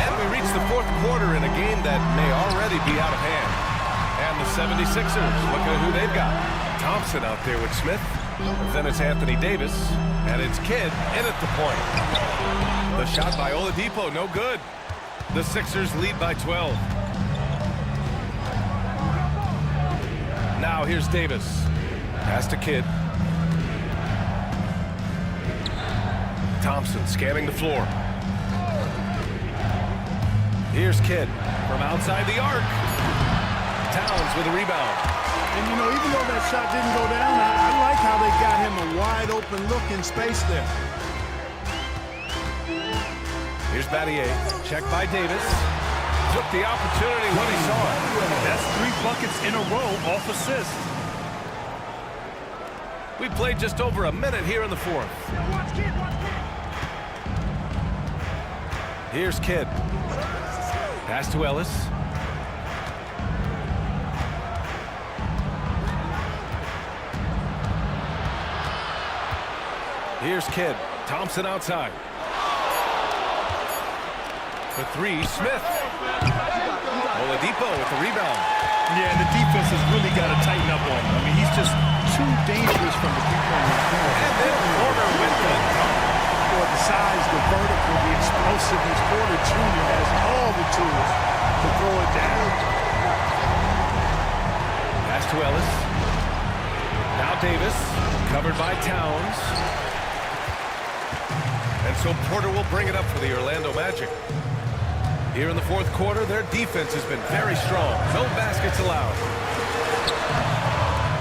And we reach the fourth quarter in a game that may already be out of hand. And the 76ers, look at who they've got. Thompson out there with Smith. Then it's Anthony Davis. And it's Kidd in at the point. The shot by Oladipo, no good. The Sixers lead by 12. Now here's Davis. Pass to Kidd. Thompson scanning the floor. Here's Kidd from outside the arc. Towns with a rebound. And, you know, even though that shot didn't go down, I like how they got him a wide-open look in space there. Here's Battier. Check by Davis. Took the opportunity when he saw it. That's 3 buckets in a row off assist. We played just over a minute here in the fourth. Here's Kidd. Pass to Ellis. Here's Kidd. Thompson outside. For 3, Smith. Oladipo with the rebound. Yeah, and the defense has really got to tighten up on him. I mean, he's just too dangerous from the three-point line. And then Porter with the dunk. For the size, the vertical, the explosiveness, Porter Jr. has all the tools to throw it down. Pass to Ellis. Now Davis, covered by Towns. And so Porter will bring it up for the Orlando Magic. Here in the fourth quarter, their defense has been very strong. No baskets allowed.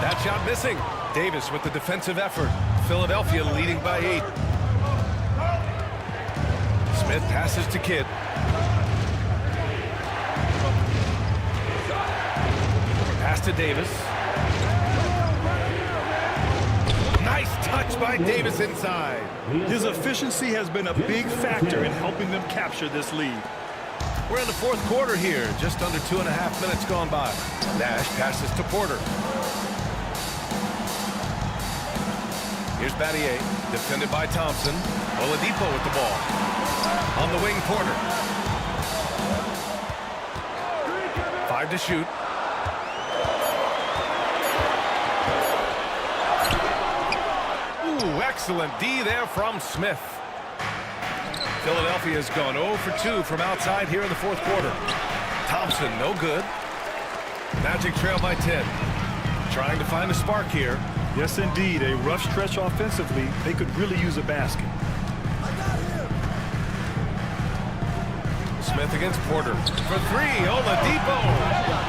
That shot missing. Davis with the defensive effort. Philadelphia leading by 8. Smith passes to Kidd. Pass to Davis. Nice touch by Davis inside. His efficiency has been a big factor in helping them capture this lead. We're in the fourth quarter here. Just under 2.5 minutes gone by. Nash passes to Porter. Here's Battier, defended by Thompson. Oladipo with the ball. On the wing, Porter. 5 to shoot. Ooh, excellent D there from Smith. Philadelphia's gone 0 for 2 from outside here in the fourth quarter. Thompson, no good. Magic trail by 10. Trying to find a spark here. Yes, indeed. A rough stretch offensively. They could really use a basket. Smith against Porter. For 3, Oladipo.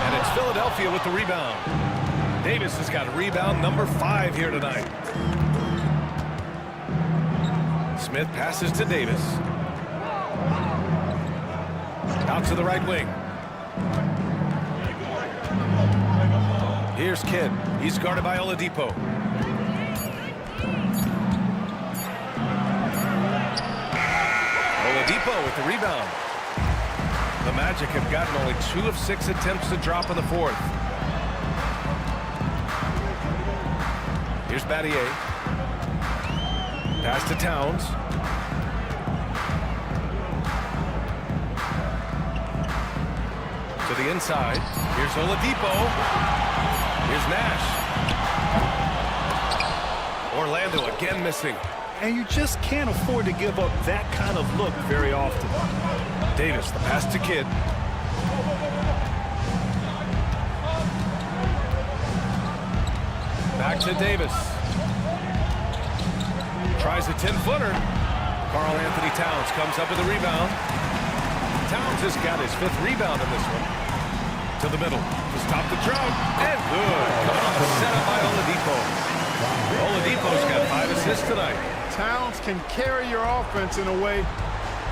And it's Philadelphia with the rebound. Davis has got rebound number 5 here tonight. Smith passes to Davis. Out to the right wing. Here's Kidd. He's guarded by Oladipo. Oladipo with the rebound. The Magic have gotten only 2 of 6 attempts to drop in the fourth. Here's Battier. Pass to Towns. To the inside. Here's Oladipo. Here's Nash. Orlando again missing. And you just can't afford to give up that kind of look very often. Davis, the pass to Kidd. Back to Davis. Tries a 10-footer. Karl Anthony Towns comes up with a rebound. Towns has got his 5th rebound in this one. To the middle. To stop the drought. And good. Coming on the setup by Oladipo. Oladipo's got 5 assists tonight. Towns can carry your offense in a way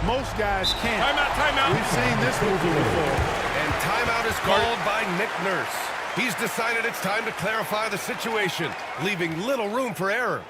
most guys can't. Timeout. We've seen this movie before. And timeout is called by Nick Nurse. He's decided it's time to clarify the situation, leaving little room for error.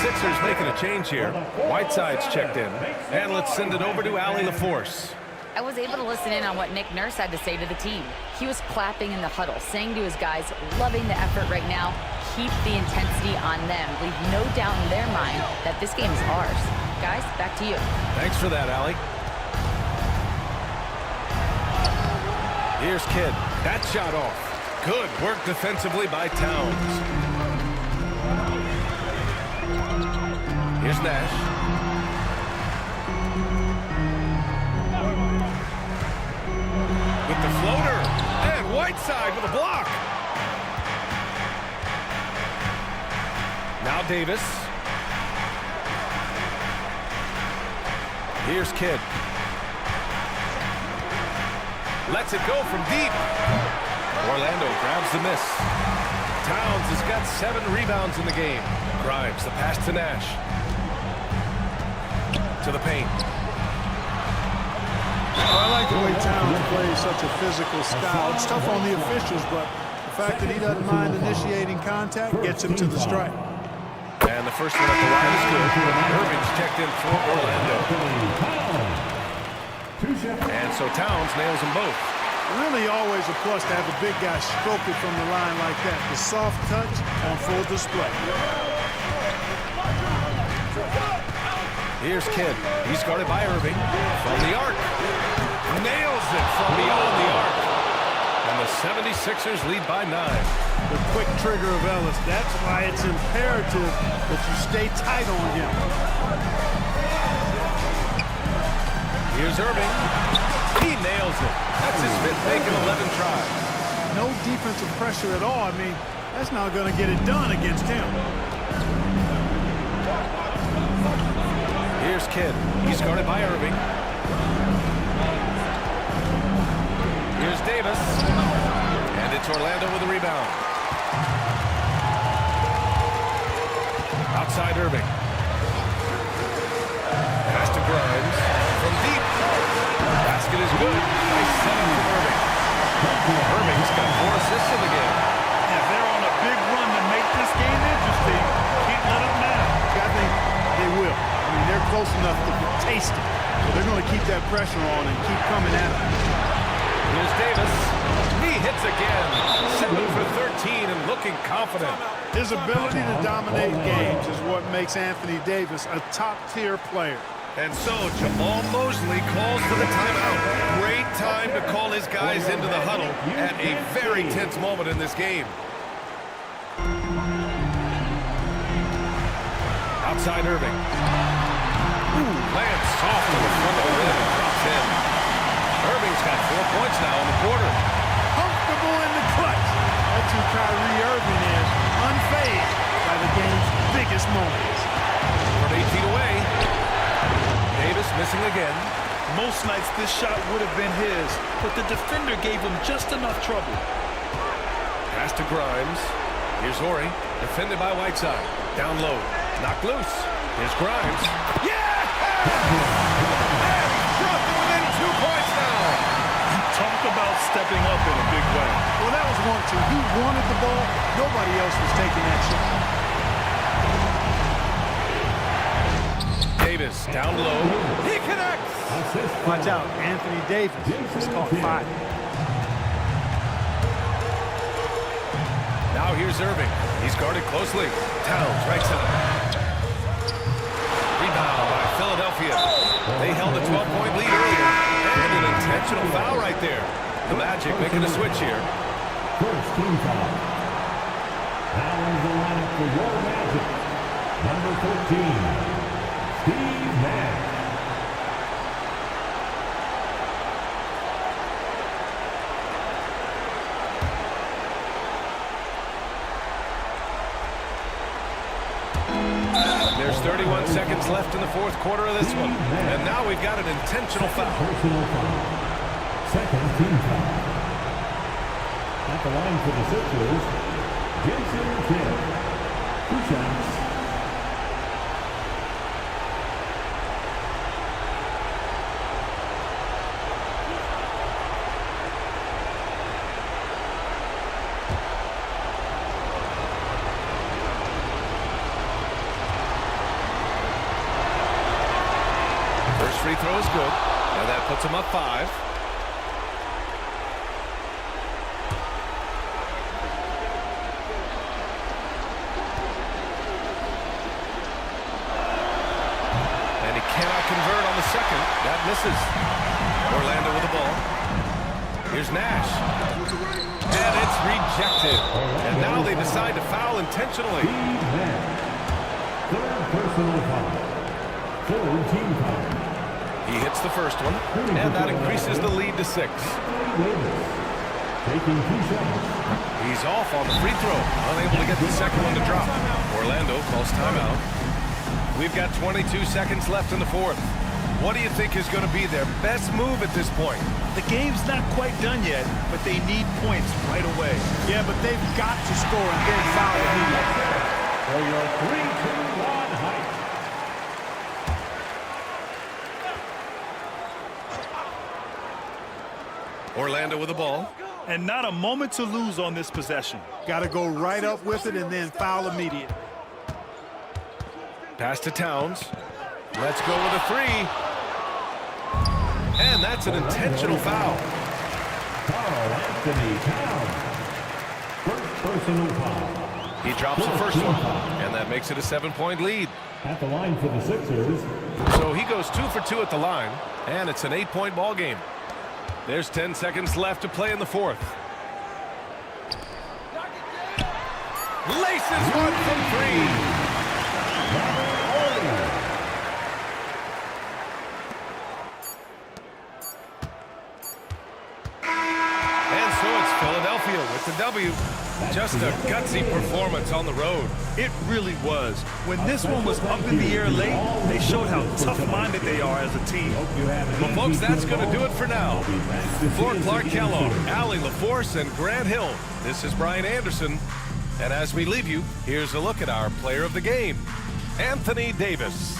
Sixers making a change here. Whiteside's checked in. And let's send it over to Allie LaForce. I was able to listen in on what Nick Nurse had to say to the team. He was clapping in the huddle, saying to his guys, loving the effort right now, keep the intensity on them. Leave no doubt in their mind that this game is ours. Guys, back to you. Thanks for that, Allie. Here's Kidd. That shot off. Good work defensively by Towns. Here's Nash. With the floater. And Whiteside with a block. Now Davis. Here's Kidd. Lets it go from deep. Orlando grabs the miss. Towns has got 7 rebounds in the game. Grimes, the pass to Nash. To the paint. I like the way Towns plays such a physical style. It's tough on the officials, but the fact that he doesn't mind initiating contact gets him to the strike. And the first one at the line is good. Irving's checked in for Orlando. And so Towns nails them both. Really always a plus to have a big guy stroke it from the line like that. The soft touch on full display. Here's Kidd. He's guarded by Irving. From the arc. Nails it from beyond the arc. And the 76ers lead by 9. The quick trigger of Ellis. That's why it's imperative that you stay tight on him. Here's Irving. He nails it. That's his 5th make in 11 tries. No defensive pressure at all. I mean, that's not going to get it done against him. Here's Kidd. He's guarded by Irving. Here's Davis. And it's Orlando with a rebound. Outside Irving. Pass to Grimes. From deep. Basket is good. Nice seven from Irving. Irving's got 4 assists in the game. Yeah, they're on a big run to make this game interesting. Can't let them down. I think they will. I mean, they're close enough to taste it. So they're going to keep that pressure on and keep coming at it. Here's Davis. He hits again. 7 for 13 and looking confident. His ability to dominate games is what makes Anthony Davis a top-tier player. And so Jamal Mosley calls for the timeout. Great time to call his guys into the huddle at a very tense moment in this game. Outside Irving. Lands soft on the front of the rim and drops in. Irving's got 4 points now in the quarter. Comfortable in the clutch. That's who Kyrie Irving is. Unfazed by the game's biggest moments. From 8 feet away. Davis missing again. Most nights this shot would have been his, but the defender gave him just enough trouble. Pass to Grimes. Here's Horry. Defended by Whiteside. Down low. Knocked loose. Here's Grimes. Yeah! And he's dropped it within 2 points now. Talk about stepping up in a big way. Well, that was 1-2. He wanted the ball. Nobody else was taking that shot. Davis down low. He connects. Watch out. Anthony Davis just caught 5. Now here's Irving. He's guarded closely. Towns right side. Rebound by Philadelphia. They held a 12-point lead earlier. And an intentional foul right there. The Magic making a switch here. First team foul. Now in the lineup for your Magic. Number 13, Steve Nash. There's 31 seconds left in the fourth quarter of this one. And now we've got an intentional foul. Personal foul. Second team foul. At the line for the Sixers, Jason Kidd. 2 shots. Free throw is good, and that puts him up 5. And he cannot convert on the second. That misses. Orlando with the ball. Here's Nash. And it's rejected. And now they decide to foul intentionally. Third personal foul. Third team foul. He hits the first one, and that increases the lead to 6. Taking 2 shots. He's off on the free throw, unable to get the second one to drop. Orlando calls timeout. We've got 22 seconds left in the fourth. What do you think is going to be their best move at this point? The game's not quite done yet, but they need points right away. Yeah, but they've got to score and then foul immediately. For your 3-2-1 hike. Orlando with the ball. And not a moment to lose on this possession. Got to go right up with it and then foul immediately. Pass to Towns. Let's go with a 3. And that's an intentional foul. Karl-Anthony Towns. First personal foul. He drops the first one, and that makes it a 7-point lead. At the line for the Sixers. So he goes 2 for 2 at the line, and it's an 8-point ball game. There's 10 seconds left to play in the fourth. Laces one from 3. And so it's Philadelphia with the W. Just a gutsy performance on the road. It really was. When this one was up in the air late, they showed how tough-minded they are as a team. Well, folks, that's going to do it for now. For Clark Kellogg, Allie LaForce, and Grant Hill, this is Brian Anderson. And as we leave you, here's a look at our player of the game. Anthony Davis.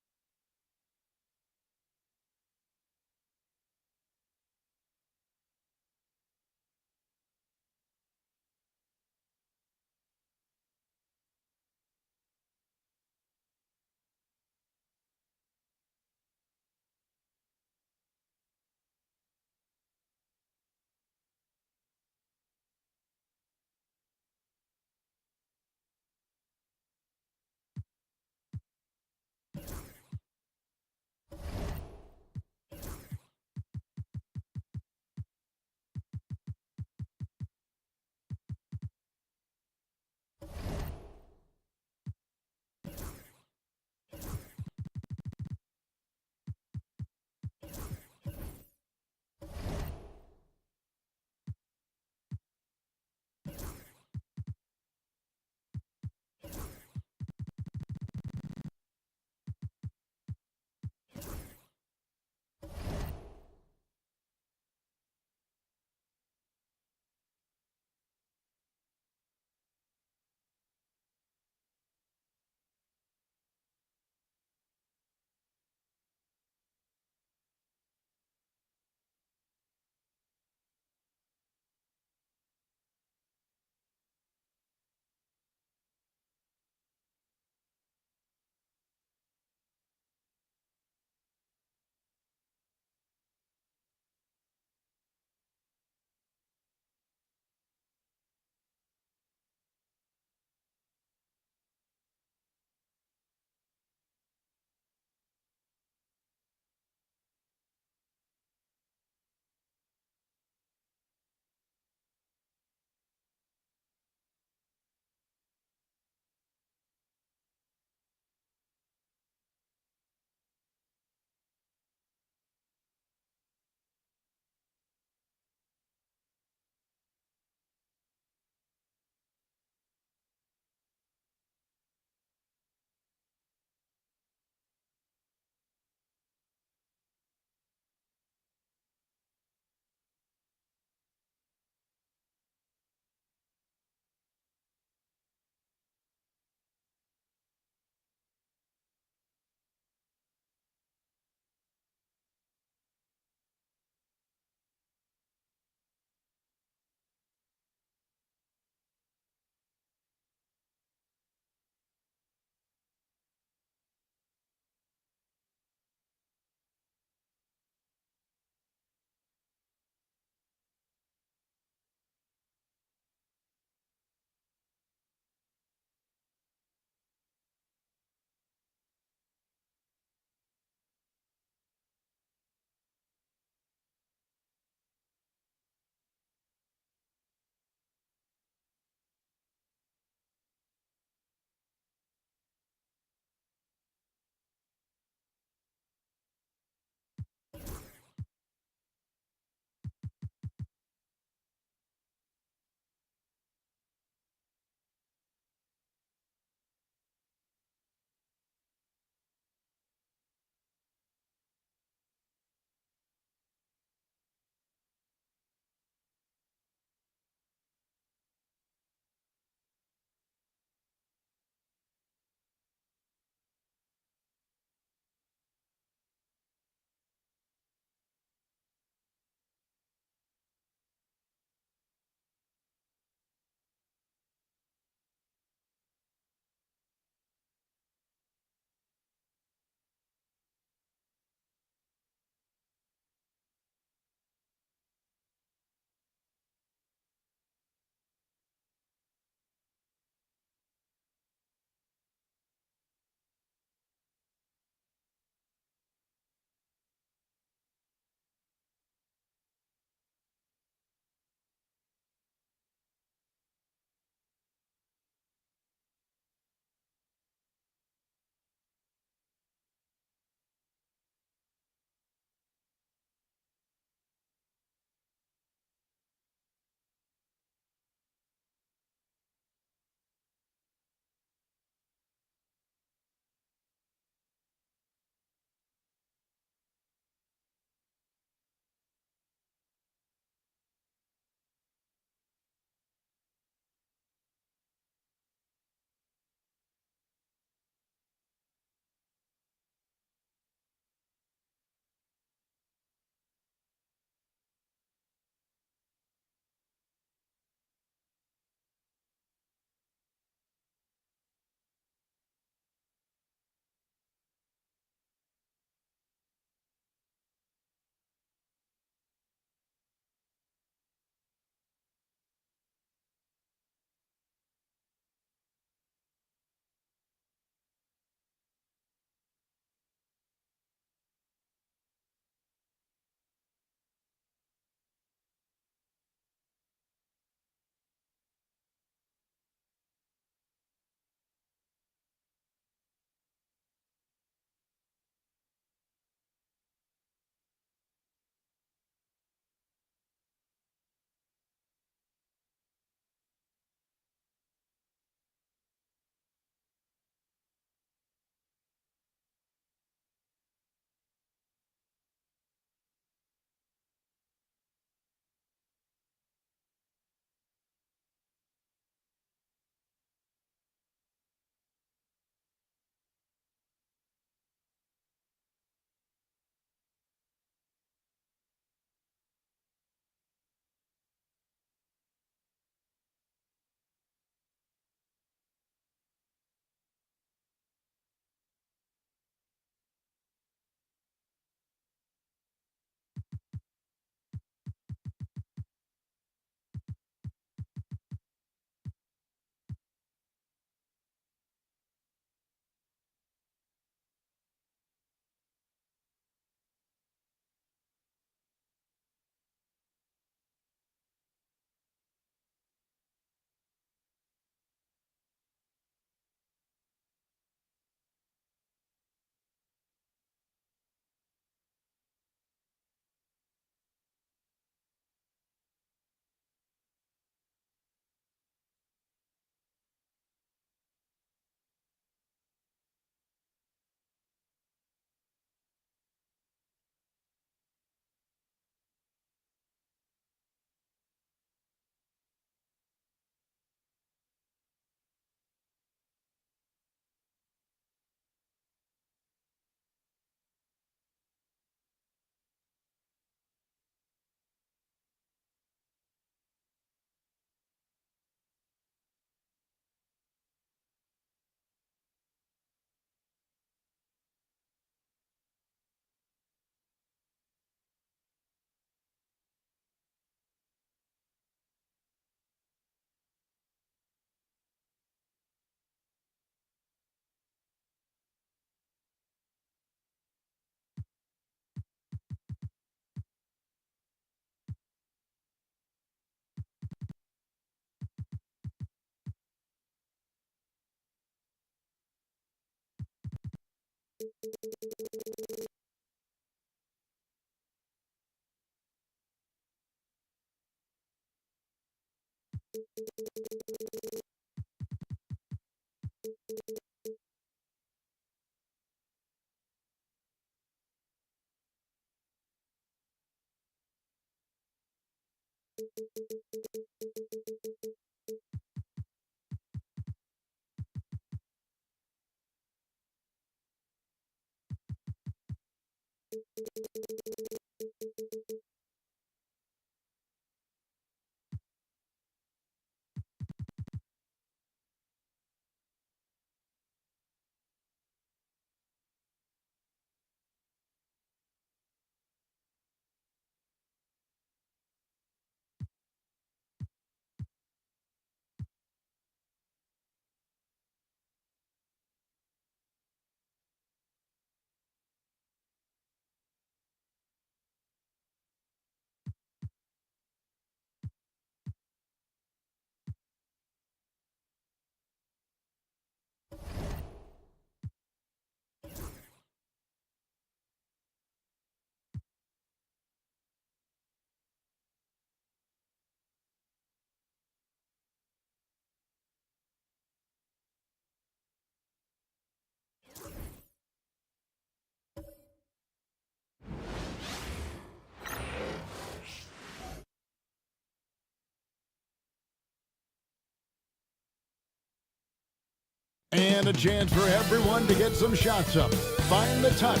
And a chance for everyone to get some shots up. Find the touch.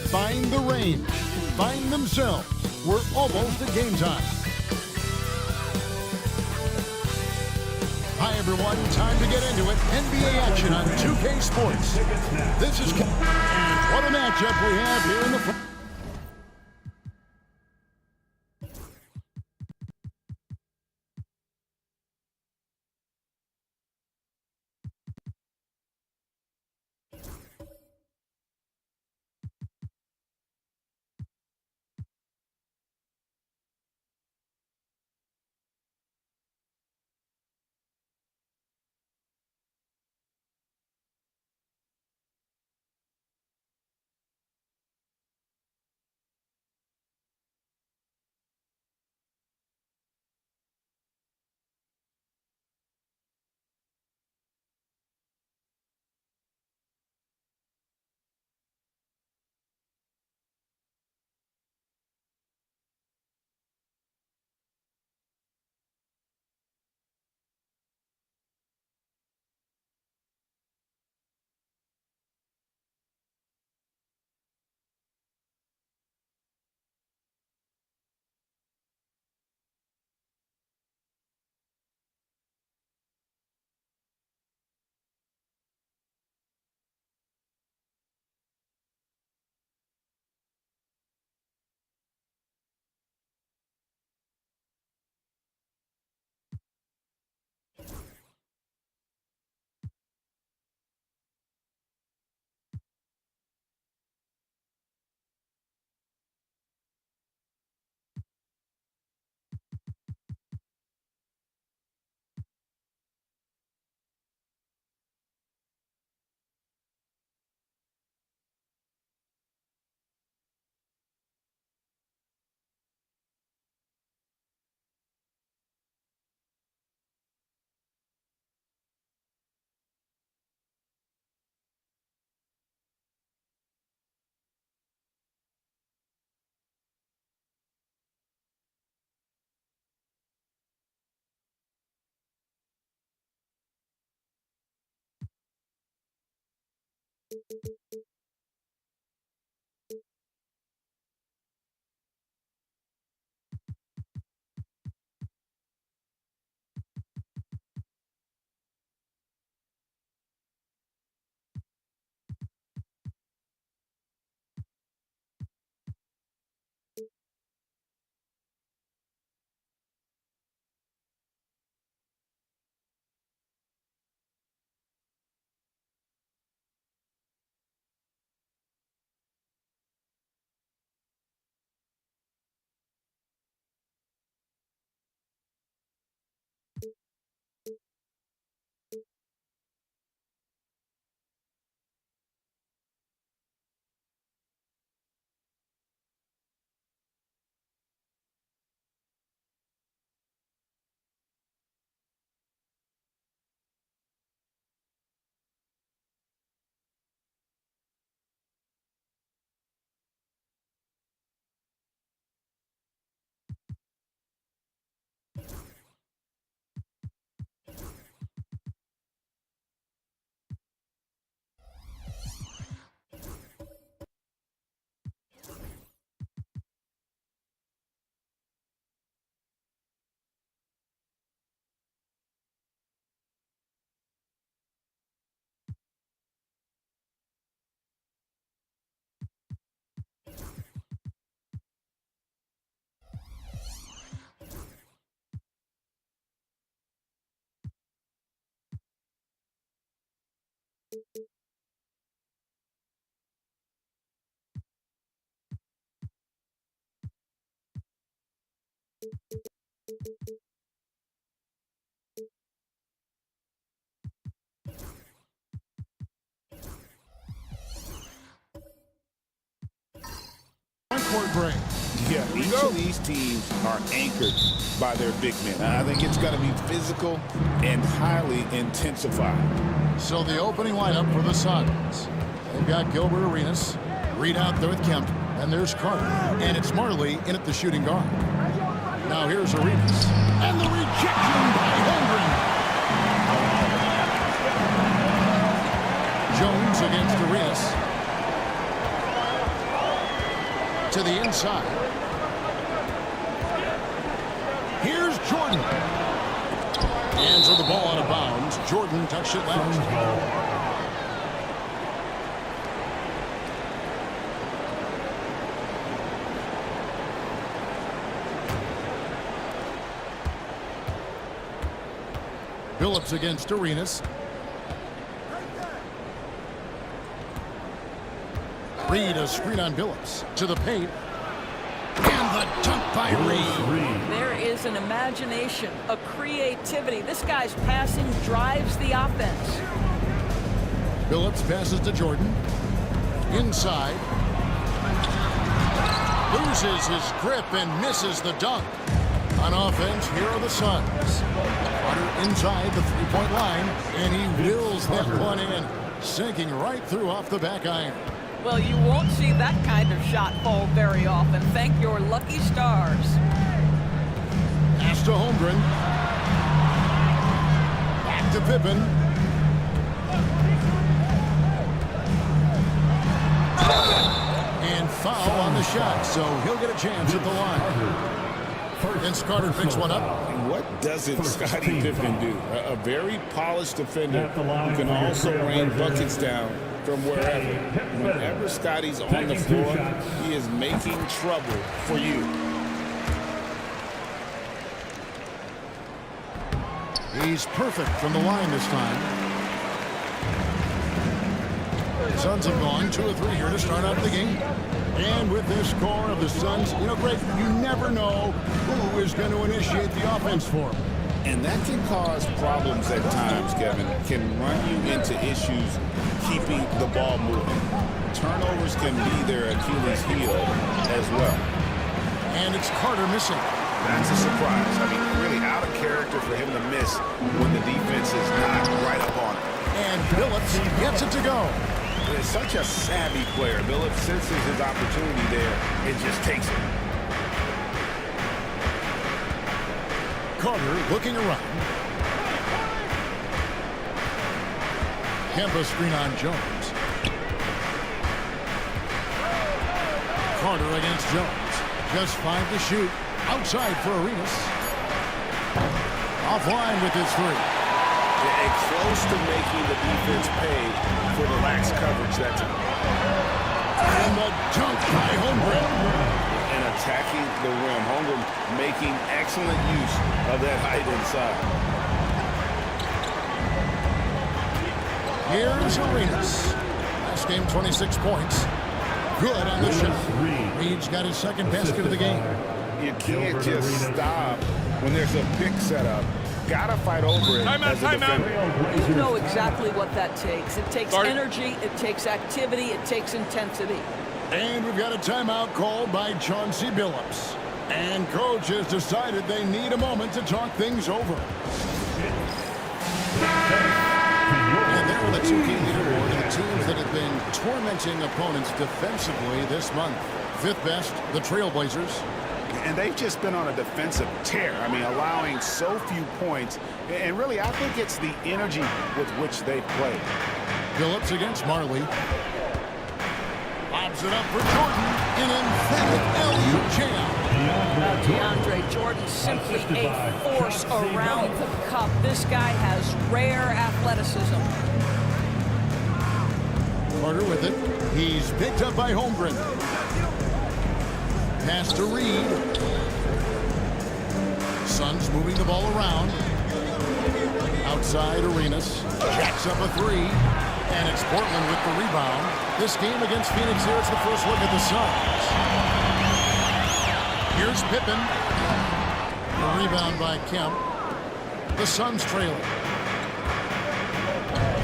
Find the range. Find themselves. We're almost at game time. Hi, everyone. Time to get into it. NBA action on 2K Sports. This is... And what a matchup we have here in the front. half-court break. Yeah, each of these teams are anchored by their big men. I think it's going to be physical and highly intensified. So the opening lineup for the Suns. They've got Gilbert Arenas, Reed out there with Kemp, and there's Carter. And it's Marley in at the shooting guard. Now here's Arenas. And the rejection by Holmgren. Jones against Arenas. To the inside. Here's Jordan. And so the ball out of bounds. Jordan touched it last. Phillips against Arenas. Reed a screen on Phillips to the paint. And the dunk by Reed. There is an imagination, a creativity. This guy's passing drives the offense. Phillips passes to Jordan. Inside. Loses his grip and misses the dunk. On offense, here are the Suns. Carter inside the three-point line, and he wills that one in, sinking right through off the back iron. Well, you won't see that kind of shot fall very often. Thank your lucky stars. Pass to Holmgren. Back to Pippen. And foul on the shot, so he'll get a chance at the line. Vince Carter picks one up. What doesn't Scottie Pippen do? A very polished defender who can also rain buckets down from wherever. Whenever Scottie's on the floor, he is making trouble for you. He's perfect from the line this time. Suns have gone 2 of 3 here to start out the game. And with this score of the Suns, you know, Greg, you never know who is going to initiate the offense for them. And that can cause problems at times, Kevin. Can run you into issues keeping the ball moving. Turnovers can be their Achilles heel as well. And it's Carter missing. That's a surprise. I mean, really out of character for him to miss when the defense is not right up on him. And Phillips gets it to go. He's such a savvy player. Phillips senses his opportunity there and just takes it. Carter looking around. Kempa screen on Jones. Carter against Jones. Just 5 to shoot. Outside for Arenas. Offline with his 3. Close to making the defense pay for the lax coverage that time. And the dunk by Holmgren. And attacking the rim. Holmgren making excellent use of that height inside. Here's Arenas. Last game, 26 points. Good on the shot. Reed's got his second basket of the game. You can't just stop when there's a pick set up. Gotta fight over it. Timeout. You know exactly what that takes. It takes energy, it takes activity, it takes intensity. And we've got a timeout called by Chauncey Billups. And coach has decided they need a moment to talk things over. And there are the 2 key leaderboard of the teams that have been tormenting opponents defensively this month. 5th best, the Trailblazers. And they've just been on a defensive tear. I mean, allowing so few points. And really, I think it's the energy with which they play. Phillips against Marley. Lobs it up for Jordan. An emphatic LU jam. Now, DeAndre Jordan simply a force around the cup. This guy has rare athleticism. Carter with it. He's picked up by Holmgren. Pass to Reed. Suns moving the ball around. Outside Arenas. Jacks up a 3. And it's Portland with the rebound. This game against Phoenix here is the first look at the Suns. Here's Pippen. The rebound by Kemp. The Suns trailing.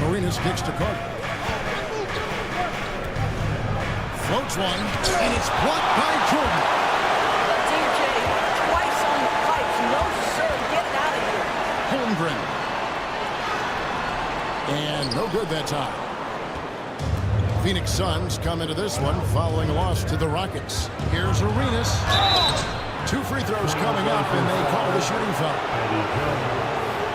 Arenas kicks to Carter. Floats one, and it's blocked by Jordan. DJ, twice on the pipes. No, sir. Get it out of here. Holmgren. And no good that time. Phoenix Suns come into this one following a loss to the Rockets. Here's Arenas. 2 free throws coming up, and they call the shooting foul.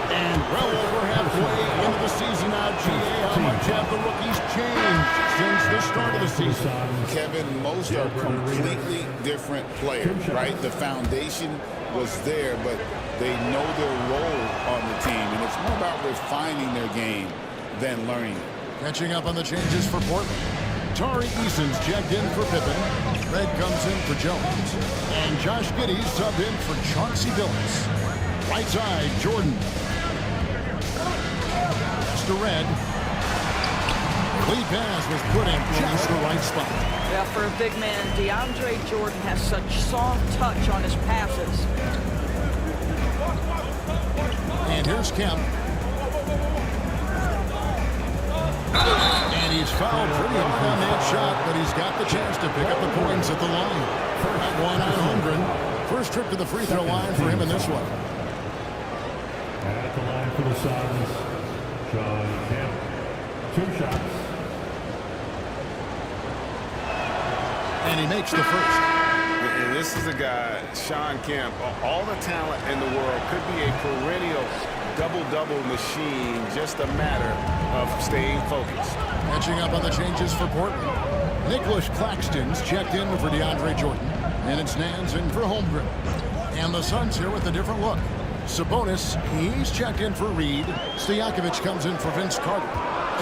And well over halfway into the season now, GA, how much have the rookies changed since the start of the season? Kevin, most are completely different players, right? The foundation was there, but they know their role on the team, and it's more about refining their game than learning it. Catching up on the changes for Portland. Tari Eason's checked in for Pippen. Red comes in for Jones. And Josh Giddey subbed in for Chauncey Billups. Right side, Jordan. To Red. Lead pass was put in just the right spot. Yeah, for a big man, DeAndre Jordan has such soft touch on his passes. And here's Kemp. And he's fouled pretty hard on that shot, but he's got the chance to pick up the points at the line. That one on Holmgren. First trip to the free throw line for him in this one. At the line for the Suns, Shawn Kemp. 2 shots. And he makes the first. And this is a guy, Shawn Kemp, all the talent in the world, could be a perennial double-double machine, just a matter of staying focused. Catching up on the changes for Portland. Nicholas Claxton's checked in for DeAndre Jordan. And it's Nance in for Holmgren. And the Suns here with a different look. Sabonis, he's checked in for Reed. Stojakovic comes in for Vince Carter.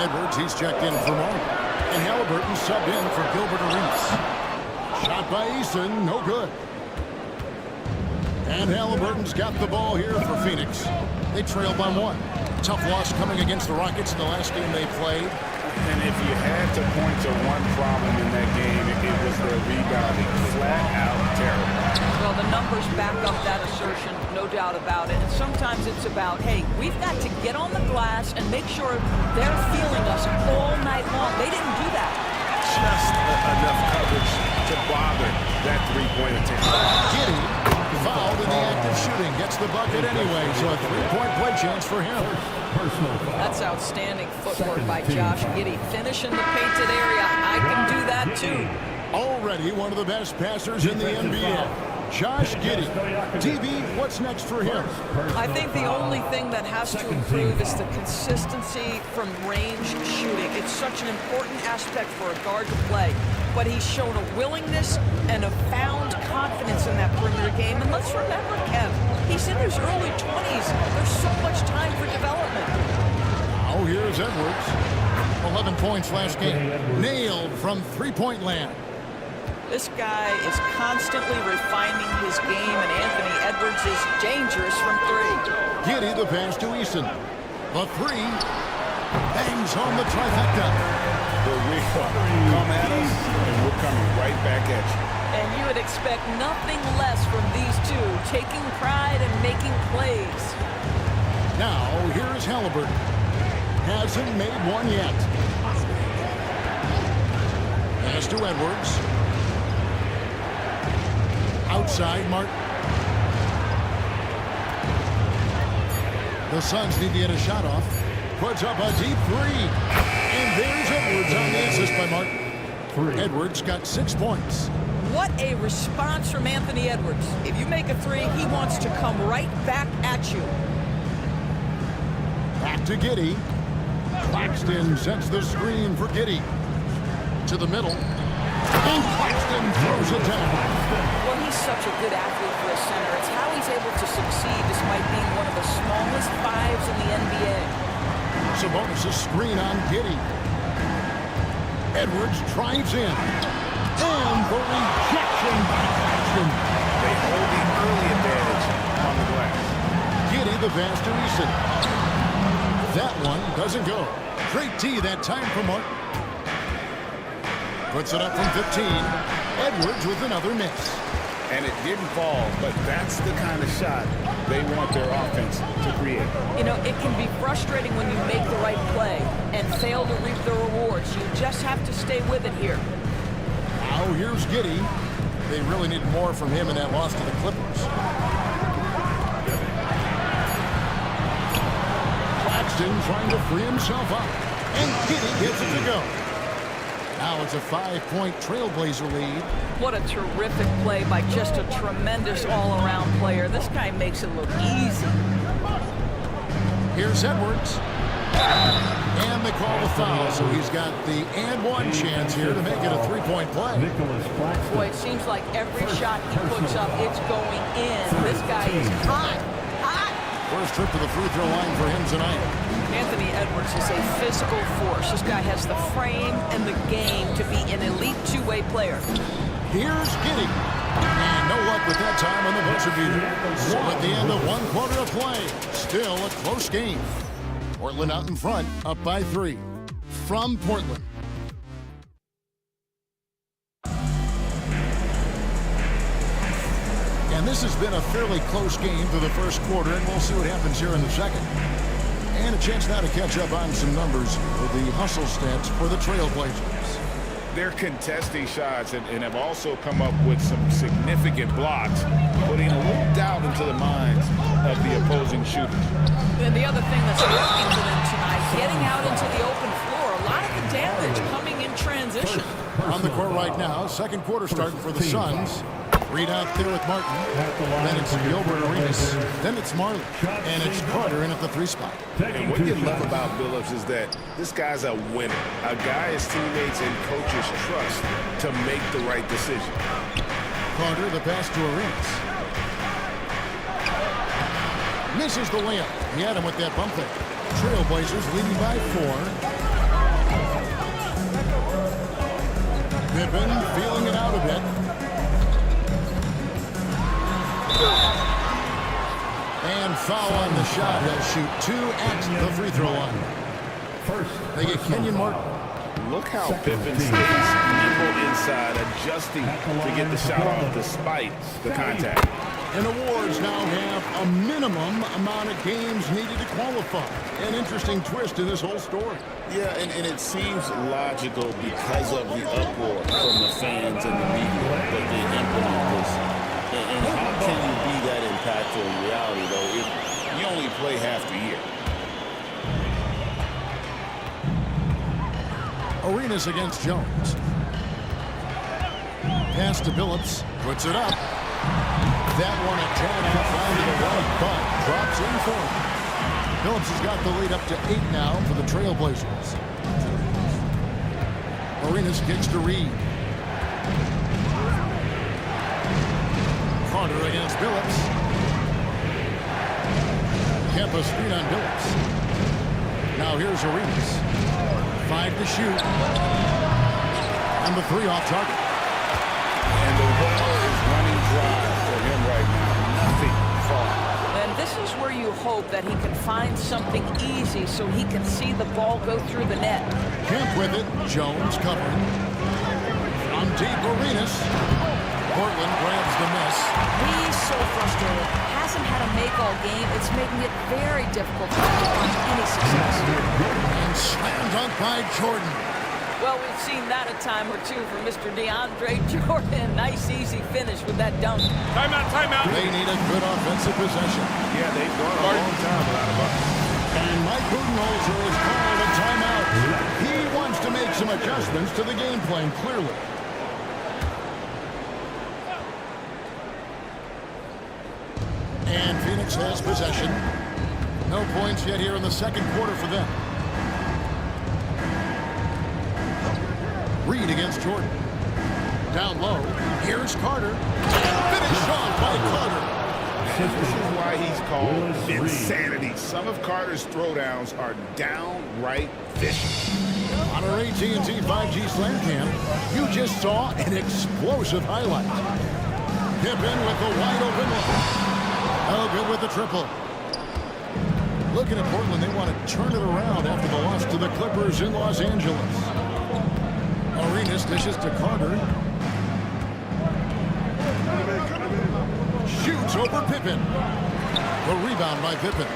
Edwards, he's checked in for Martin. And Halliburton subbed in for Gilbert Arenas. Shot by Eason, no good. And Halliburton's got the ball here for Phoenix. They trail by 1. Tough loss coming against the Rockets in the last game they played. And if you had to point to one problem in that game, it was their rebounding. Flat out terrible. Well, the numbers back up that assertion, no doubt about it. And sometimes it's about, hey, we've got to get on the glass and make sure they're feeling us all night long. They didn't do that. Just enough coverage to bother that three-point attempt. Giddey, fouled in the act of shooting, gets the bucket anyway, so a 3-point play chance for him. That's outstanding footwork by Josh Giddey. Finish in the painted area. I can do that too. Already one of the best passers in the NBA. Josh Giddey. TB, what's next for him? I think the only thing that has to improve is the consistency from range shooting. It's such an important aspect for a guard to play. But he's shown a willingness and a found confidence in that perimeter game. And let's remember, Kev, he's in his early 20s. There's so much time for development. Oh, here's Edwards. 11 points last game. Nailed from three-point land. This guy is constantly refining his game, and Anthony Edwards is dangerous from 3. Giddey the pass to Eason. The 3 bangs on the trifecta. The come at us, and we're coming right back at you. And you would expect nothing less from these two, taking pride and making plays. Now, here's Halliburton. Hasn't made one yet. Pass to Edwards. Outside, Martin. The Suns need to get a shot off. Puts up a deep 3. And there's Edwards on the assist by Martin. Edwards got 6 points. What a response from Anthony Edwards. If you make a 3, he wants to come right back at you. Back to Giddey. Claxton sets the screen for Giddey. To the middle. And Claxton throws it down. Well, he's such a good athlete for a center. It's how he's able to succeed despite being one of the smallest 5s in the NBA. Sabonis' screen on Giddey. Edwards drives in. And the rejection by Claxton. They hold the early advantage on the glass. Giddey the pass to Eason. That one doesn't go. Great tee that time for Martin. Puts it up from 15. Edwards with another miss. And it didn't fall, but that's the kind of shot they want their offense to create. You know, it can be frustrating when you make the right play and fail to reap the rewards. You just have to stay with it here. Now here's Giddey. They really need more from him in that loss to the Clippers. Claxton trying to free himself up. And Giddey gets it to go. Now it's a 5-point Trailblazer lead. What a terrific play by just a tremendous all-around player. This guy makes it look easy. Here's Edwards. And they call the foul, so he's got the and-one chance here to make it a 3-point play. Boy, it seems like every shot he puts up, it's going in. This guy is hot. First trip to the free throw line for him tonight. Anthony Edwards is a physical force. This guy has the frame and the game to be an elite two-way player. Here's Giddey. And no luck with that time on the buzzer beater. So at the end of 1 quarter of play, still a close game. Portland out in front, up by 3. From Portland. And this has been a fairly close game through the first quarter, and we'll see what happens here in the second. And a chance now to catch up on some numbers with the hustle stats for the Trailblazers. They're contesting shots and have also come up with some significant blocks, putting a little doubt into the minds of the opposing shooters. And the other thing that's working for them tonight, getting out into the open floor. A lot of the damage coming in transition. On the court right now, second quarter starting for the Suns. Reed out there with Martin. Then it's Gilbert Arenas. Then it's Marley. And it's Carter in at the 3 spot. And what you love about Billups is that this guy's a winner. A guy his teammates and coaches trust to make the right decision. Carter, the pass to Arenas. Misses the layup. He had him with that bump there. Trailblazers leading by 4. Pippen feeling it out a bit. And foul on the shot. He'll shoot 2 at the free throw line. First, they get Kenyon Martin. Look how Pippen stays nimble inside, adjusting to get the shot off despite the contact. And awards now have a minimum amount of games needed to qualify. An interesting twist in this whole story. Yeah, and it seems logical because of the uproar from the fans and the media that they implement this. And how can you be that impactful in reality, though, if you only play half the year? Arenas against Jones. Pass to Billups. Puts it up. That one a tad out to the right, but drops in for him. Billups has got the lead up to 8 now for the Trailblazers. Arenas kicks to Reed. Carter against Billups. Kempa screen on Billups. Now here's Arenas. 5 to shoot. And the 3 off target. And the well is running dry for him right now. Nothing falling. And this is where you hope that he can find something easy so he can see the ball go through the net. Kemp with it. Jones covering. From deep, Arenas. Portland grabs the miss. He's so frustrated. Hasn't had a make all game. It's making it very difficult for him to find any success. And slam dunk by Jordan. Well, we've seen that a time or two from Mr. DeAndre Jordan. Nice, easy finish with that dunk. Timeout, timeout. They need a good offensive possession. Yeah, they've gone a long time without a bucket. And Mike Budenholzer has called a timeout. He wants to make some adjustments to the game plan, clearly. And Phoenix has possession. No points yet here in the second quarter for them. Reed against Jordan. Down low. Here's Carter. Finish off by Carter. And this is why he's called insanity. Some of Carter's throwdowns are downright vicious. On our AT&T 5G Slam Cam, you just saw an explosive highlight. Pippen with the wide open look. Oh, good with the triple. Looking at Portland, they want to turn it around after the loss to the Clippers in Los Angeles. Arenas dishes to Carter. Shoots over Pippen. The rebound by Pippen.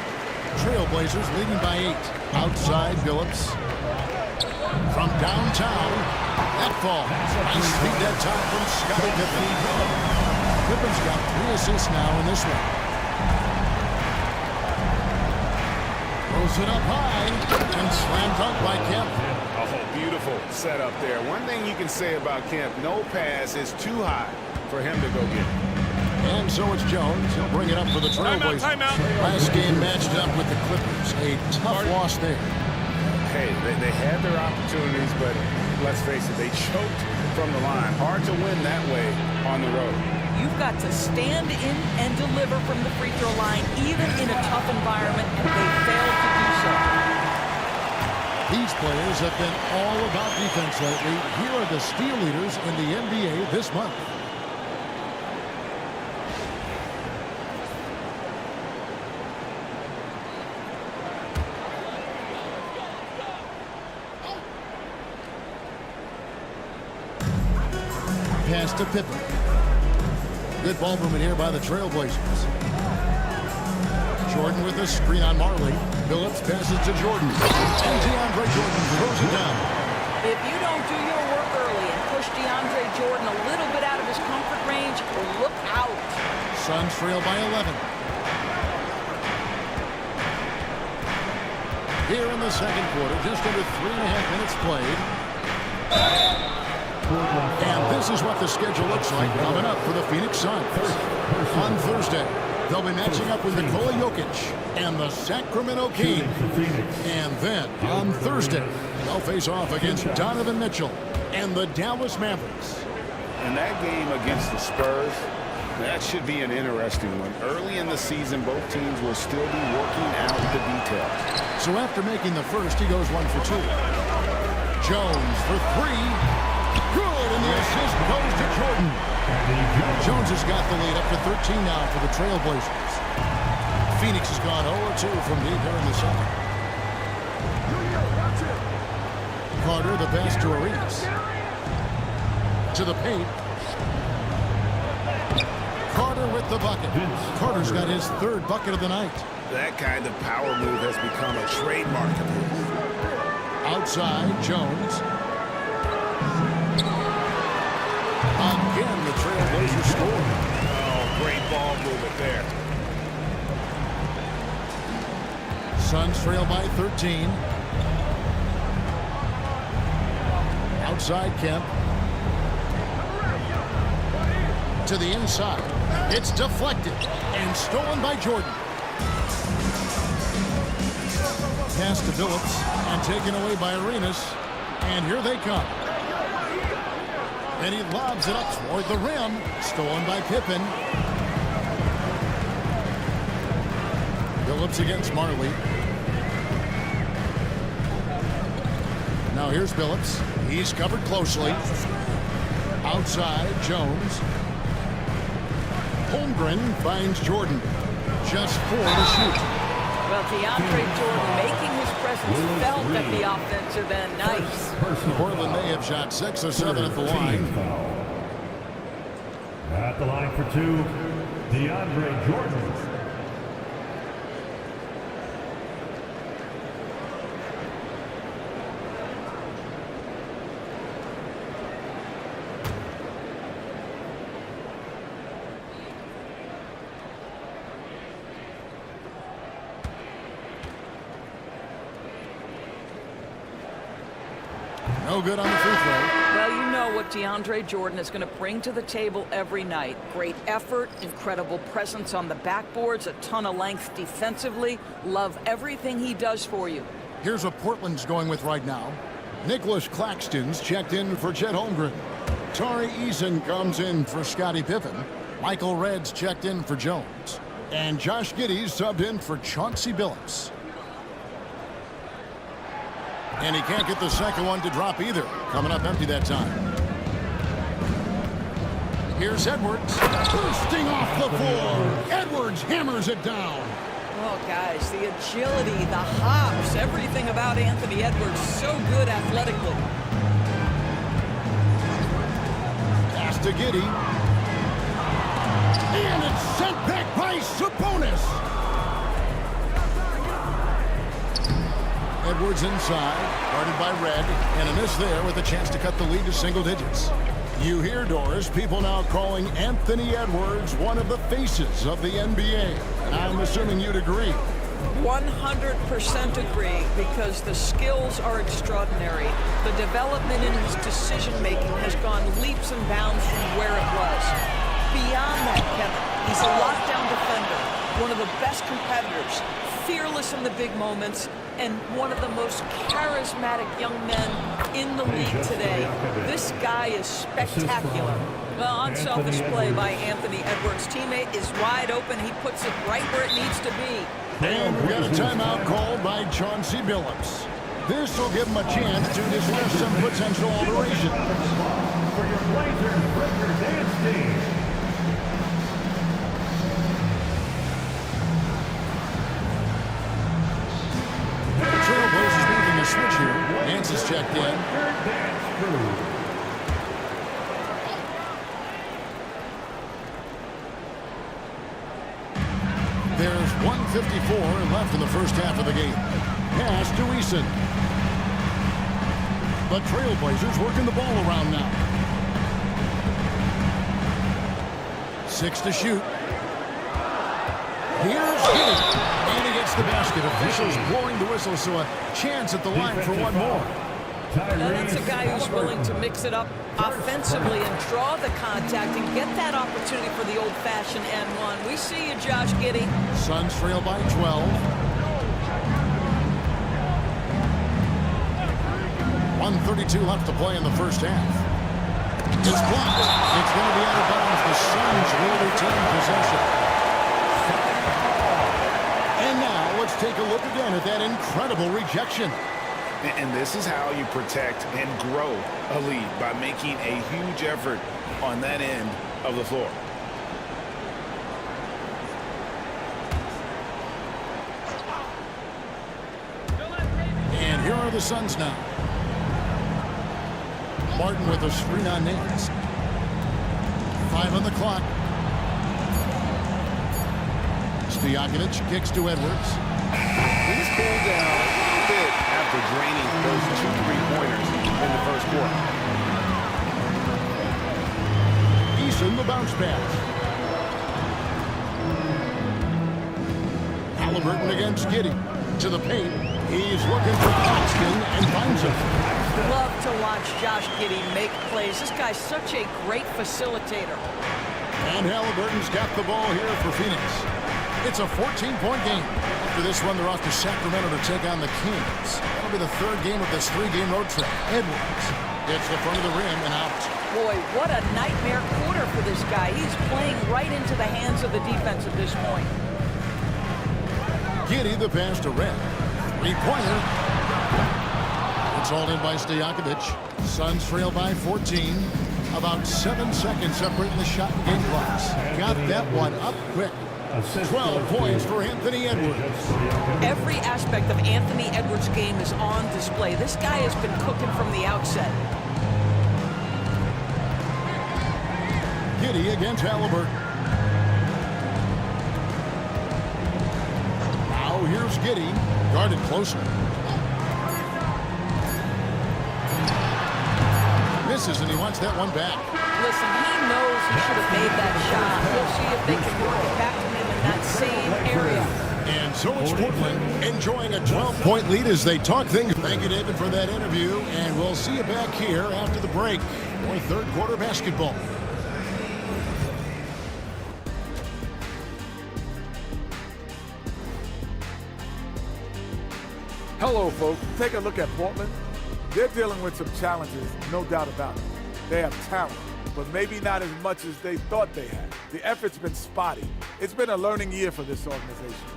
Trailblazers leading by 8. Outside Billups. From downtown. That falls. Nice feed that time from Scottie Pippen. Pippen's got 3 assists now in this one. Throws it up high and slam dunk by Kemp. Oh, beautiful setup there. One thing you can say about Kemp, no pass is too high for him to go get. And so it's Jones. He'll bring it up for the Trailblazers. Timeout. Last game matched up with the Clippers. A tough loss there. Hey, they had their opportunities, but let's face it, they choked from the line. Hard to win that way on the road. You've got to stand in and deliver from the free throw line, even in a tough environment, and they failed to do so. These players have been all about defense lately. Here are the steal leaders in the NBA this month. Pass to Pippen. Good ball movement here by the Trailblazers. Jordan with a screen on Marley. Phillips passes to Jordan. And DeAndre Jordan throws it down. If you don't do your work early and push DeAndre Jordan a little bit out of his comfort range, look out. Suns trail by 11. Here in the second quarter, just under 3.5 minutes played. And this is what the schedule looks like coming up for the Phoenix Suns. On Thursday, they'll be matching up with Nikola Jokic and the Sacramento Kings. And then on Thursday, they'll face off against Donovan Mitchell and the Dallas Mavericks. And that game against the Spurs, that should be an interesting one. Early in the season, both teams will still be working out the details. So after making the first, he goes 1 for 2. Jones for 3. Good, and the assist goes to Jordan. Jones has got the lead up to 13 now for the Trailblazers. Phoenix has gone 0-2 from deep here in the second. Carter, the pass to Arias. To the paint. Carter with the bucket. Carter's got his 3rd bucket of the night. That kind of power move has become a trademark of his. Outside, Jones. Again, the Trailblazers score. Oh, great ball movement there. Suns trail by 13. Outside Kemp. To the inside. It's deflected and stolen by Jordan. Pass to Phillips and taken away by Arenas. And here they come. And he lobs it up toward the rim. Stolen by Pippen. Phillips against Marley. Now here's Phillips. He's covered closely. Outside, Jones. Holmgren finds Jordan. Just 4 to shoot. Well, DeAndre Jordan making his presence felt at the offensive end. Nice. Portland may have shot 6 or 7 at the line. At the line for 2, DeAndre Jordan. No good on the free throw. Well, you know what DeAndre Jordan is going to bring to the table every night. Great effort, incredible presence on the backboards, a ton of length defensively. Love everything he does for you. Here's what Portland's going with right now. Nicholas Claxton's checked in for Chet Holmgren. Tari Eason comes in for Scottie Pippen. Michael Redd's checked in for Jones. And Josh Giddey's subbed in for Chauncey Billups. And he can't get the second one to drop either. Coming up empty that time. Here's Edwards. Bursting off the floor. Edwards hammers it down. Oh, guys, the agility, the hops, everything about Anthony Edwards, so good athletically. Pass to Giddey. And it's sent back by Sabonis. Edwards inside, guarded by Red, and a miss there with a chance to cut the lead to single digits. You hear, Doris, people now calling Anthony Edwards one of the faces of the NBA. And I'm assuming you'd agree. 100% agree, because the skills are extraordinary. The development in his decision-making has gone leaps and bounds from where it was. Beyond that, Kevin, he's a lockdown defender, one of the best competitors, fearless in the big moments, and one of the most charismatic young men in the league today. This guy is spectacular. Well, on self-display by Anthony Edwards. Teammate is wide open. He puts it right where it needs to be. And we got a timeout called by Chauncey Billups. This will give him a chance to discuss some potential alterations. For your Blazers Breaker Dance Team. The Trailblazers making a switch here. Nance is checked in. There's 1:54 left in the first half of the game. Pass to Eason. The Trailblazers working the ball around now. 6 to shoot. Here's Giddey. And he gets the basket. Officials blowing the whistle, so a chance at the line for one more. Now that's a guy who's willing to mix it up offensively and draw the contact and get that opportunity for the old-fashioned N1. We see you, Josh Giddey. Suns trail by 12. 1:32 left to play in the first half. It's blocked. It's going to be out of bounds. The Suns will retain possession. And now let's take a look again at that incredible rejection. And this is how you protect and grow a lead, by making a huge effort on that end of the floor. And here are the Suns now. Martin with a screen on Nance. 5 on the clock. Stojakovic kicks to Edwards. He's cooled down a little bit after draining those 2 3-pointers in the first quarter. Eason, the bounce pass. Halliburton against Giddey. To the paint. He's looking for Paxton and finds him. Love to watch Josh Giddey make plays. This guy's such a great facilitator. And Halliburton's got the ball here for Phoenix. It's a 14-point game. After this one, they're off to Sacramento to take on the Kings. That'll be the third game of this 3-game road trip. Edwards gets the front of the rim and out. Boy, what a nightmare quarter for this guy. He's playing right into the hands of the defense at this point. Giddey, the pass to Red. 3-pointer. It's all in by Stojakovic. Suns trail by 14. About 7 seconds separating the shot and game clocks. Got that one up quick. 12 points for Anthony Edwards. Every aspect of Anthony Edwards' game is on display. This guy has been cooking from the outset. Giddey against Halliburton. Now here's Giddey, guarded closer. Misses, and he wants that one back. Listen, he knows he should have made that shot. We'll see if they can work it back to him in that same area. And so it's Portland enjoying a 12-point lead as they talk things. Thank you, David, for that interview, and we'll see you back here after the break for third quarter basketball. Hello, folks. Take a look at Portland. They're dealing with some challenges, no doubt about it. They have talent, but maybe not as much as they thought they had. The effort's been spotty. It's been a learning year for this organization.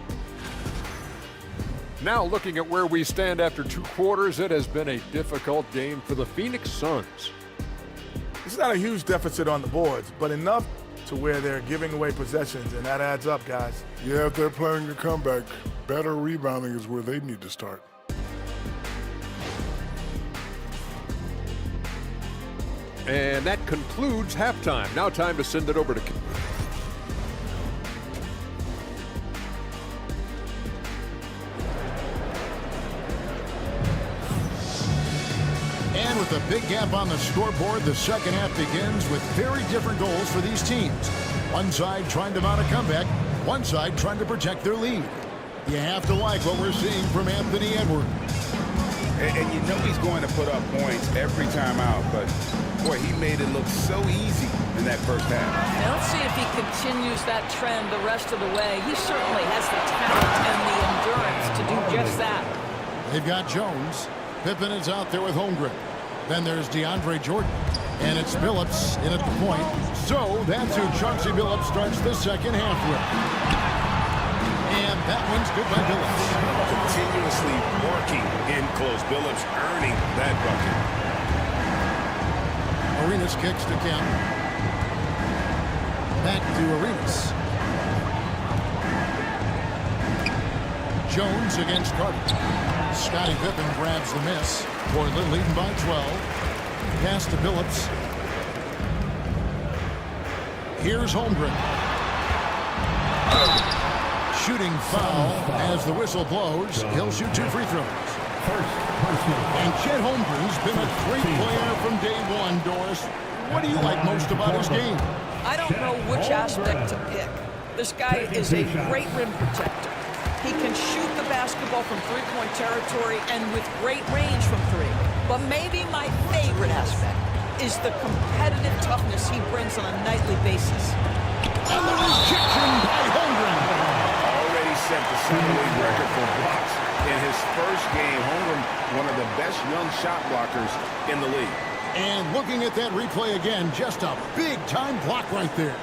Now looking at where we stand after 2 quarters, it has been a difficult game for the Phoenix Suns. It's not a huge deficit on the boards, but enough to where they're giving away possessions, and that adds up, guys. Yeah, if they're playing a comeback, better rebounding is where they need to start. And that concludes halftime. Now time to send it over to... With a big gap on the scoreboard, the second half begins with very different goals for these teams. One side trying to mount a comeback, one side trying to protect their lead. You have to like what we're seeing from Anthony Edwards. And you know he's going to put up points every time out, but boy, he made it look so easy in that first half. Now let's see if he continues that trend the rest of the way. He certainly has the talent and the endurance to do just that. They've got Jones. Pippen is out there with Holmgren. Then there's DeAndre Jordan. And it's Billups in at the point. So that's who Chauncey Billups starts the second half with. And that one's good by Billups. Continuously working in close. Billups earning that bucket. Arenas kicks to Kemp. Back to Arenas. Jones against Carter. Scottie Pippen grabs the miss. Portland leading by 12. Pass to Billups. Here's Holmgren. Shooting foul as the whistle blows. He'll shoot 2 free throws. And Chet Holmgren's been a great player from day one, Doris. What do you like most about his game? I don't know which aspect to pick. This guy is a great rim protector. He can shoot the basketball from three-point territory and with great range from 3. But maybe my favorite aspect is the competitive toughness he brings on a nightly basis. And the rejection by Holmgren. Already set the summer league record for blocks in his first game. Holmgren, one of the best young shot blockers in the league. And looking at that replay again, just a big-time block right there.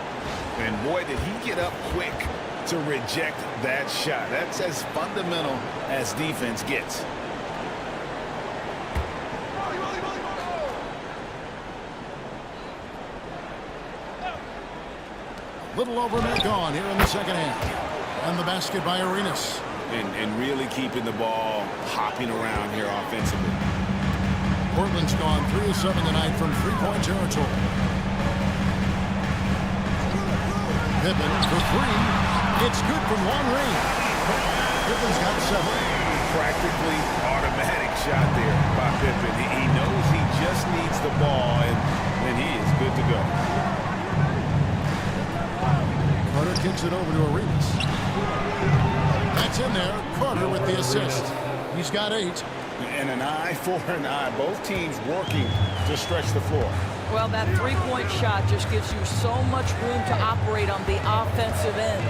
And boy, did he get up quick to reject that shot. That's as fundamental as defense gets. Little over a minute gone here in the second half. And the basket by Arenas. And really keeping the ball hopping around here offensively. Portland's gone 3 of 7 tonight from three-point territory. Pippen for 3. It's good from long range. Pippen's got 7. Practically automatic shot there by Pippen. He knows he just needs the ball, and he is good to go. Carter kicks it over to Arenas. That's in there. Carter with the assist. He's got 8. And an eye for an eye. Both teams working to stretch the floor. Well, that three-point shot just gives you so much room to operate on the offensive end.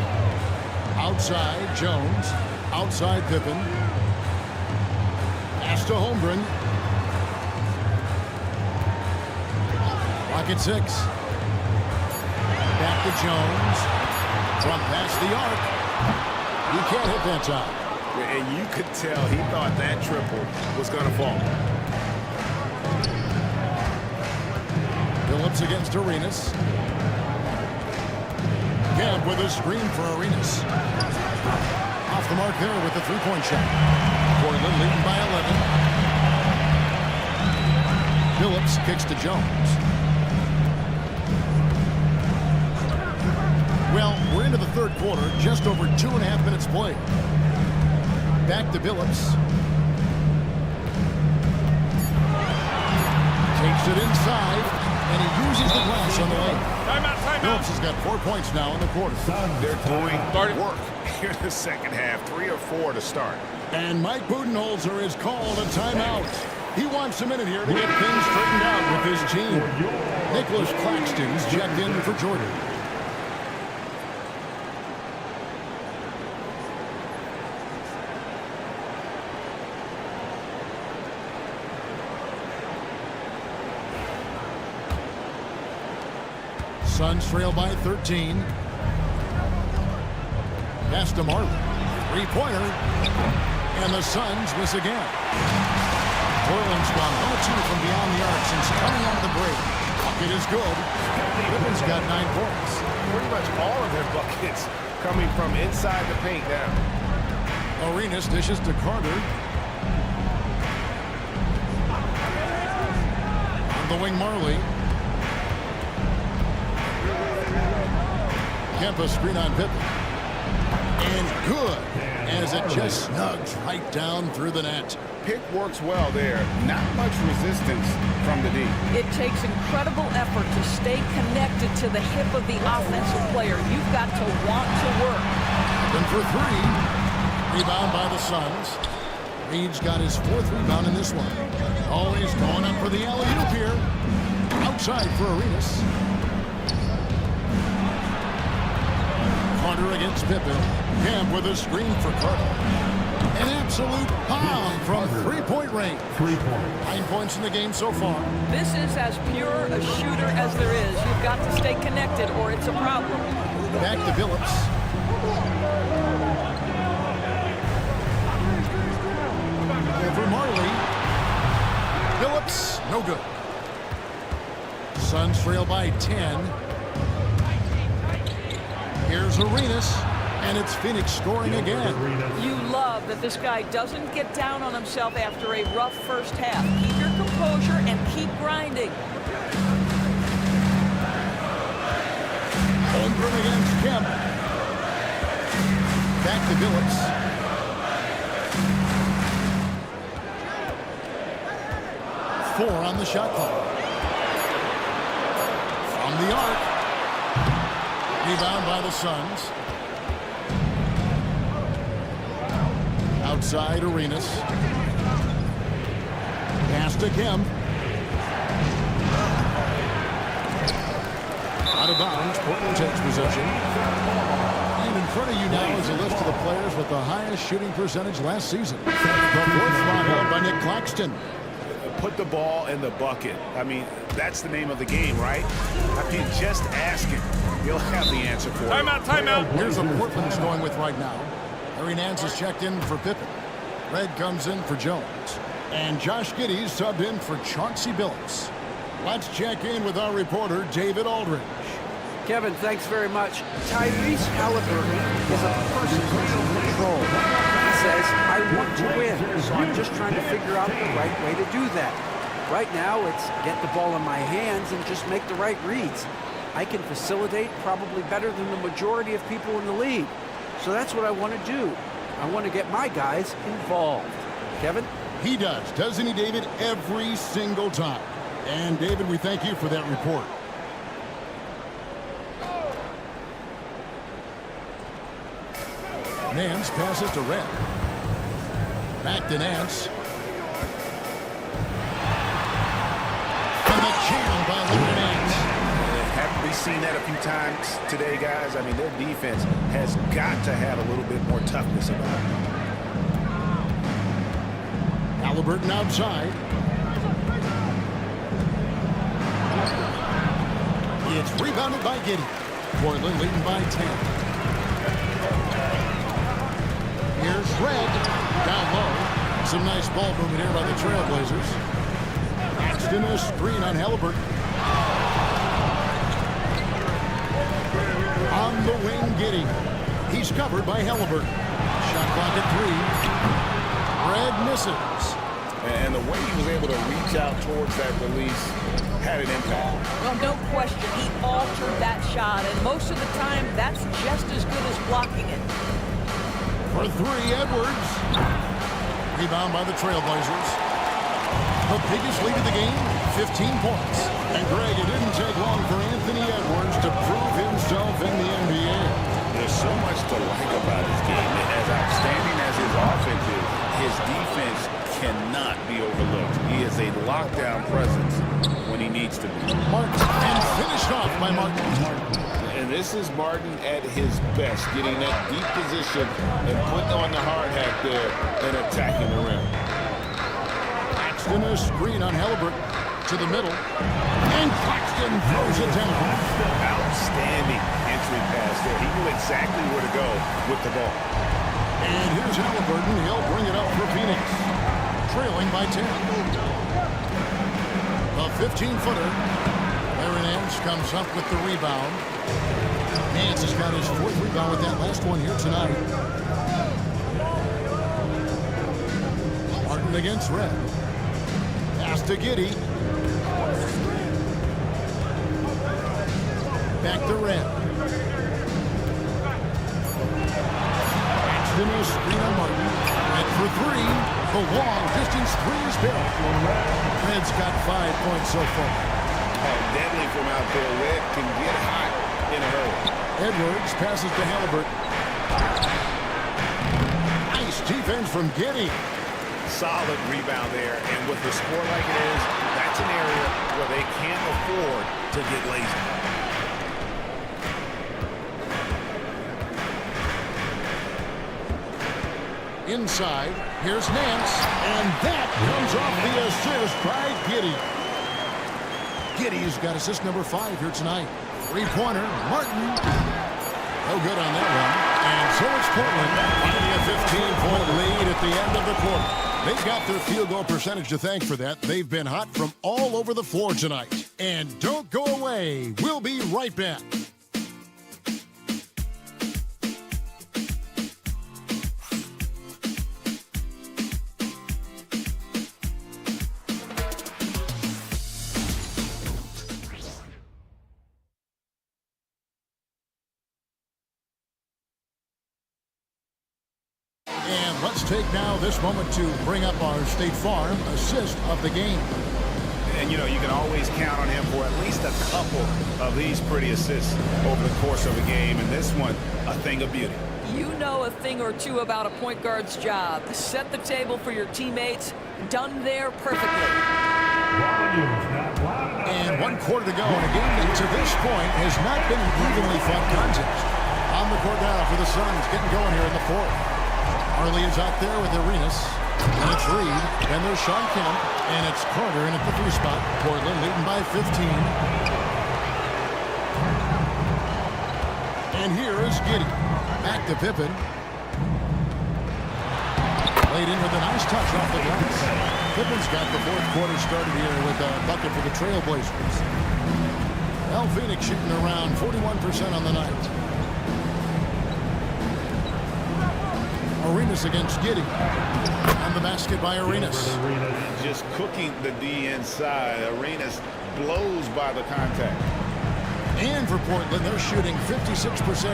Outside, Jones. Outside, Pippen. Pass to Holmgren. Pocket 6. Back to Jones. From past the arc. He can't hit that time. And you could tell he thought that triple was going to fall. Billups against Arenas. Kemp with a screen for Arenas. Off the mark there with the three-point shot. Portland leading by 11. Billups kicks to Jones. Well, we're into the third quarter, just over 2.5 minutes played. Back to Billups. Takes it inside, and he uses the glass on the lane. Billups has got 4 points now in the quarter. They're doing work here in the second half. 3 or 4 to start. And Mike Budenholzer has called a timeout. He wants a minute here to get things straightened out with his team. Nicholas Claxton's checked in for Jordan. Suns trail by 13. Pass to Marley. Three-pointer. And the Suns miss again. Portland's gone 1-2 from beyond the arc since coming on the break. Bucket is good. Pippen's got 9 points. Pretty much all of their buckets coming from inside the paint now. Arenas dishes to Carter. On the wing, Marley. Kemp a screen on Pippen. And good. as it just snugs right down through the net. Pick works well there. Not much resistance from the D. It takes incredible effort to stay connected to the hip of the offensive player. You've got to want to work. And for three. Rebound by the Suns. Reed's got his 4th rebound in this one. Always going up for the alley-oop here. Outside for Arenas. Carter against Pippen. Camp with a screen for Carter. An absolute bomb from three-point range. 3 points. 9 points in the game so far. This is as pure a shooter as there is. You've got to stay connected or it's a problem. Back to Billups. Over Marley. Billups, no good. Suns trail by 10. Here's Arenas, and it's Phoenix scoring again. You love that this guy doesn't get down on himself after a rough first half. Keep your composure and keep grinding. Holmgren against Kemp. Back to Billups. Four on the shot clock. From the arc. Rebound by the Suns. Outside Arenas. Pass to Kemp. Out of bounds. Portland takes possession. And in front of you now is a list of the players with the highest shooting percentage last season. The 4th spot held by Nick Claxton. Put the ball in the bucket. I mean, that's the name of the game, right? I mean, just ask him. He'll have the answer for you. Timeout. Here's what Portland's going with right now. Larry Nance is checked in for Pippen. Red comes in for Jones. And Josh Giddey's subbed in for Chauncey Billups. Let's check in with our reporter, David Aldridge. Kevin, thanks very much. Tyrese Halliburton is a person of control. He says, I want to win, so I'm just trying to figure out the right way to do that. Right now, it's get the ball in my hands and just make the right reads. I can facilitate probably better than the majority of people in the league. So that's what I want to do. I want to get my guys involved. Kevin? He does, doesn't he, David? Every single time. And, David, we thank you for that report. Nance passes to Red. Back to Nance. And the jam by Larry Nance. Haven't we seen that a few times today, guys? I mean, their defense has got to have a little bit more toughness about it. Halliburton outside. It's rebounded by Giddey. Portland leading by 10. Here's Red, down low. Some nice ball movement here by the Trailblazers. Paxton a screen on Halliburton. On the wing, Giddey. He's covered by Halliburton. Shot clock at 3. Red misses. And the way he was able to reach out towards that release had an impact. Well, no question, he altered that shot, and most of the time, that's just as good as blocking it. For 3, Edwards. Rebound by the Trailblazers. The biggest lead of the game, 15 points. And Greg, it didn't take long for Anthony Edwards to prove himself in the NBA. There's so much to like about his game. As outstanding as his offense is, his defense cannot be overlooked. He is a lockdown presence when he needs to be. Martin, and finished off by Martin. And this is Martin at his best, getting that deep position and putting on the hard hat there and attacking the rim. Claxton a screen on Halliburton to the middle. And Claxton throws it down. Outstanding entry pass there. He knew exactly where to go with the ball. And here's Halliburton. He'll bring it up for Phoenix. Trailing by 10. The 15-footer. Larry Nance comes up with the rebound. Nance has got his 4th rebound with that last one here tonight. Martin against Red. Pass to Giddey. Back to Red. Austin is screen on Martin. And for three, the long distance three is Bill. Red's got 5 points so far. Oh, deadly from out there. Red can get hot in a hurry. Edwards passes to Halliburton. Nice defense from Giddey. Solid rebound there, and with the score like it is, that's an area where they can't afford to get lazy. Inside, here's Nance, and that comes off the assist by Giddey. Giddey's got assist number 5 here tonight. Three-pointer, Martin. No good on that one. And so it's Portland, finding a 15-point lead at the end of the quarter. They've got their field goal percentage to thank for that. They've been hot from all over the floor tonight. And don't go away. We'll be right back. And let's take now this moment to bring up our State Farm assist of the game. And, you know, you can always count on him for at least a couple of these pretty assists over the course of a game. And this one, a thing of beauty. You know a thing or two about a point guard's job. Set the table for your teammates. Done there perfectly. And 1 quarter to go in a game that to this point has not been an evenly fought contest. On the court now for the Suns, getting going here in the fourth. Marley is out there with Arenas. And it's Reed. Then there's Sean Kemp. And it's Carter in at the 3 spot. Portland leading by 15. And here is Giddey. Back to Pippen. Laid in with a nice touch off the glass. Pippen's got the 4th quarter started here with a bucket for the Trailblazers. Well, Phoenix shooting around 41% on the night. Arenas against Giddey. On the basket by Arenas. Just cooking the D inside. Arenas blows by the contact. And for Portland, they're shooting 56%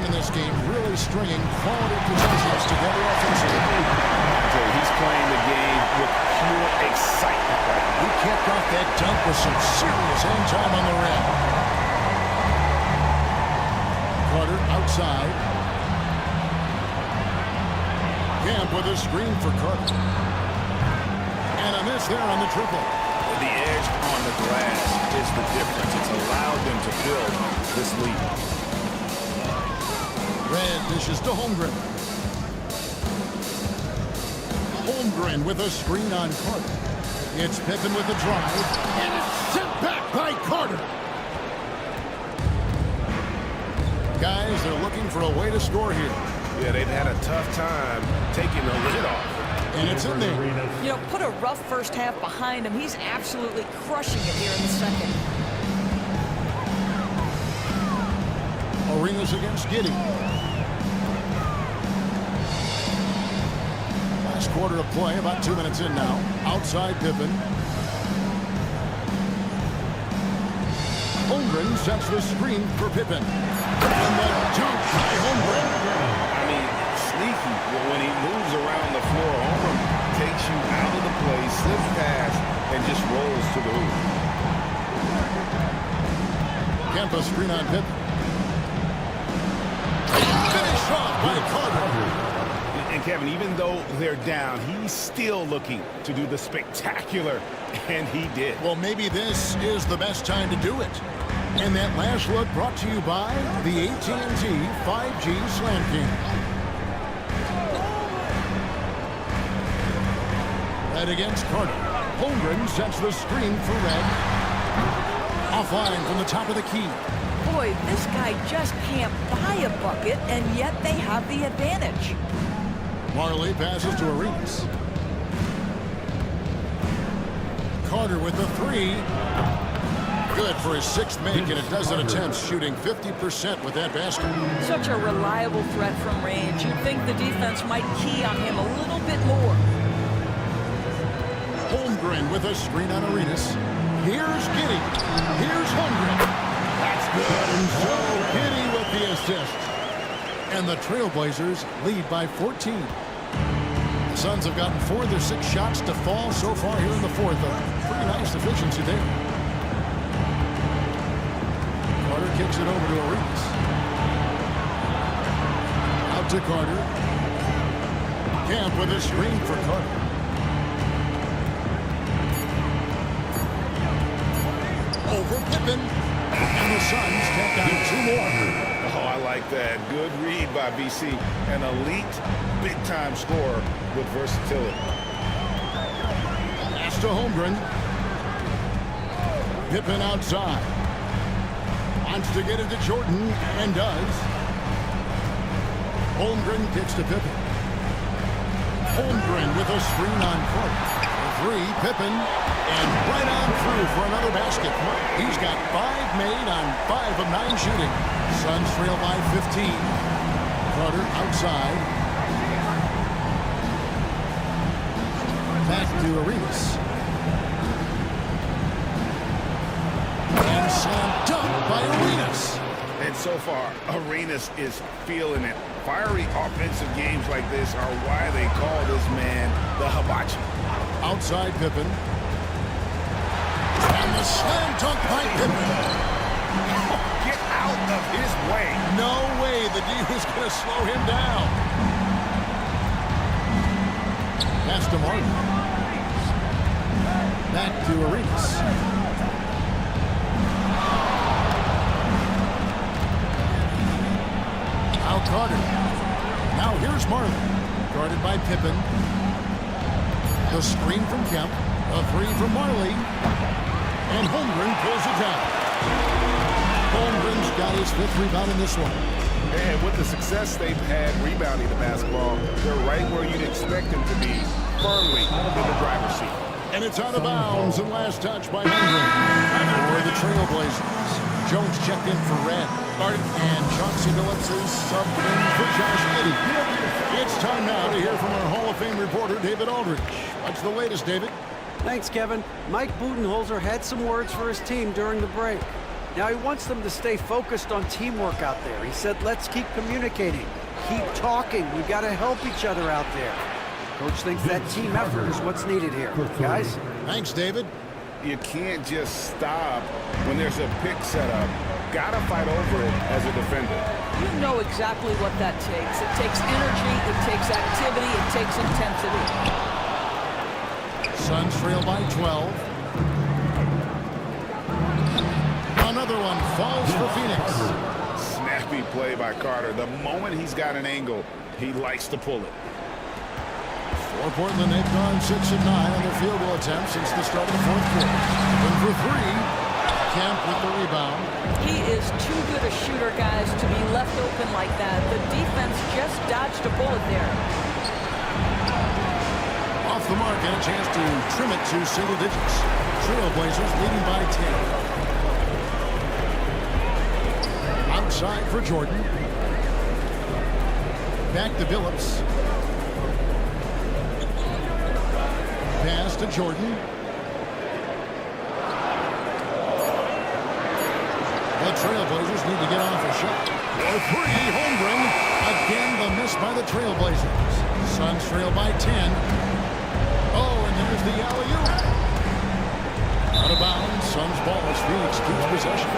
in this game, really stringing quality possessions together offensively. He's playing the game with pure excitement right now. He kept off that dunk with some serious hang time on the rim. Carter outside. Camp with a screen for Carter. And a miss there on the triple. The edge on the glass is the difference. It's allowed them to build this lead. Red dishes to Holmgren. Holmgren with a screen on Carter. It's Pippen with the drive. And it's sent back by Carter. Guys, they're looking for a way to score here. Yeah, they've had a tough time taking the lid off. And it's in there. You know, put a rough first half behind him. He's absolutely crushing it here in the second. Arenas against Giddey. Last quarter of play, about 2 minutes in now. Outside Pippen. Holmgren sets the screen for Pippen. And the dunk by Holmgren. I mean, sneaky. When he moves around the floor, Holmgren takes you out of the play, slips past, and just rolls to the hoop. Kempa screen on Pippen. Finish off by Carter. And Kevin, even though they're down, he's still looking to do the spectacular, and he did. Well, maybe this is the best time to do it. And that last look brought to you by the AT&T 5G Slam King. Red against Carter. Holmgren sets the screen for Red. Offline from the top of the key. Boy, this guy just can't buy a bucket, and yet they have the advantage. Marley passes to Arenas. Carter with the 3. Good for his 6th make in a dozen attempts, shooting 50% with that basket. Such a reliable threat from range. You'd think the defense might key on him a little bit more. Holmgren with a screen on Arenas. Here's Giddey. Here's Holmgren. That's good. And so Giddey with the assist. And the Trailblazers lead by 14. The Suns have gotten 4 of their 6 shots to fall so far here in the fourth. A pretty nice efficiency there. Carter kicks it over to Arenas. Out to Carter. Camp with a screen for Carter. Over Pippen. And the Suns take down 2 more. Oh, I like that. Good read by BC. An elite, big-time scorer with versatility. Pass to Holmgren. Pippen outside. Wants to get it to Jordan, and does. Holmgren kicks to Pippen. Holmgren with a screen on Carter. 3, Pippen, and right on through for another basket. He's got 5 made on 5 of 9 shooting. Suns trail by 15. Carter outside. Back to Arenas. And slam dunk by Arenas. And so far, Arenas is feeling it. Fiery offensive games like this are why they call this man the hibachi. Outside Pippen. And the slam dunk by Pippen. Get out of his way. No way the D is going to slow him down. Pass to Martin. Back to Arenas. Now Carter. Now here's Martin. Guarded by Pippen. The screen from Kemp. A 3 from Marley. And Holmgren pulls it down. Holmgren's got his 5th rebound in this one. And with the success they've had rebounding the basketball, they're right where you'd expect them to be, firmly in the driver's seat. And it's out of bounds, and last touch by Holmgren. For the Trailblazers. Jones checked in for Red. And Chauncey Billups is subbed in for Josh Giddey. It's time now to hear from our Hall of Fame reporter, David Aldridge. What's the latest, David? Thanks, Kevin. Mike Budenholzer had some words for his team during the break. Now he wants them to stay focused on teamwork out there. He said, let's keep communicating, keep talking. We've got to help each other out there. Coach thinks that team effort is what's needed here. Guys? Thanks, David. You can't just stop when there's a pick set up. Gotta fight over it as a defender. You know exactly what that takes. It takes energy, it takes activity, it takes intensity. Suns trail by 12. Another one falls for Phoenix. Snappy play by Carter. The moment he's got an angle, he likes to pull it. For Portland, they've gone 6 of 9 on their field goal attempts since the start of the fourth quarter. And for 3, Kemp with the rebound. He is too good a shooter, guys, to be left open like that. The defense just dodged a bullet there. Off the mark and a chance to trim it to single digits. Trailblazers leading by 10. Outside for Jordan. Back to Billups. Pass to Jordan. The Trailblazers need to get off a shot. For 3, Holmgren. Again, the miss by the Trailblazers. Suns trail by 10. Oh, and there's the alley-oop. Out of bounds. Suns ball as Phoenix keeps possession.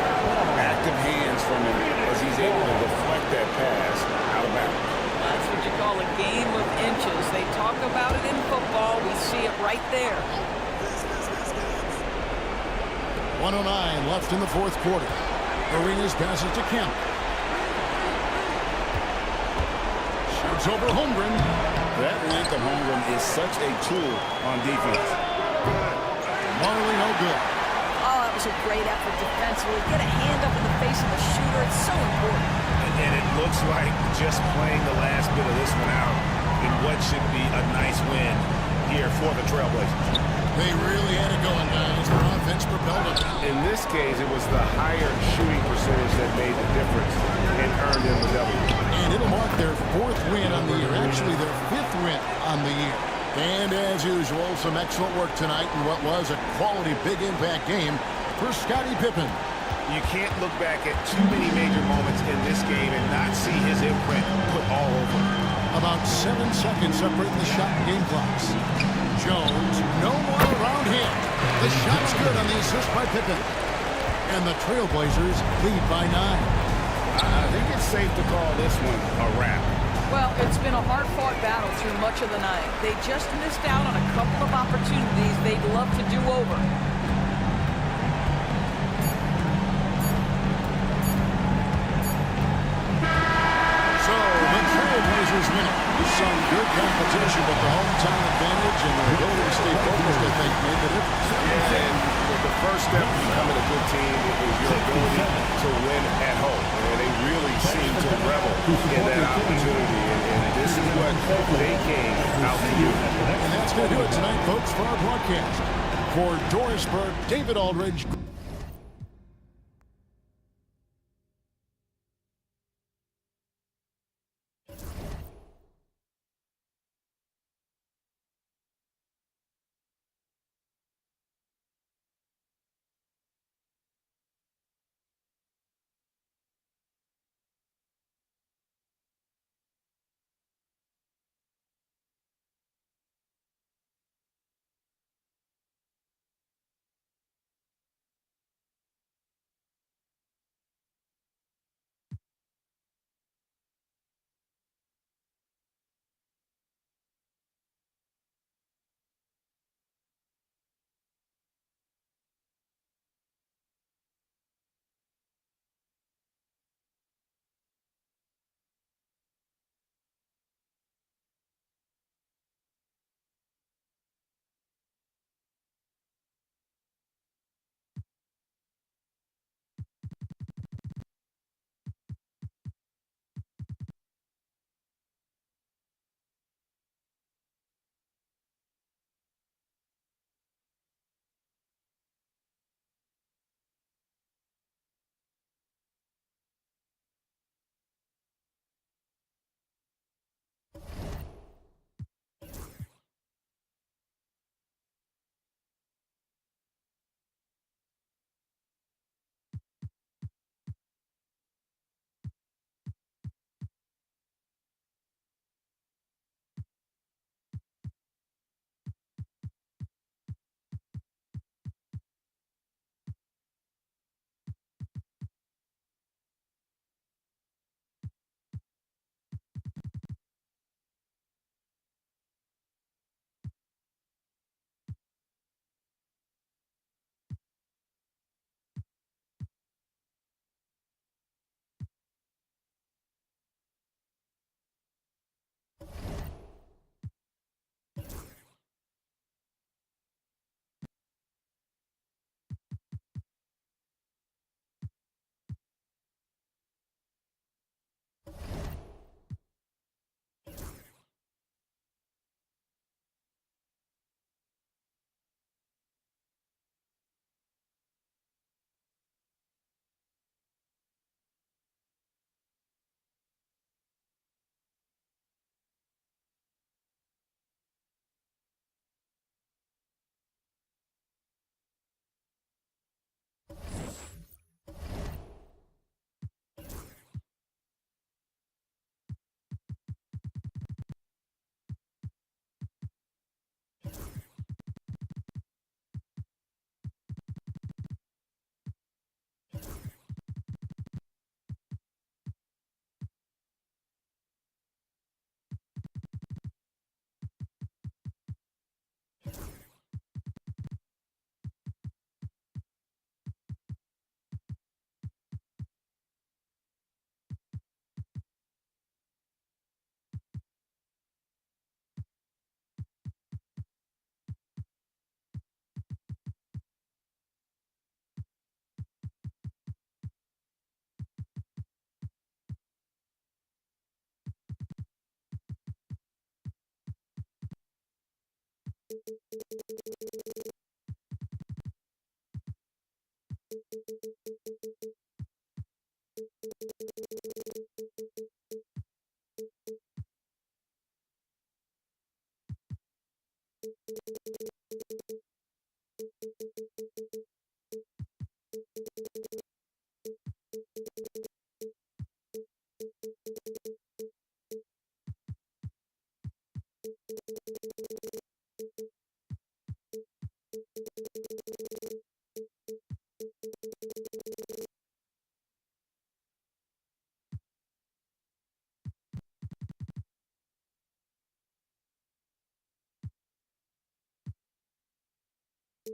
Active hands from him as he's able to deflect that pass out of bounds. That's what you call a game of inches. They talk about it in football. We see it right there. 1:09 left in the fourth quarter. Arenas passes to Kemp. Shoots over Holmgren. That length of Holmgren is such a tool on defense. Marley no good. Oh, that was a great effort defensively. Get a hand up in the face of the shooter. It's so important. And it looks like just playing the last bit of this one out in what should be a nice win here for the Trailblazers. They really had it going, guys. Their offense propelled them. In this case, it was the higher shooting percentage that made the difference and earned them the W. And it'll mark their 4th win on the year. Actually, their 5th win on the year. And as usual, some excellent work tonight in what was a quality big impact game for Scottie Pippen. You can't look back at too many major moments in this game and not see his imprint put all over it. About 7 seconds separating the shot and game clocks. Jones, no one around him. The shot's good on the assist by Pippen. And the Trailblazers lead by 9. I think it's safe to call this one a wrap. Well, it's been a hard-fought battle through much of the night. They just missed out on a couple of opportunities they'd love to do over. So, the Trailblazers win it. Some good competition, but the hometown advantage and their ability to stay focused, I think, made the difference. Yeah, and the first step to becoming a good team is your ability to win at home. And they really seem to revel in that opportunity. And this is what they came out to do. And that's going to do it tonight, folks, for our broadcast. For Dorisburg, David Aldridge. On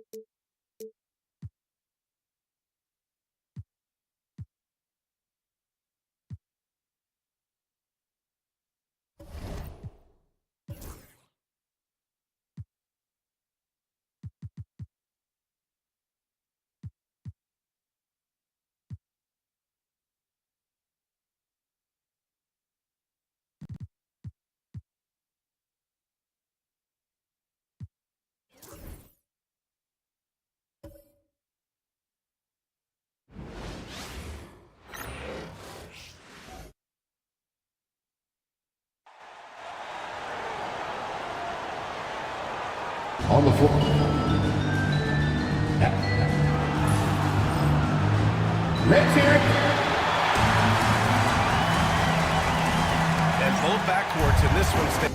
the floor. Let's hear it. And both backcourts in this one stay.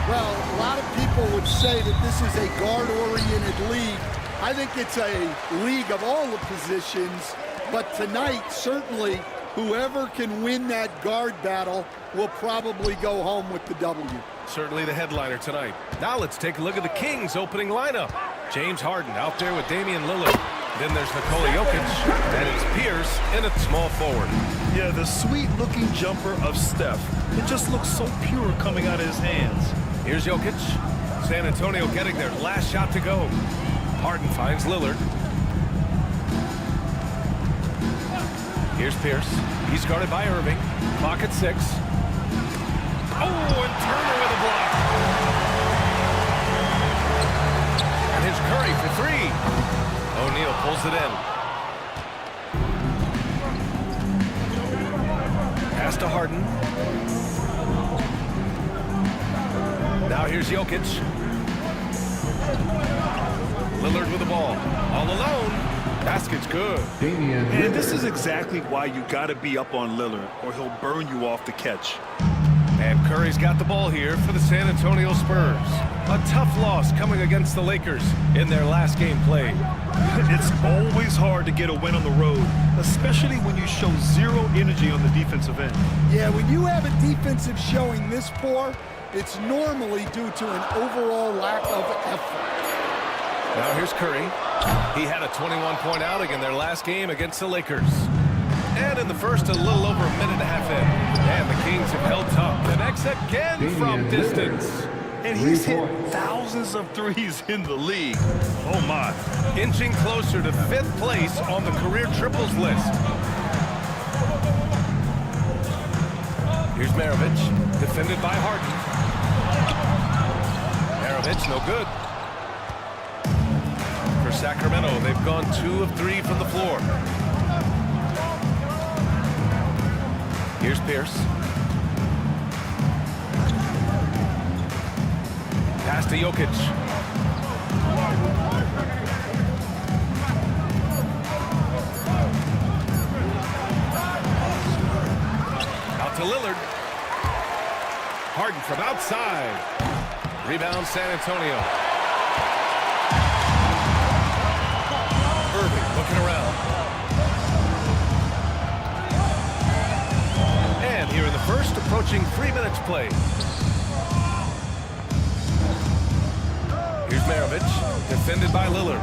Well, a lot of people would say that this is a guard-oriented league. I think it's a league of all the positions, but tonight, certainly, whoever can win that guard battle will probably go home with the W. Certainly the headliner tonight. Now let's take a look at the Kings' opening lineup. James Harden out there with Damian Lillard. Then there's Nikola Jokic, and it's Pierce in at small forward. Yeah, the sweet-looking jumper of Steph. It just looks so pure coming out of his hands. Here's Jokic. San Antonio getting their last shot to go. Harden finds Lillard. Here's Pierce. He's guarded by Irving. Clock at 6. Oh, and Turner with a block. And here's Curry for 3. O'Neal pulls it in. Pass to Harden. Now here's Jokic. Lillard with the ball. All alone. Basket's good. And this is exactly why you got to be up on Lillard, or he'll burn you off the catch. And Curry's got the ball here for the San Antonio Spurs. A tough loss coming against the Lakers in their last game played. It's always hard to get a win on the road, especially when you show zero energy on the defensive end. Yeah, when you have a defensive showing this poor, it's normally due to an overall lack of effort. Now here's Curry. He had a 21-point outing in their last game against the Lakers. And in the first, a little over a minute and a half in. And the Kings have held tough. Connects again from distance. And he's hit thousands of threes in the league. Oh, my. Inching closer to 5th place on the career triples list. Here's Maravich, defended by Harden. Maravich, no good. For Sacramento, they've gone 2 of 3 from the floor. Here's Pierce. Pass to Jokic. Out to Lillard. Harden from outside. Rebound San Antonio. Irving looking around. And here in the first, approaching 3 minutes played. Here's Maravich, defended by Lillard.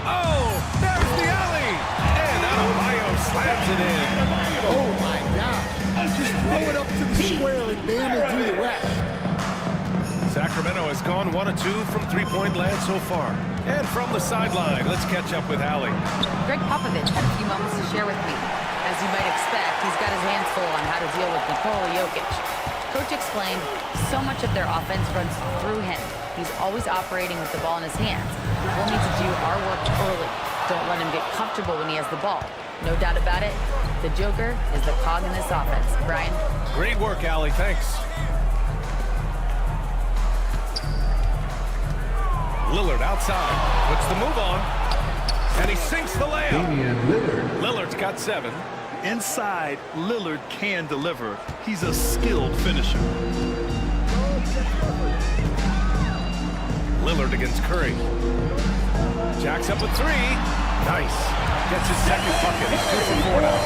Oh, there's the alley! And Adebayo slams it in. Oh, my God. Just throw it up to the square and Bam will do the rest. Sacramento has gone 1 of 2 from three-point land so far. And from the sideline, let's catch up with Allie. Greg Popovich had a few moments to share with me. As you might expect, he's got his hands full on how to deal with Nikola Jokic. Coach explained so much of their offense runs through him. He's always operating with the ball in his hands. We'll need to do our work early. Don't let him get comfortable when he has the ball. No doubt about it, the Joker is the cog in this offense. Brian? Great work, Allie. Thanks. Lillard outside. Puts the move on. And he sinks the layup. Lillard's got 7. Inside, Lillard can deliver. He's a skilled finisher. Lillard against Curry. Jacks up a three. Nice. Gets his second bucket. He's 2 for 4 now.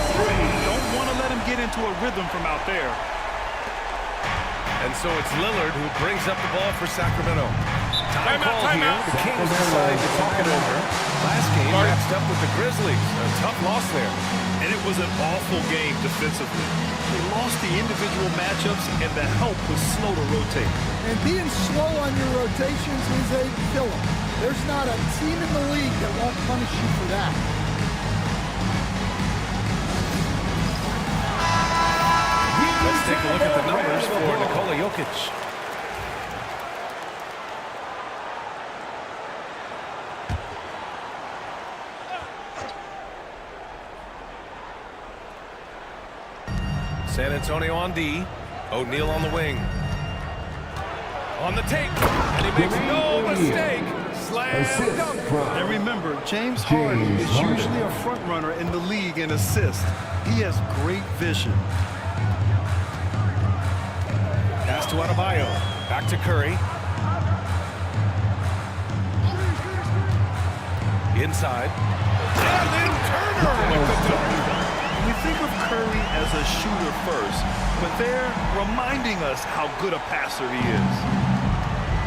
Don't want to let him get into a rhythm from out there. And so it's Lillard who brings up the ball for Sacramento. Time call here. The Kings decide to talk it over. Last game matched up with the Grizzlies. A tough loss there. And it was an awful game defensively. They lost the individual matchups, and the help was slow to rotate. And being slow on your rotations is a killer. There's not a team in the league that won't punish you for that. Let's take a look at the numbers for Nikola Jokic. San Antonio on D. O'Neal on the wing. On the take. And he makes no mistake. Slam dunk. And remember, James Harden is usually a front runner in the league in assists. He has great vision. Pass to Adebayo. Back to Curry. Inside. And then Turner with the dunk. We think of Curry as a shooter first, but they're reminding us how good a passer he is.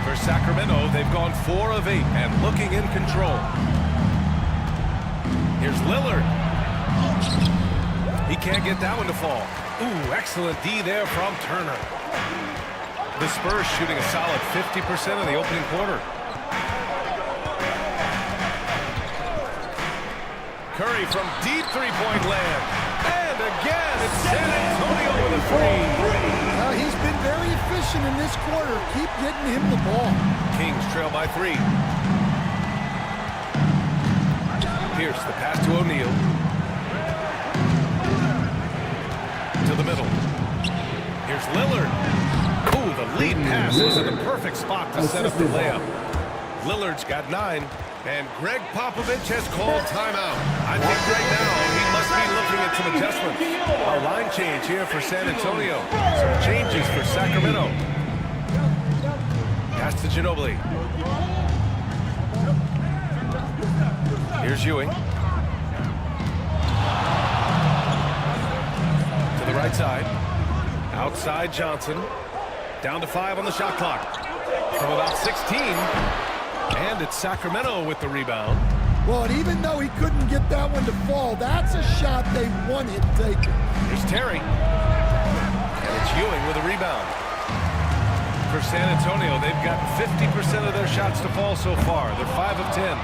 For Sacramento, they've gone 4 of 8 and looking in control. Here's Lillard. He can't get that one to fall. Ooh, excellent D there from Turner. The Spurs shooting a solid 50% in the opening quarter. Curry from deep three-point land. And again, it's San Antonio with a three. He's been very efficient in this quarter. Keep getting him the ball. Kings trail by 3. Pierce, the pass to O'Neal. To the middle. Here's Lillard. Ooh, the lead pass was in the perfect spot to set up the layup. Lillard's got 9. And Greg Popovich has called timeout. I think right now he must be looking at some adjustments. A line change here for San Antonio. Some changes for Sacramento. Pass to Ginobili. Here's Ewing. To the right side. Outside Johnson. Down to 5 on the shot clock. From about 16. And it's Sacramento with the rebound. Well, and even though he couldn't get that one to fall, that's a shot they wanted taken. Here's Terry. And it's Ewing with a rebound. For San Antonio, they've got 50% of their shots to fall so far. They're 5 of 10.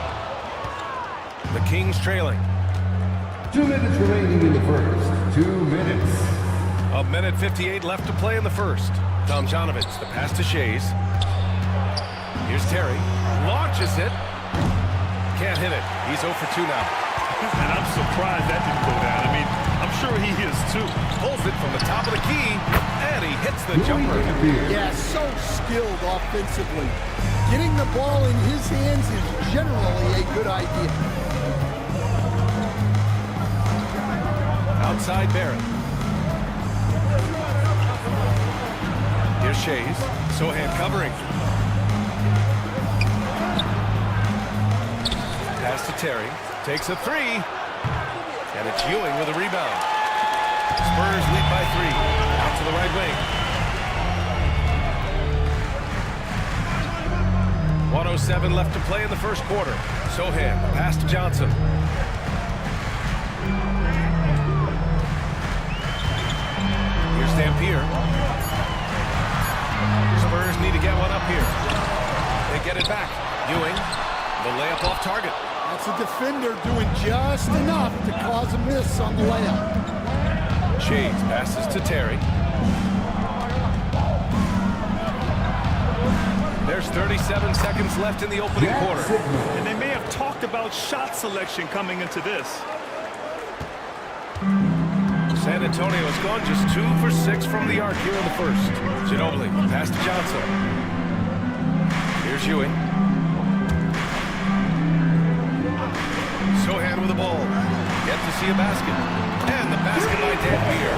The Kings trailing. 2 minutes remaining in the first. 2 minutes. A minute 58 left to play in the first. Tomjanovich, the pass to Shays. Here's Terry. Launches it. Can't hit it. He's 0 for 2 now. And I'm surprised that didn't go down. I mean, I'm sure he is too. Pulls it from the top of the key, and he hits the jumper. Yeah, so skilled offensively. Getting the ball in his hands is generally a good idea. Outside Barrett. Here's Shays. Sohan covering. Pass to Terry. Takes a 3. And it's Ewing with a rebound. Spurs lead by 3. Out to the right wing. 1:07 left to play in the first quarter. Sohan, pass to Johnson. Here's Dampier. Spurs need to get one up here. They get it back. Ewing, the layup off target. That's a defender doing just enough to cause a miss on the layup. Shades passes to Terry. There's 37 seconds left in the opening quarter. And they may have talked about shot selection coming into this. San Antonio has gone just 2 for 6 from the arc here in the first. Ginobili, pass to Johnson. Here's Ewing. Sohan with the ball. Yet to see a basket. And the basket by Dan Beer.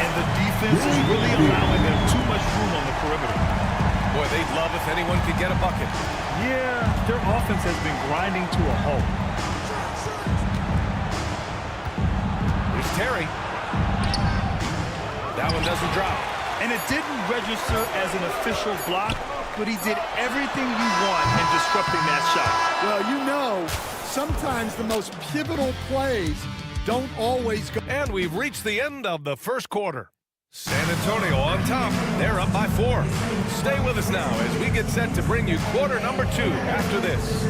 And the defense is really allowing them too much room on the perimeter. Boy, they'd love if anyone could get a bucket. Yeah, their offense has been grinding to a halt. Here's Terry. That one doesn't drop. And it didn't register as an official block, but he did everything you want in disrupting that shot. Well, you know, sometimes the most pivotal plays don't always go. And we've reached the end of the first quarter. San Antonio on top. They're up by 4. Stay with us now as we get set to bring you quarter number 2 after this.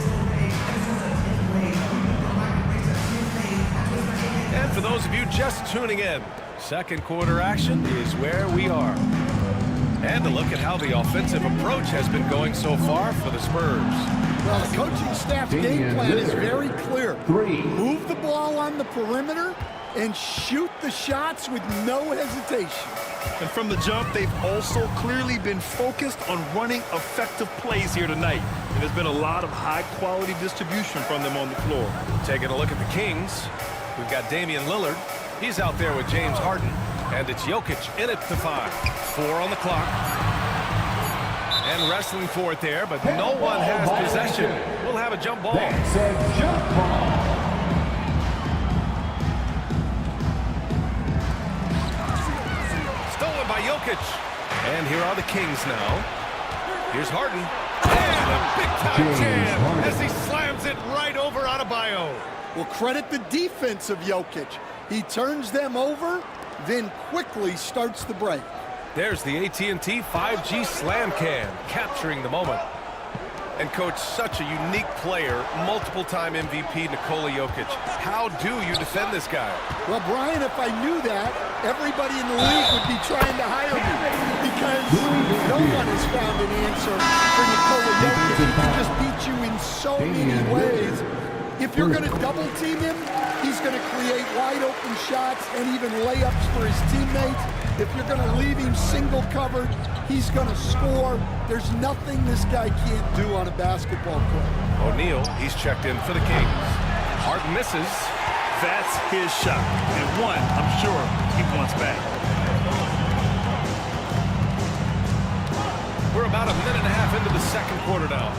And for those of you just tuning in, second quarter action is where we are. And a look at how the offensive approach has been going so far for the Spurs. Well, the coaching staff's game plan is very clear. Move the ball on the perimeter and shoot the shots with no hesitation. And from the jump, they've also clearly been focused on running effective plays here tonight. And there's been a lot of high-quality distribution from them on the floor. Taking a look at the Kings, we've got Damian Lillard. He's out there with James Harden. And it's Jokic in it to 5. 4 on the clock. And wrestling for it there, but no one has possession. We'll have a jump ball. That's a jump ball. Stolen by Jokic. And here are the Kings now. Here's Harden. And a big-time jam as he slams it right over Adebayo. Well, credit the defense of Jokic. He turns them over, then quickly starts the break. There's the AT&T 5G Slam Cam, capturing the moment. And, Coach, such a unique player, multiple-time MVP Nikola Jokic. How do you defend this guy? Well, Brian, if I knew that, everybody in the league would be trying to hire me because no one has found an answer for Nikola Jokic. He can just beat you in so many ways. If you're going to double-team him, he's going to create wide-open shots and even layups for his teammates. If you're going to leave him single-covered, he's going to score. There's nothing this guy can't do on a basketball court. O'Neal, he's checked in for the Kings. Harden misses. That's his shot. And one, I'm sure, he wants back. We're about a minute and a half into the second quarter now.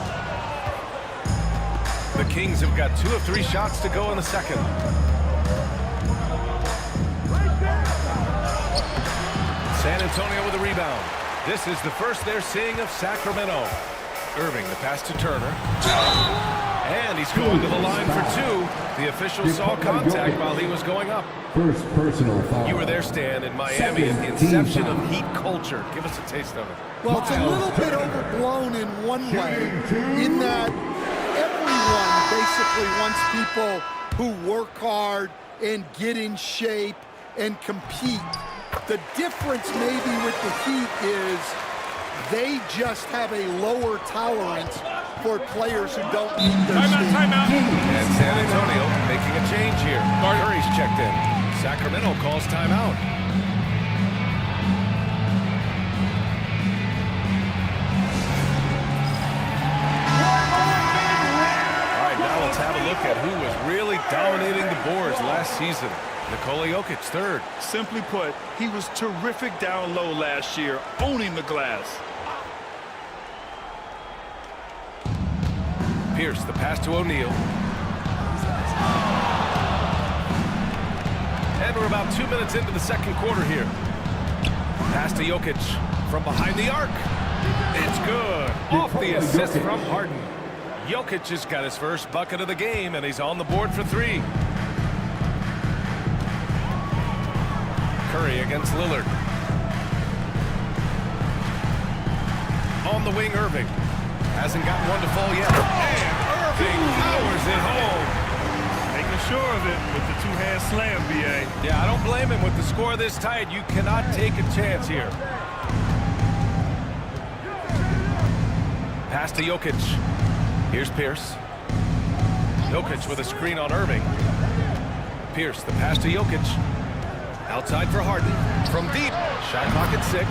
The Kings have got 2 of 3 shots to go in the second. San Antonio with a rebound. This is the first they're seeing of Sacramento. Irving, the pass to Turner. And he's going to the line for 2. The official saw contact while he was going up. First personal foul. You were there, Stan, in Miami at the inception of Heat culture. Give us a taste of it. Well, it's a little bit overblown in one way, in that everyone basically wants people who work hard and get in shape and compete. The difference maybe with the Heat is they just have a lower tolerance for players who don't meet their standards. Timeout. And San Antonio making a change here. Curry's checked in. Sacramento calls timeout. All right, now let's have a look at who was really dominating the boards last season. Nikola Jokic, third. Simply put, he was terrific down low last year, owning the glass. Pierce, the pass to O'Neal. And we're about 2 minutes into the second quarter here. Pass to Jokic from behind the arc. It's good. Off the assist from Harden. Jokic has got his first bucket of the game, and he's on the board for 3. Curry against Lillard. On the wing, Irving. Hasn't got one to fall yet. And Irving powers it home. Making sure of it with the two-hand slam, B.A. Yeah, I don't blame him with the score this tight. You cannot take a chance here. Pass to Jokic. Here's Pierce. Jokic with a screen on Irving. Pierce, the pass to Jokic. Outside for Harden. From deep. Shot clock at 6.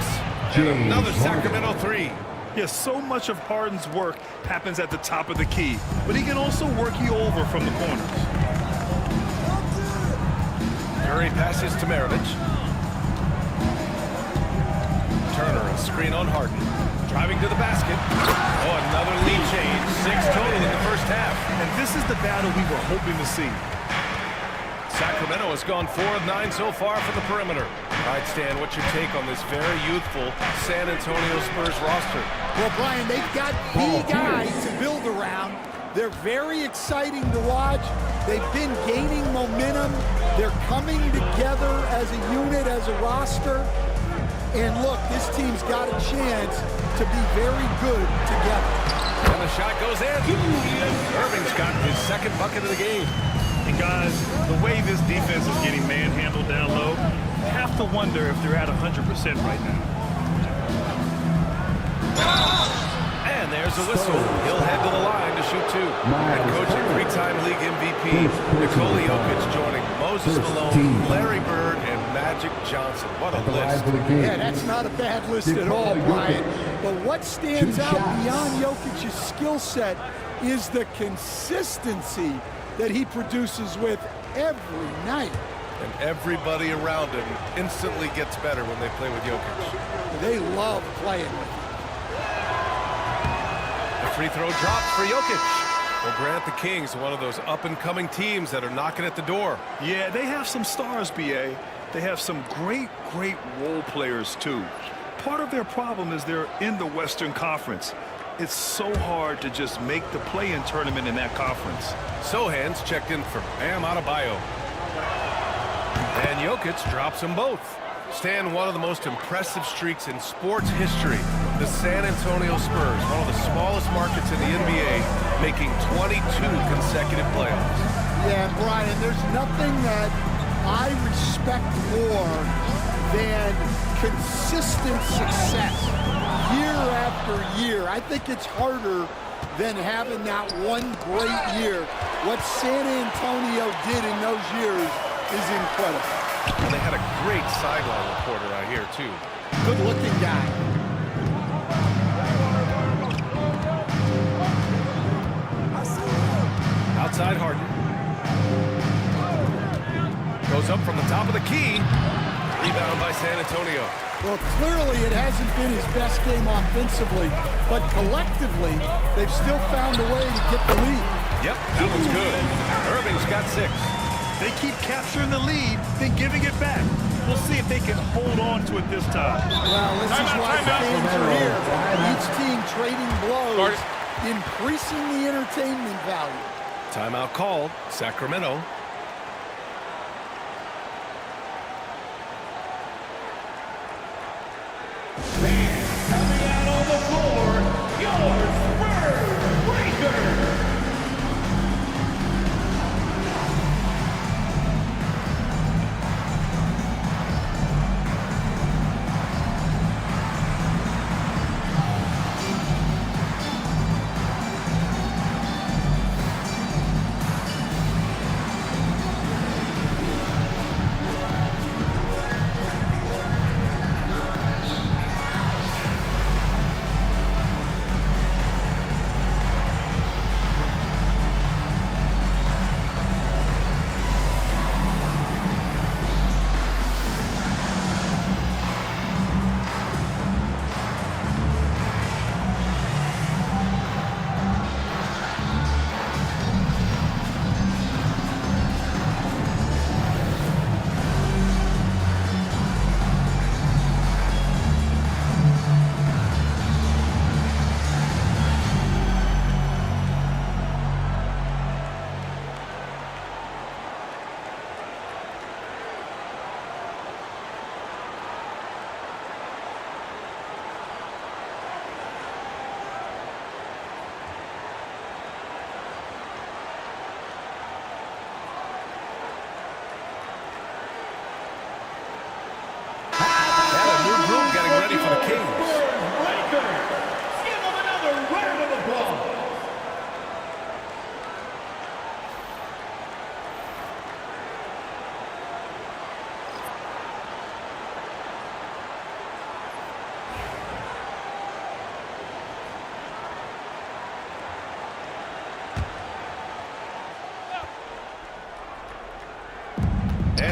And another Sacramento 3. Yes, so much of Harden's work happens at the top of the key, but he can also work you over from the corners. Curry passes to Maravich. Turner, a screen on Harden. Driving to the basket. Oh, another lead change. 6 total in the first half. And this is the battle we were hoping to see. Sacramento has gone 4 of 9 so far from the perimeter. All right, Stan, what's your take on this very youthful San Antonio Spurs roster? Well, Brian, they've got key guys to build around. They're very exciting to watch. They've been gaining momentum. They're coming together as a unit, as a roster. And look, this team's got a chance to be very good together. And the shot goes in. Irving's got his second bucket of the game. And guys, the way this defense is getting manhandled down low, you have to wonder if they're at 100% right now. And there's a whistle. He'll head to the line to shoot 2. Head coach and 3-time league MVP, Nikola Jokic joining Moses Malone, Larry Bird, and Magic Johnson. What a list. Yeah, that's not a bad list at all, Brian. But what stands out beyond Jokic's skill set is the consistency that he produces with every night. And everybody around him instantly gets better when they play with Jokic. They love playing with him. The free throw dropped for Jokic. Well, Grant, the Kings, one of those up-and-coming teams that are knocking at the door. Yeah, they have some stars, B.A. They have some great role players, too. Part of their problem is they're in the Western Conference. It's so hard to just make the play-in tournament in that conference. Sohan's checked in for Bam Adebayo. And Jokic drops them both. Stan, one of the most impressive streaks in sports history. The San Antonio Spurs, one of the smallest markets in the NBA, making 22 consecutive playoffs. Yeah, Brian, there's nothing that I respect more than consistent success year after year. I think it's harder than having that one great year. What San Antonio did in those years is incredible. And they had a great sideline reporter out here, too. Good-looking guy. Outside Harden. Goes up from the top of the key. Rebound by San Antonio. Well, clearly it hasn't been his best game offensively, but collectively, they've still found a way to get the lead. Yep, that one's good. Irving's got 6. They keep capturing the lead, then giving it back. We'll see if they can hold on to it this time. Well, this is why fans are here. Each team trading blows, increasing the entertainment value. Timeout called. Sacramento. Coming out on the floor, your Spurs Breakers.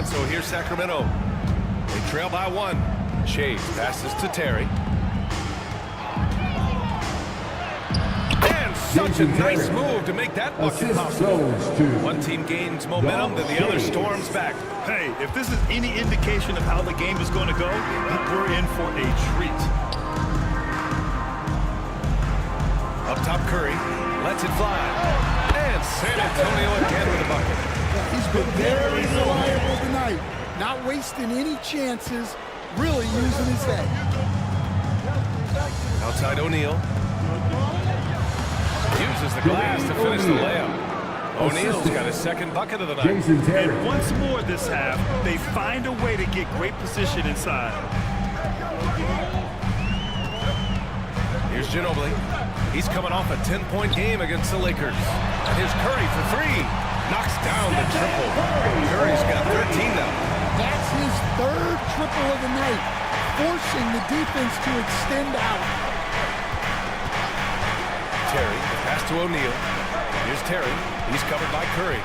And so here's Sacramento. They trail by 1. Chase passes to Terry. And such a nice move to make that bucket possible. One team gains momentum, then the other storms back. Hey, if this is any indication of how the game is going to go, we're in for a treat. Up top, Curry lets it fly. And San Antonio again with a bucket. He's been very reliable tonight. Not wasting any chances, really using his head. Outside O'Neal. Uses the glass to finish the layup. O'Neal's got his second bucket of the night. And once more this half, they find a way to get great position inside. Here's Ginobili. He's coming off a 10-point game against the Lakers. And here's Curry for 3. Knocks down the triple. Curry's got 13 now. That's his 3rd triple of the night, forcing the defense to extend out. Terry, the pass to O'Neal. Here's Terry. He's covered by Curry.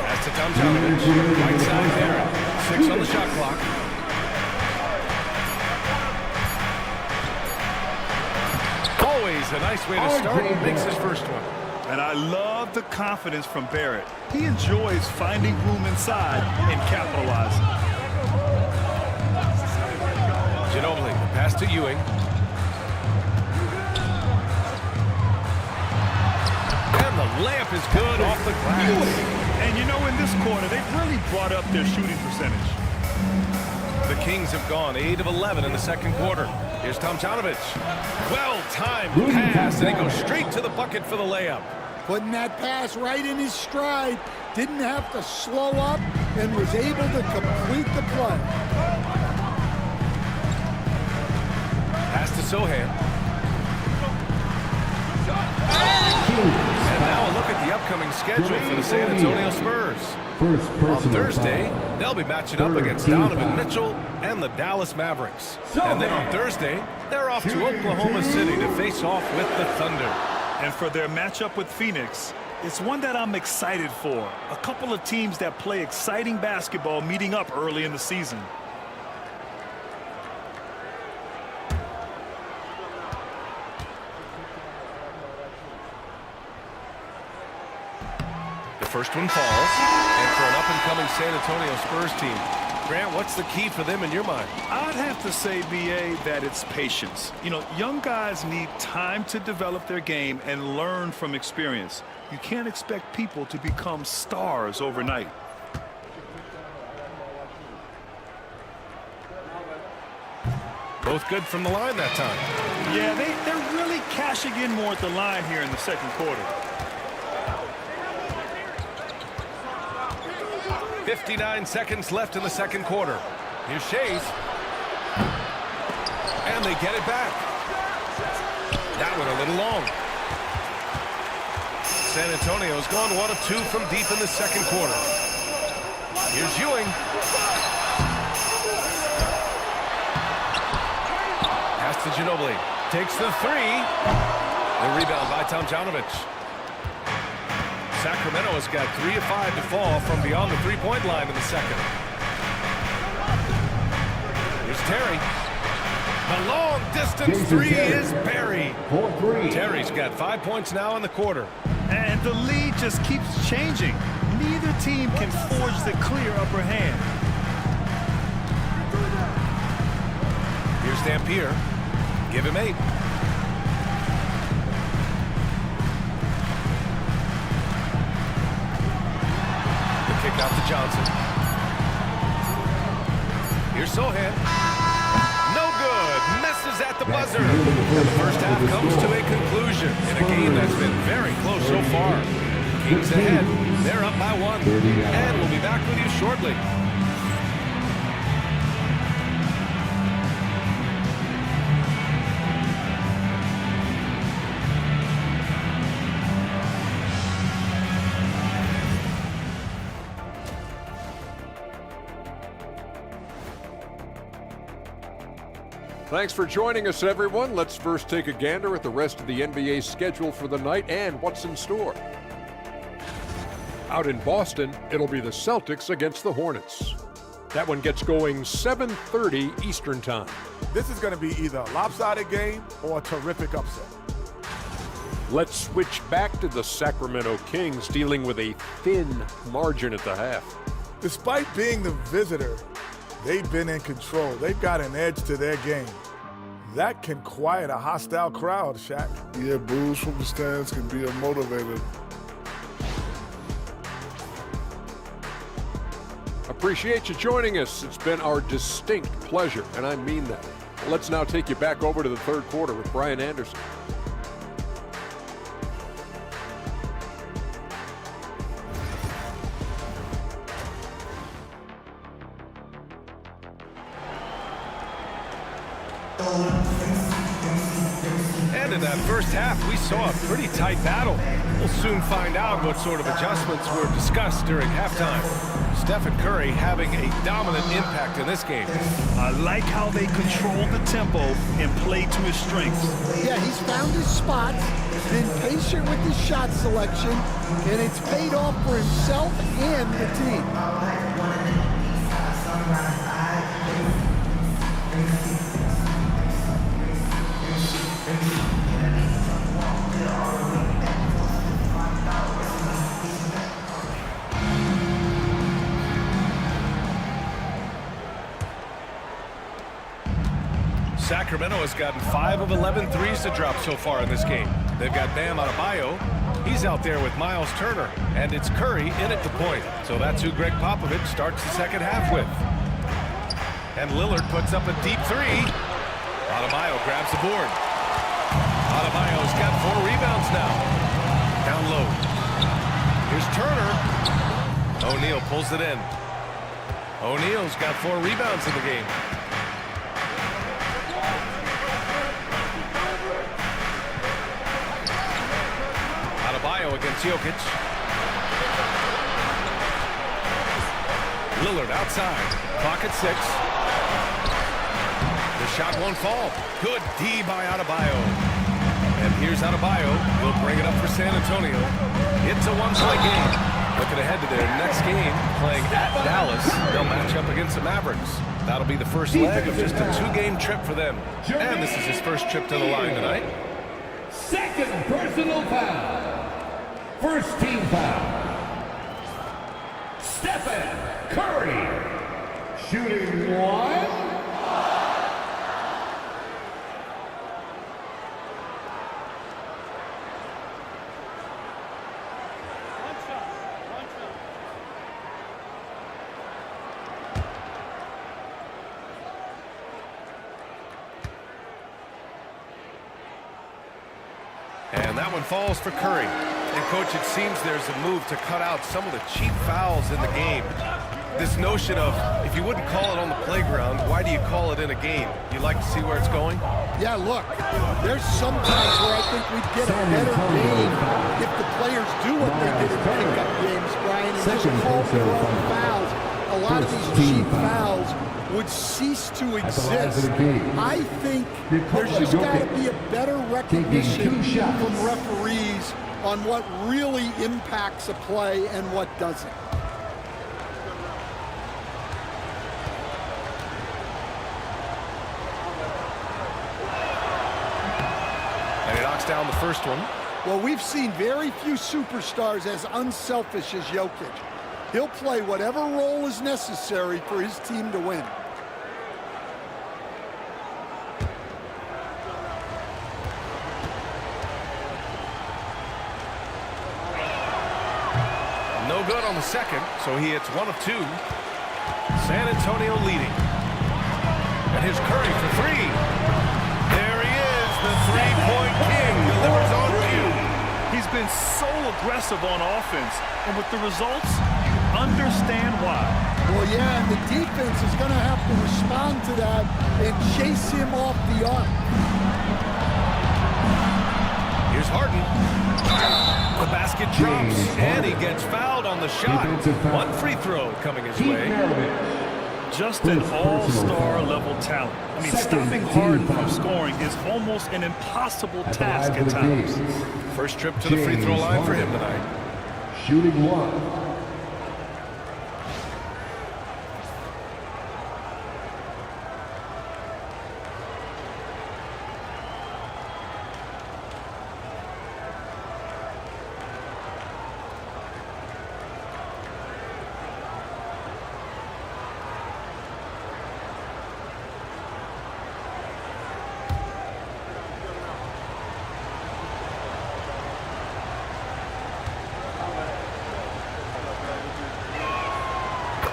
Pass to Tomjanovich. Right side there. 6 on the shot clock. Always a nice way to start. Makes his first one. And I love the confidence from Barrett. He enjoys finding room inside and capitalizing. Ginobili, pass to Ewing. And the layup is good off the glass. And you know, in this quarter, they've really brought up their shooting percentage. The Kings have gone 8 of 11 in the second quarter. Here's Tomjanovich. Well-timed pass, and he goes straight to the bucket for the layup. Putting that pass right in his stride. Didn't have to slow up and was able to complete the play. Pass to Sohan. And now a look at the upcoming schedule for the San Antonio Spurs. On Thursday, they'll be matching up against Donovan Mitchell and the Dallas Mavericks. And then on Thursday, they're off to Oklahoma City to face off with the Thunder. And for their matchup with Phoenix, it's one that I'm excited for. A couple of teams that play exciting basketball meeting up early in the season. The first one falls, and for an up-and-coming San Antonio Spurs team, Grant, what's the key for them in your mind? I'd have to say, B.A., that it's patience. You know, young guys need time to develop their game and learn from experience. You can't expect people to become stars overnight. Both good from the line that time. Yeah, they're really cashing in more at the line here in the second quarter. 59 seconds left in the second quarter. Here's Shays. And they get it back. That one a little long. San Antonio's gone 1 of 2 from deep in the second quarter. Here's Ewing. Pass to Ginobili. Takes the 3. The rebound by Tomjanovich. Sacramento has got 3 of 5 to fall from beyond the three-point line in the second. Here's Terry. The long-distance 3 is buried. Terry's got 5 points now in the quarter. And the lead just keeps changing. Neither team can forge the clear upper hand. Here's Dampier. Give him 8. Kick out to Johnson. Here's Sohan. No good. Misses at the buzzer. And the first half comes to a conclusion in a game that's been very close so far. Kings ahead. They're up by 1. And we'll be back with you shortly. Thanks for joining us, everyone. Let's first take a gander at the rest of the NBA schedule for the night and what's in store. Out in Boston, it'll be the Celtics against the Hornets. That one gets going 7:30 Eastern Time. This is going to be either a lopsided game or a terrific upset. Let's switch back to the Sacramento Kings dealing with a thin margin at the half. Despite being the visitor, they've been in control. They've got an edge to their game. That can quiet a hostile crowd, Shaq. Yeah, boos from the stands can be a motivator. Appreciate you joining us. It's been our distinct pleasure, and I mean that. Let's now take you back over to the third quarter with Brian Anderson. And in that first half, we saw a pretty tight battle. We'll soon find out what sort of adjustments were discussed during halftime. Stephen Curry having a dominant impact in this game. I like how they control the tempo and play to his strengths. Yeah, he's found his spots, been patient with his shot selection, and it's paid off for himself and the team. Sacramento has gotten 5 of 11 threes to drop so far in this game. They've got Bam Adebayo. He's out there with Miles Turner, and it's Curry in at the point. So that's who Greg Popovich starts the second half with. And Lillard puts up a deep three. Adebayo grabs the board. Adebayo's got 4 rebounds now. Down low. Here's Turner. O'Neal pulls it in. O'Neal's got 4 rebounds in the game. Adebayo against Jokic. Lillard outside. Clock at 6. The shot won't fall. Good D by Adebayo. And here's Adebayo. He'll bring it up for San Antonio. It's a one-point game. Looking ahead to their next game, playing at Dallas. They'll match up against the Mavericks. That'll be the first leg of just a 2-game trip for them. And this is his first trip to the line tonight. Second personal foul. First team foul. Stephen Curry. Shooting 1. And that one falls for Curry. And, Coach, it seems there's a move to cut out some of the cheap fouls in the game. This notion of, if you wouldn't call it on the playground, why do you call it in a game? You like to see where it's going? Yeah, look, there's some times where I think we'd get a better game if the players do what they did in pickup games, Brian, and just call their own fouls. A lot of these cheap fouls would cease to exist. I think there's just got to be a better recognition from referees on what really impacts a play and what doesn't. And he knocks down the first one. Well, we've seen very few superstars as unselfish as Jokic. He'll play whatever role is necessary for his team to win. No good on the second, so he hits 1 of 2. San Antonio leading. And here's Curry for 3. There he is, the three-point king, delivers on cue. He's been so aggressive on offense, and with the results, you understand why. Well, yeah, and the defense is going to have to respond to that and chase him off the arc. Here's Harden. The basket drops, and he gets fouled on the shot. 1 free throw coming his way. Just an all-star level talent. I mean, stopping Harden from scoring is almost an impossible task at times. First trip to the free throw line for him tonight. shooting 1.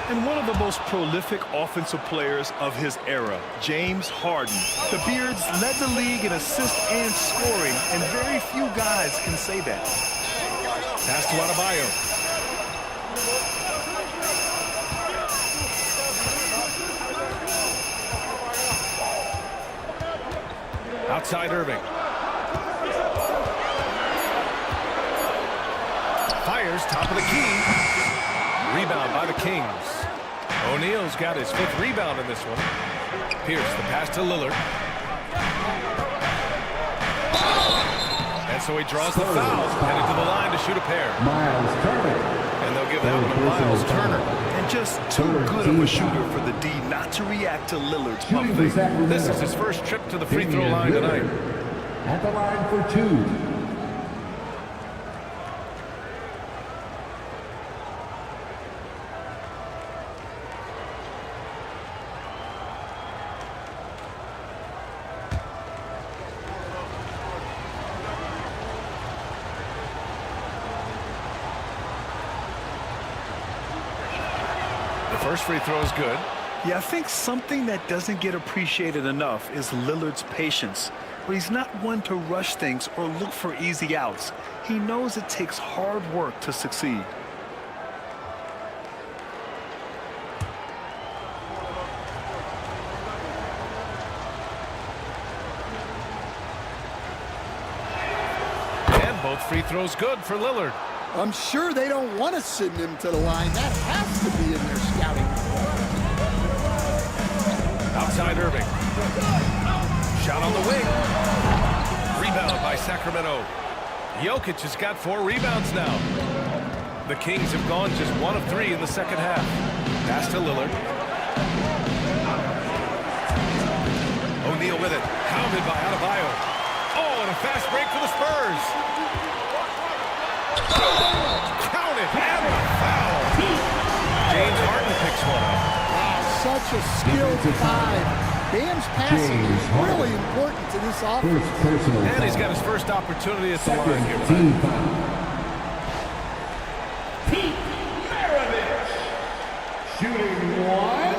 And one of the most prolific offensive players of his era, James Harden. The Beards led the league in assists and scoring, and very few guys can say that. Pass to Adebayo. Outside Irving. Fires, top of the key. Rebound by the Kings. O'Neal's got his 5th rebound in this one. Pierce, the pass to Lillard. And so he draws the foul, headed to the line to shoot a pair. Miles Turner. And they'll give that one to Miles Turner. And just too good of a shooter for the D not to react to Lillard's pump fake. This is his first trip to the free throw line tonight. At the line for 2. First free throw is good. Yeah, I think something that doesn't get appreciated enough is Lillard's patience. But he's not one to rush things or look for easy outs. He knows it takes hard work to succeed. And both free throws good for Lillard. I'm sure they don't want to send him to the line. That has to be in their scouting report. Outside Irving. Shot on the wing. Rebound by Sacramento. Jokic has got 4 rebounds now. The Kings have gone just 1 of 3 in the second half. Pass to Lillard. O'Neal with it. Pounded by Adebayo. Oh, and a fast break for the Spurs. Count it, and the foul. James Harden picks one up. Wow, such a skilled 5. Bam's passing is really important to this offense. And he's got his first opportunity at the line here tonight. Pete Maravich. Shooting 1.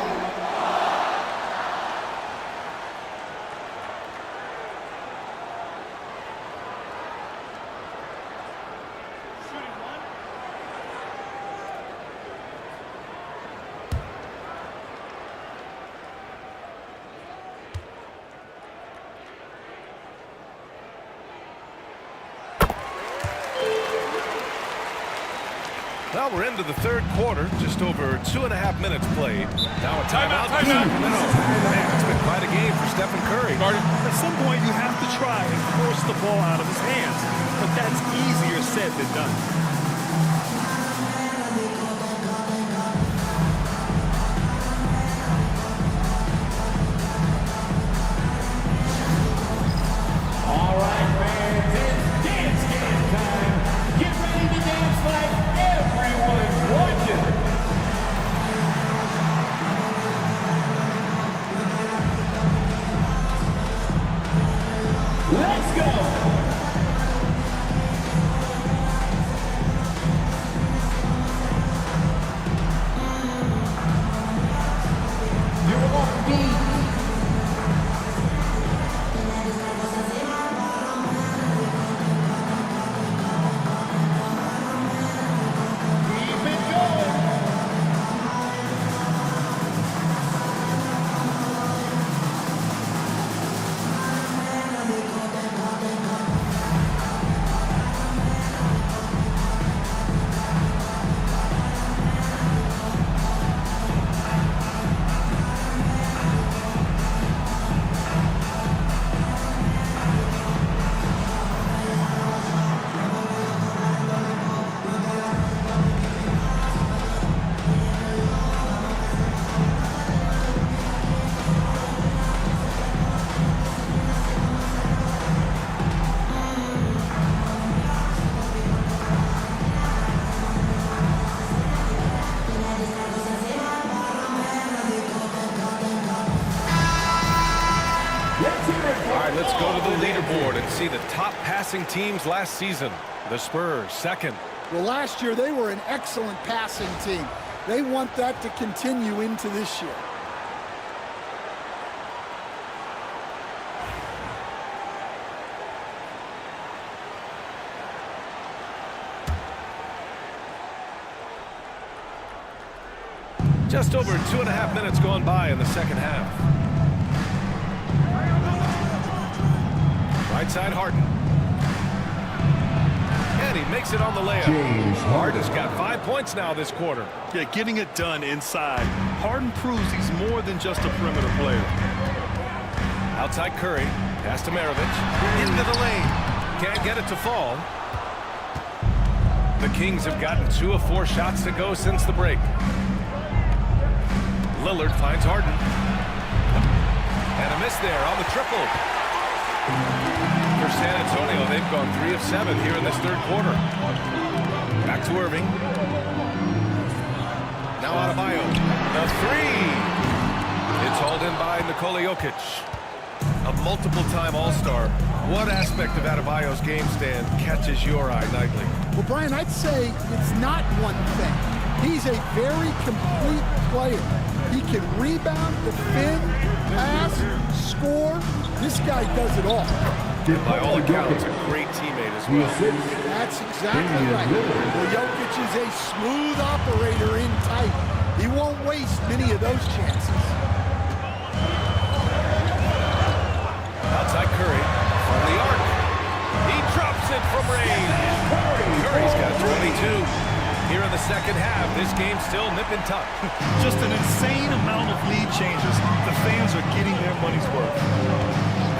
Well, we're into the third quarter, just over 2.5 minutes played. Now a timeout by Sacramento. Man, it's been quite a game for Stephen Curry. At some point, you have to try and force the ball out of his hands, but that's easier said than done. All right, fans, it's dance time. Get ready to dance like everyone's watching. Let's go. You're off beat. top passing teams last season. The Spurs, second. Well, last year they were an excellent passing team. They want that to continue into this year. Just over 2.5 minutes gone by in the second half. Right side, Harden. And he makes it on the layup. Harden's got 5 points now this quarter. Yeah, getting it done inside. Harden proves he's more than just a perimeter player. Outside Curry. Pass to Maravich. Into the lane. Can't get it to fall. The Kings have gotten 2 of 4 shots to go since the break. Lillard finds Harden. And a miss there on the triple. For San Antonio, they've gone 3 of 7 here in this third quarter. Back to Irving. Now Adebayo. The 3. It's hauled in by Nikola Jokic. A multiple-time All-Star. What aspect of Adebayo's game stand catches your eye nightly? Well, Brian, I'd say it's not one thing. He's a very complete player. He can rebound, defend, pass, score. This guy does it all. By all accounts, a great teammate as well. That's exactly right. Well, Jokic is a smooth operator in tight. He won't waste many of those chances. Outside Curry on the arc. He drops it from range. Curry's got 22. Here in the second half, this game's still nip and tuck. Just an insane amount of lead changes. The fans are getting their money's worth.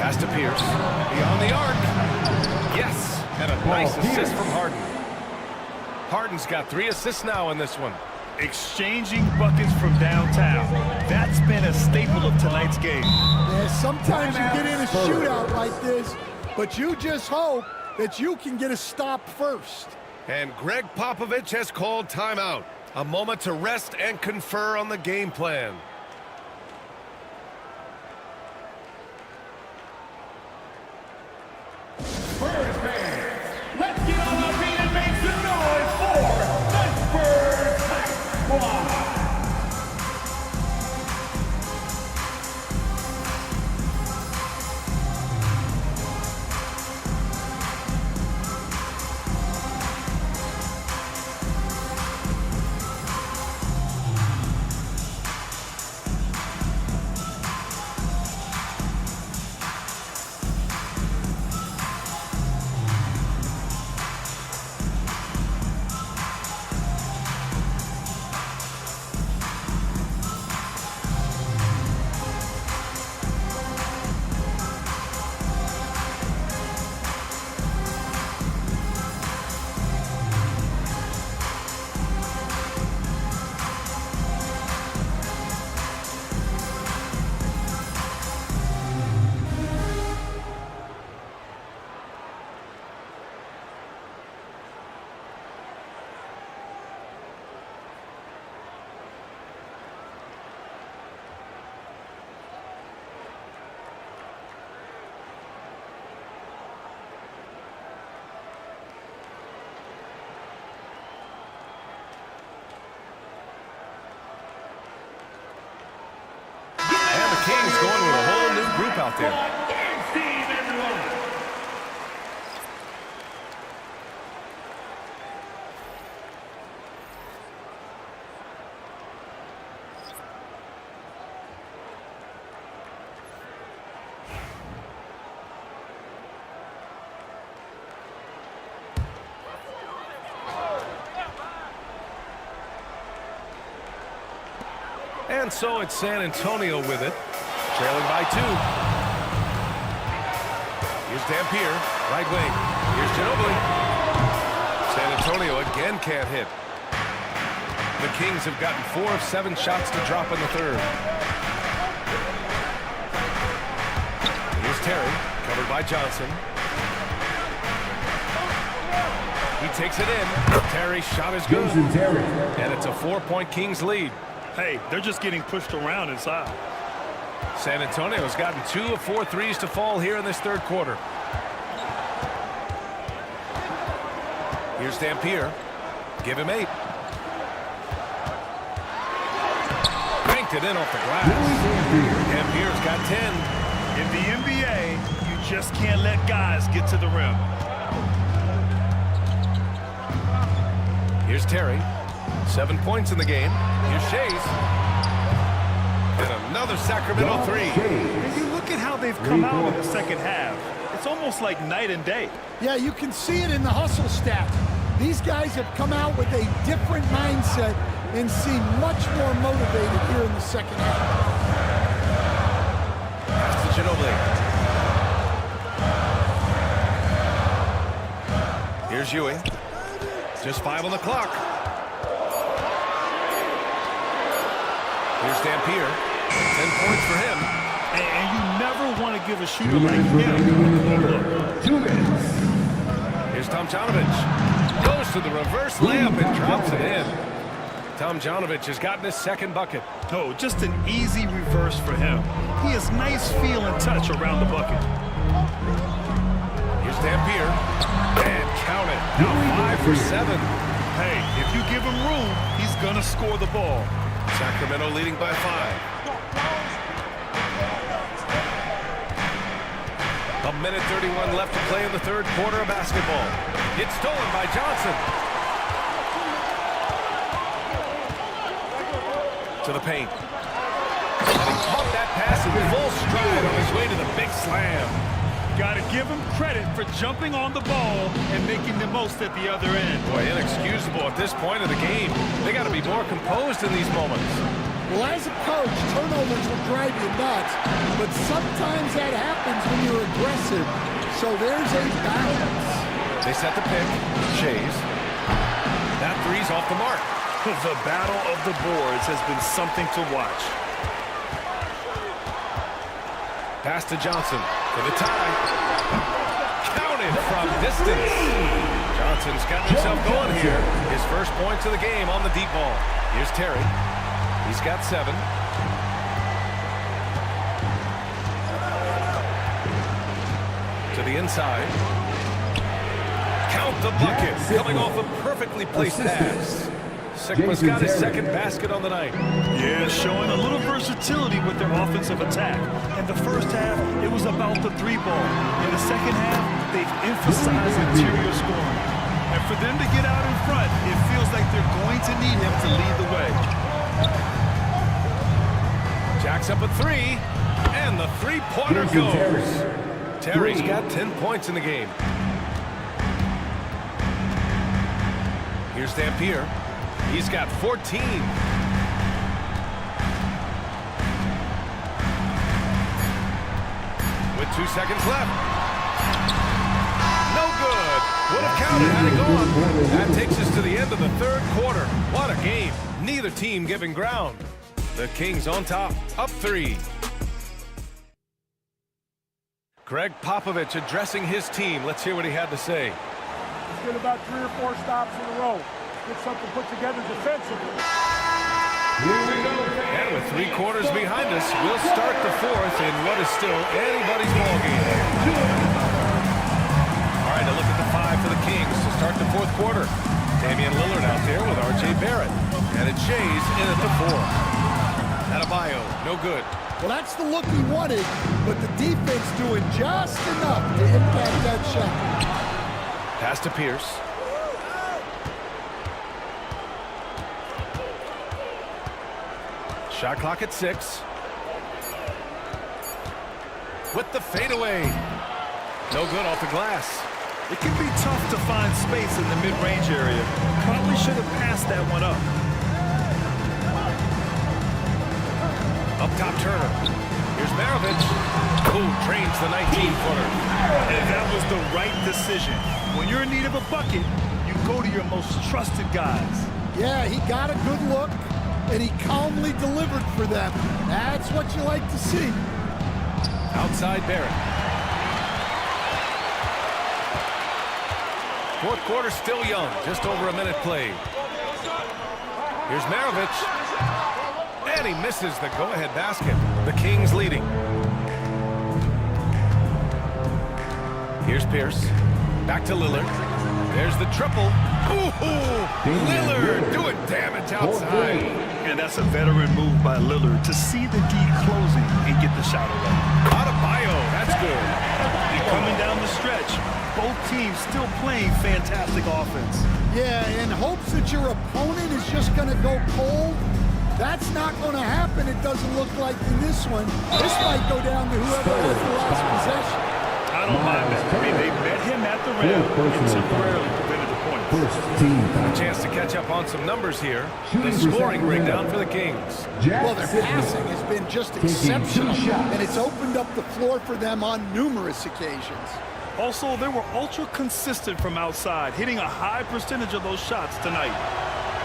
Pass to Pierce. Beyond the arc. Yes, and a nice assist from Harden. Harden's got 3 assists now in this one. Exchanging buckets from downtown. That's been a staple of tonight's game. Yeah, sometimes you get in a shootout like this, but you just hope that you can get a stop first. And Greg Popovich has called timeout. A moment to rest and confer on the game plan. Spurs fans, let's get on our feet and make some noise for the Spurs Hype Squad. Kings going with a whole new group out there. And so it's San Antonio with it, trailing by 2. Here's Dampier, right wing. Here's Ginobili. San Antonio again can't hit. The Kings have gotten 4 of 7 shots to drop in the third. Here's Terry, covered by Johnson. He takes it in. Terry's shot is good. And it's a 4-point Kings lead. Hey, they're just getting pushed around inside. San Antonio has gotten 2 of 4 threes to fall here in this third quarter. Here's Dampier. Give him 8. Banked it in off the glass. Dampier's got 10. In the NBA, you just can't let guys get to the rim. Here's Terry. 7 points in the game. Here's Shays. And another Sacramento 3. And you look at how they've come out in the second half. It's almost like night and day. Yeah, you can see it in the hustle stat. These guys have come out with a different mindset and seem much more motivated here in the second half. Pass to Ginobili. Here's Ewing. Just 5 on the clock. Here's Dampier. 10 points for him. And you never want to give a shooter like him a 2 minutes. Here's Tomjanovich. Goes to the reverse layup and drops it in. Tomjanovich has gotten his second bucket. Oh, just an easy reverse for him. He has nice feel and touch around the bucket. Here's Dampier. And count it. Now 5 for 7. Hey, if you give him room, he's going to score the ball. Sacramento leading by 5. A minute 31 left to play in the third quarter of basketball. It's stolen by Johnson. To the paint. And he caught that pass in full stride on his way to the big slam. Got to give him credit for jumping on the ball and making the most at the other end. Boy, inexcusable at this point of the game. They got to be more composed in these moments. Well, as a coach, turnovers will drive you nuts, but sometimes that happens when you're aggressive. So there's a balance. They set the pick. Shays. That three's off the mark. The battle of the boards has been something to watch. Pass to Johnson for the tie. Counted from distance. Johnson's got himself going here. His first points of the game on the deep ball. Here's Terry. He's got 7. To the inside. Count the bucket. Coming off a perfectly placed pass. Sigma's got his second basket on the night. Yeah, showing a little versatility with their offensive attack. In the first half, it was about the 3-ball. In the second half, they've emphasized interior scoring. And for them to get out in front, it feels like they're going to need him to lead the way. Jacks up a 3, and the three-pointer goes. Terry's got 10 points in the game. Here's Dampier. He's got 14. With 2 seconds left. No good. Would have counted had it gone. That takes us to the end of the third quarter. What a game. Neither team giving ground. The Kings on top, up 3. Greg Popovich addressing his team. Let's hear what he had to say. Let's get about 3 or 4 stops in a row. Get something put together defensively. And with 3 quarters behind us, we'll start the fourth in what is still anybody's ballgame. All right, a look at the 5 for the Kings to start the fourth quarter. Damian Lillard out there with R.J. Barrett. And it's Shays in at the 4. Adebayo, no good. Well, that's the look he wanted, but the defense doing just enough to impact that shot. Pass to Pierce. Shot clock at 6. With the fadeaway. No good off the glass. It can be tough to find space in the mid-range area. Probably should have passed that one up. Up top, Turner. Here's Maravich, who drains the 19-footer. And that was the right decision. When you're in need of a bucket, you go to your most trusted guys. Yeah, he got a good look, and he calmly delivered for them. That's what you like to see. Outside Barrett. Fourth quarter still young, just over a minute played. Here's Maravich. And he misses the go-ahead basket. The Kings leading. Here's Pierce. Back to Lillard. There's the triple. Ooh, Lillard doing damage outside. And that's a veteran move by Lillard to see the D closing and get the shot away. Adebayo, that's good. Coming down the stretch, both teams still playing fantastic offense. Yeah, in hopes that your opponent is just going to go cold. That's not going to happen, it doesn't look like in this one. This might go down to whoever has the last possession. I don't mind that. I mean, they met him at the rim and temporarily prevented the point. A chance to catch up on some numbers here. The scoring breakdown for the Kings. Well, their passing has been just exceptional, and it's opened up the floor for them on numerous occasions. Also, they were ultra consistent from outside, hitting a high percentage of those shots tonight.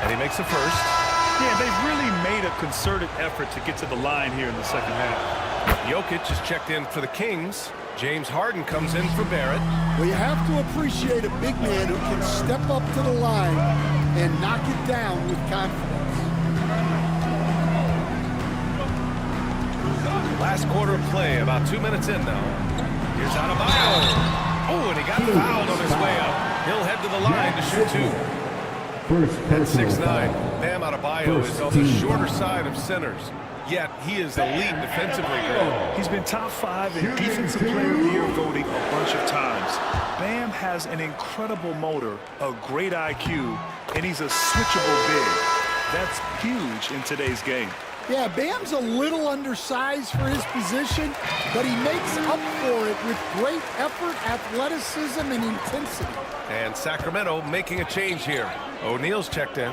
And he makes the first. Yeah, they've really made a concerted effort to get to the line here in the second half. Jokic is checked in for the Kings. James Harden comes in for Barrett. Well, you have to appreciate a big man who can step up to the line and knock it down with confidence. Last quarter of play, about 2 minutes in now. Here's Adebayo. Oh, and he got fouled on his way up. He'll head to the line to shoot two. At 6'9", Bam Adebayo is on the shorter side of centers. Yet he is elite defensively. He's been top 5 in Defensive Player of the Year voting a bunch of times. Bam has an incredible motor, a great IQ, and he's a switchable big. That's huge in today's game. Yeah, Bam's a little undersized for his position, but he makes up for it with great effort, athleticism, and intensity. And Sacramento making a change here. O'Neal's checked in.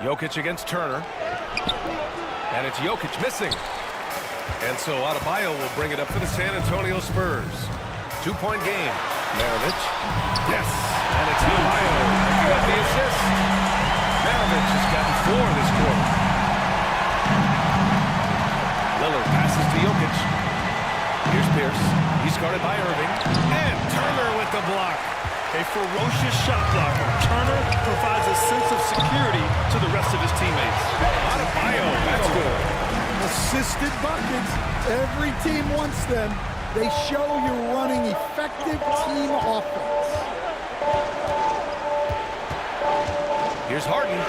Jokic against Turner. And it's Jokic missing. And so Adebayo will bring it up for the San Antonio Spurs. 2-point game. Maravich. Yes. And it's Adebayo picking up the assist. Maravich has gotten 4 this quarter. Lillard passes to Jokic. Here's Pierce. He's guarded by Irving. And Turner with the block. A ferocious shot blocker. Turner provides a sense of security to the rest of his teammates. Adebayo, that's good. Assisted buckets. Every team wants them. They show you're running effective team offense. Here's Harden.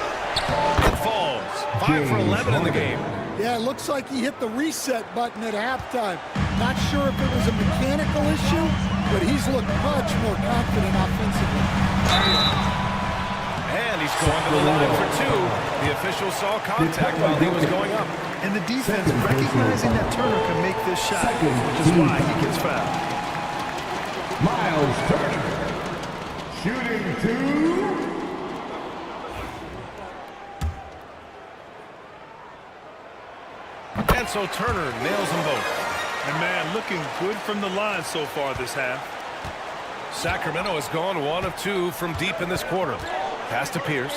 It falls. 5 for 11 in the game. Yeah, it looks like he hit the reset button at halftime. Not sure if it was a mechanical issue, but he's looked much more confident offensively. And he's going to the line for 2. The official saw contact while he was going up. And the defense recognizing that Turner can make this shot, which is why he gets fouled. Miles Turner, shooting 2. And so Turner nails them both. And man, looking good from the line so far this half. Sacramento has gone 1 of 2 from deep in this quarter. Pass to Pierce.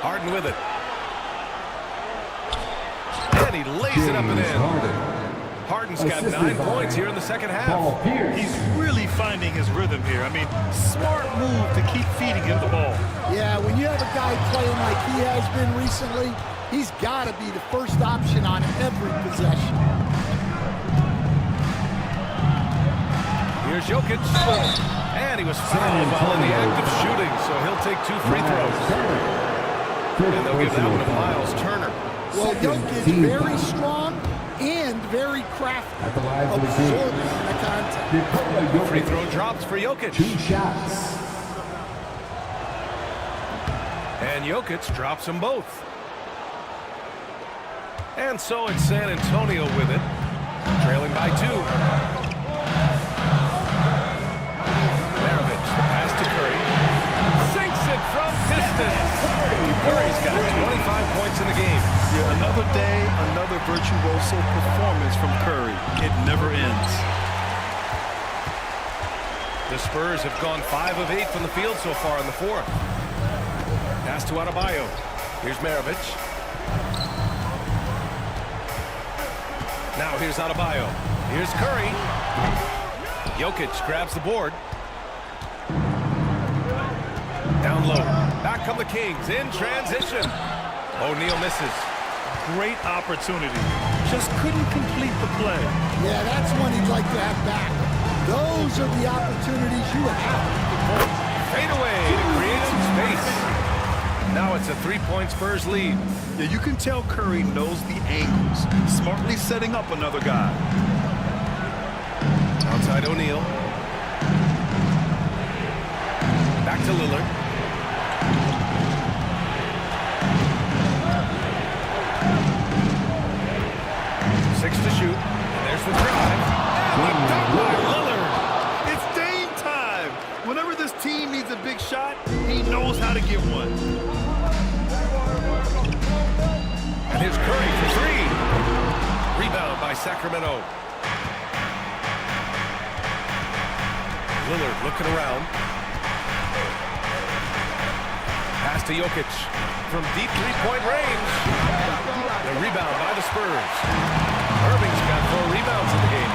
Harden with it. And he lays it up and in. Harden's got 9 points here in the second half. He's really finding his rhythm here. I mean, smart move to keep feeding him the ball. Yeah, when you have a guy playing like he has been recently, he's got to be the first option on every possession. Here's Jokic. And he was fouled while in the act of shooting, so he'll take 2 free throws. And they'll give that one to Miles Turner. Well, Jokic very strong and very crafty, absorbing the contact. Free throw drops for Jokic. 2 shots. And Jokic drops them both. And so it's San Antonio with it, trailing by 2. Maravich, the pass to Curry. Sinks it from distance. Curry's got 25 points in the game. Yeah, another day, another virtuoso performance from Curry. It never ends. The Spurs have gone 5 of 8 from the field so far in the 4th. Pass to Adebayo. Here's Maravich. Now here's Adebayo. Here's Curry. Jokic grabs the board. Down low. Back come the Kings in transition. O'Neal misses. great opportunity. Just couldn't complete the play. Yeah, that's one he'd like to have back. Those are the opportunities you have. Fade away to create some space. Now it's a 3-point Spurs lead. Yeah, you can tell Curry knows the angles, smartly setting up another guy. Outside O'Neal. Back to Lillard. Six to shoot. And there's the drive. And he dunked by Lillard. It's Dame time. Whenever this team needs a big shot, he knows how to get one. And here's Curry for three. Rebound by Sacramento. Lillard looking around. Pass to Jokic from deep three-point range. The rebound by the Spurs. Irving's got 4 rebounds in the game.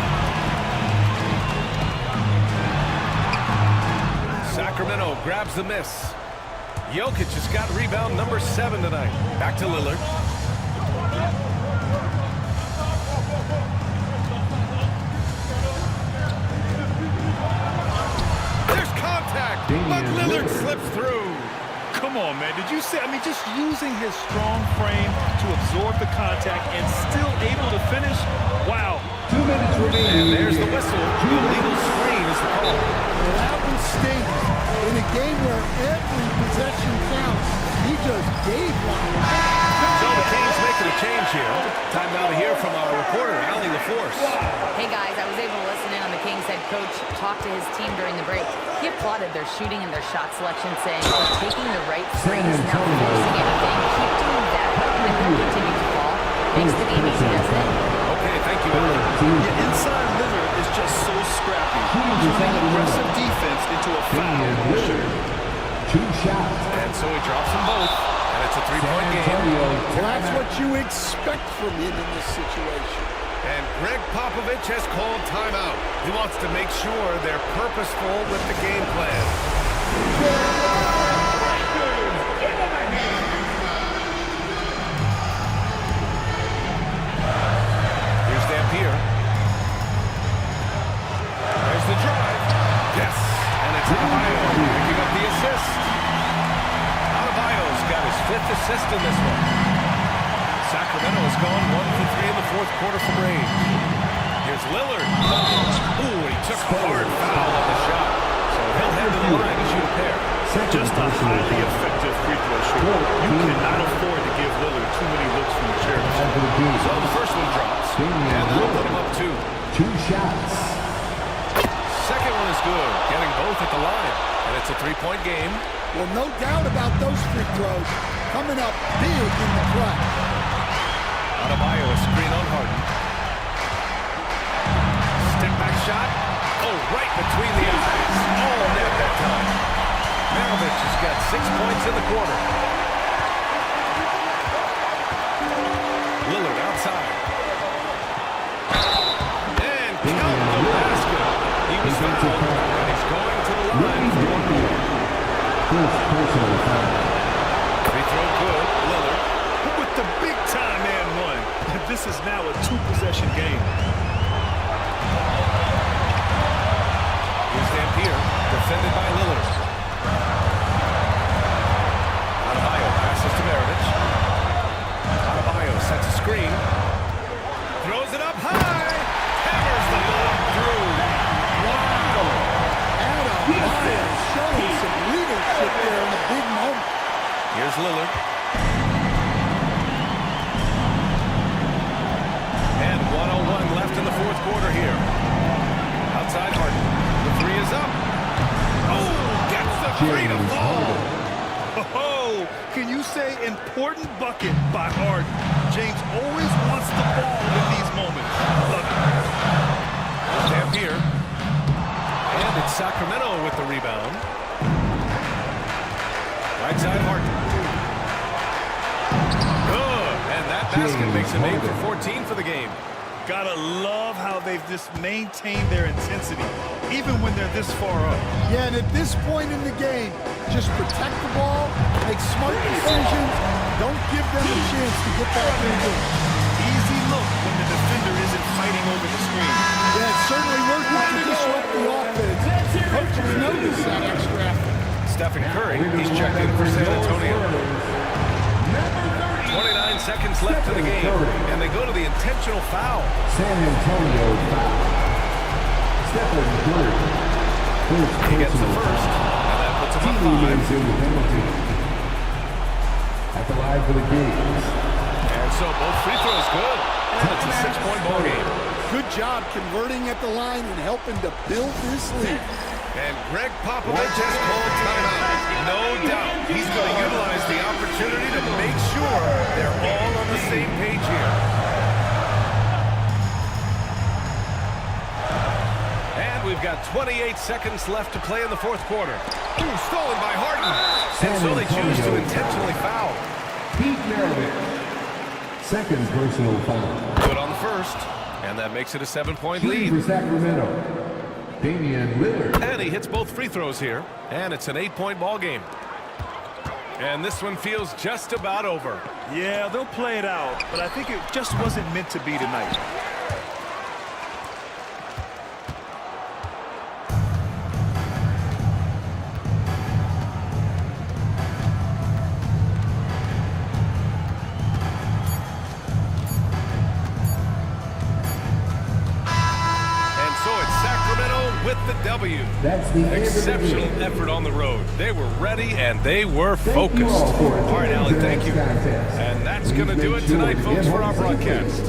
Sacramento grabs the miss. Jokic has got rebound number 7 tonight. Back to Lillard. There's contact, but Lillard slips through. Come on, man. Did you see? I mean, just using his strong frame to absorb the contact and still able to finish. Wow. 2 minutes remaining. And there's the whistle. Illegal screen is the call. Well, that one stings. In a game where every possession counts, he just gave one. So the Kings making a change here. Time now to hear from our reporter, Allie LaForce. Hey guys, I was able to listen in on the Kings head coach talk to his team during the break. He applauded their shooting and their shot selection, saying they're taking the right threes, not forcing anything. Keep doing that, and they'll continue to fall. Thanks to the easy, doesn't it? Okay, thank you, Allie. Yeah, inside Lillard is just so scrappy. Turning aggressive defense into a foul. 2 shots. And so he drops them both, and it's a 3-point game. Well, that's what you expect from him in this situation. And Greg Popovich has called timeout. He wants to make sure they're purposeful with the game plan. Here's Dampier. There's the drive. Yes, and it's Adebayo picking up the assist. Adebayo's got his 5th assist in this one. Sacramento has gone 1 for 3 in the 4th quarter from range. Here's Lillard. Ooh, he took a hard foul on the shot. So he'll head to the line to shoot a pair. Just a highly effective free throw shooter. You cannot afford to give Lillard too many looks from the charity. So the first one drops, and that'll put him up 2. 2 shots. Second one is good, getting both at the line. And it's a 3-point game. Well, no doubt about those free throws coming up big in the play. Adebayo, a screen on Harden. Step back shot. Oh, right between the eyes. Oh, net that time. Maravich has got 6 points in the quarter. Lillard outside. And count the basket. He was fouled, and he's going to the line for 1 more. First personal foul. Free throw good. Lillard. With the big-time and one. This is now a 2-possession game. Here's Dampier, defended by Lillard. Adebayo passes to Maravich. Adebayo sets a screen. Throws it up high. Hammers the ball through. Wow. Adebayo showing some leadership there in a big moment. Here's Lillard. And 1:01 left in the 4th quarter here. Outside Harden. The 3 is up. Oh, gets the 3 to fall. Oh, can you say important bucket by Harden? James always wants the ball in these moments. Love it. Dampier. And it's Sacramento with the rebound. Right side Harden. Good. And that basket makes it 8 for 14 for the game. Gotta love how they've just maintained their intensity, even when they're this far up. Yeah, and at this point in the game, just protect the ball, make smart decisions, Don't give them a chance to get back in the game. Easy look when the defender isn't fighting over the screen. Yeah, it's certainly working to disrupt the offense. Coaches notice that extra effort. Stephen Curry, he's checked in for San Antonio. 29 seconds left in the game, and they go to the intentional foul. San Antonio foul. Stephen Curry. He gets the first, and that puts him up 5. At the line for the Kings. And so both free throws good. And it's a 6-point ball game. Good job converting at the line and helping to build this lead. And Greg Popovich has called timeout. No doubt he's going to utilize the opportunity to make sure they're all on the same page here. And we've got 28 seconds left to play in the fourth quarter. Ooh, stolen by Harden. And so they choose to intentionally foul. Pete Maravich. Second personal foul. Good on the first. And that makes it a 7-point lead. For Sacramento. Damian Lillard. And he hits both free throws here. And it's an 8-point ball game. And this one feels just about over. Yeah, they'll play it out, but I think it just wasn't meant to be tonight. With the W. That's the exceptional effort on the road. They were ready and they were focused. All right, Allie, thank you. And that's going to do it tonight, folks, for our broadcast.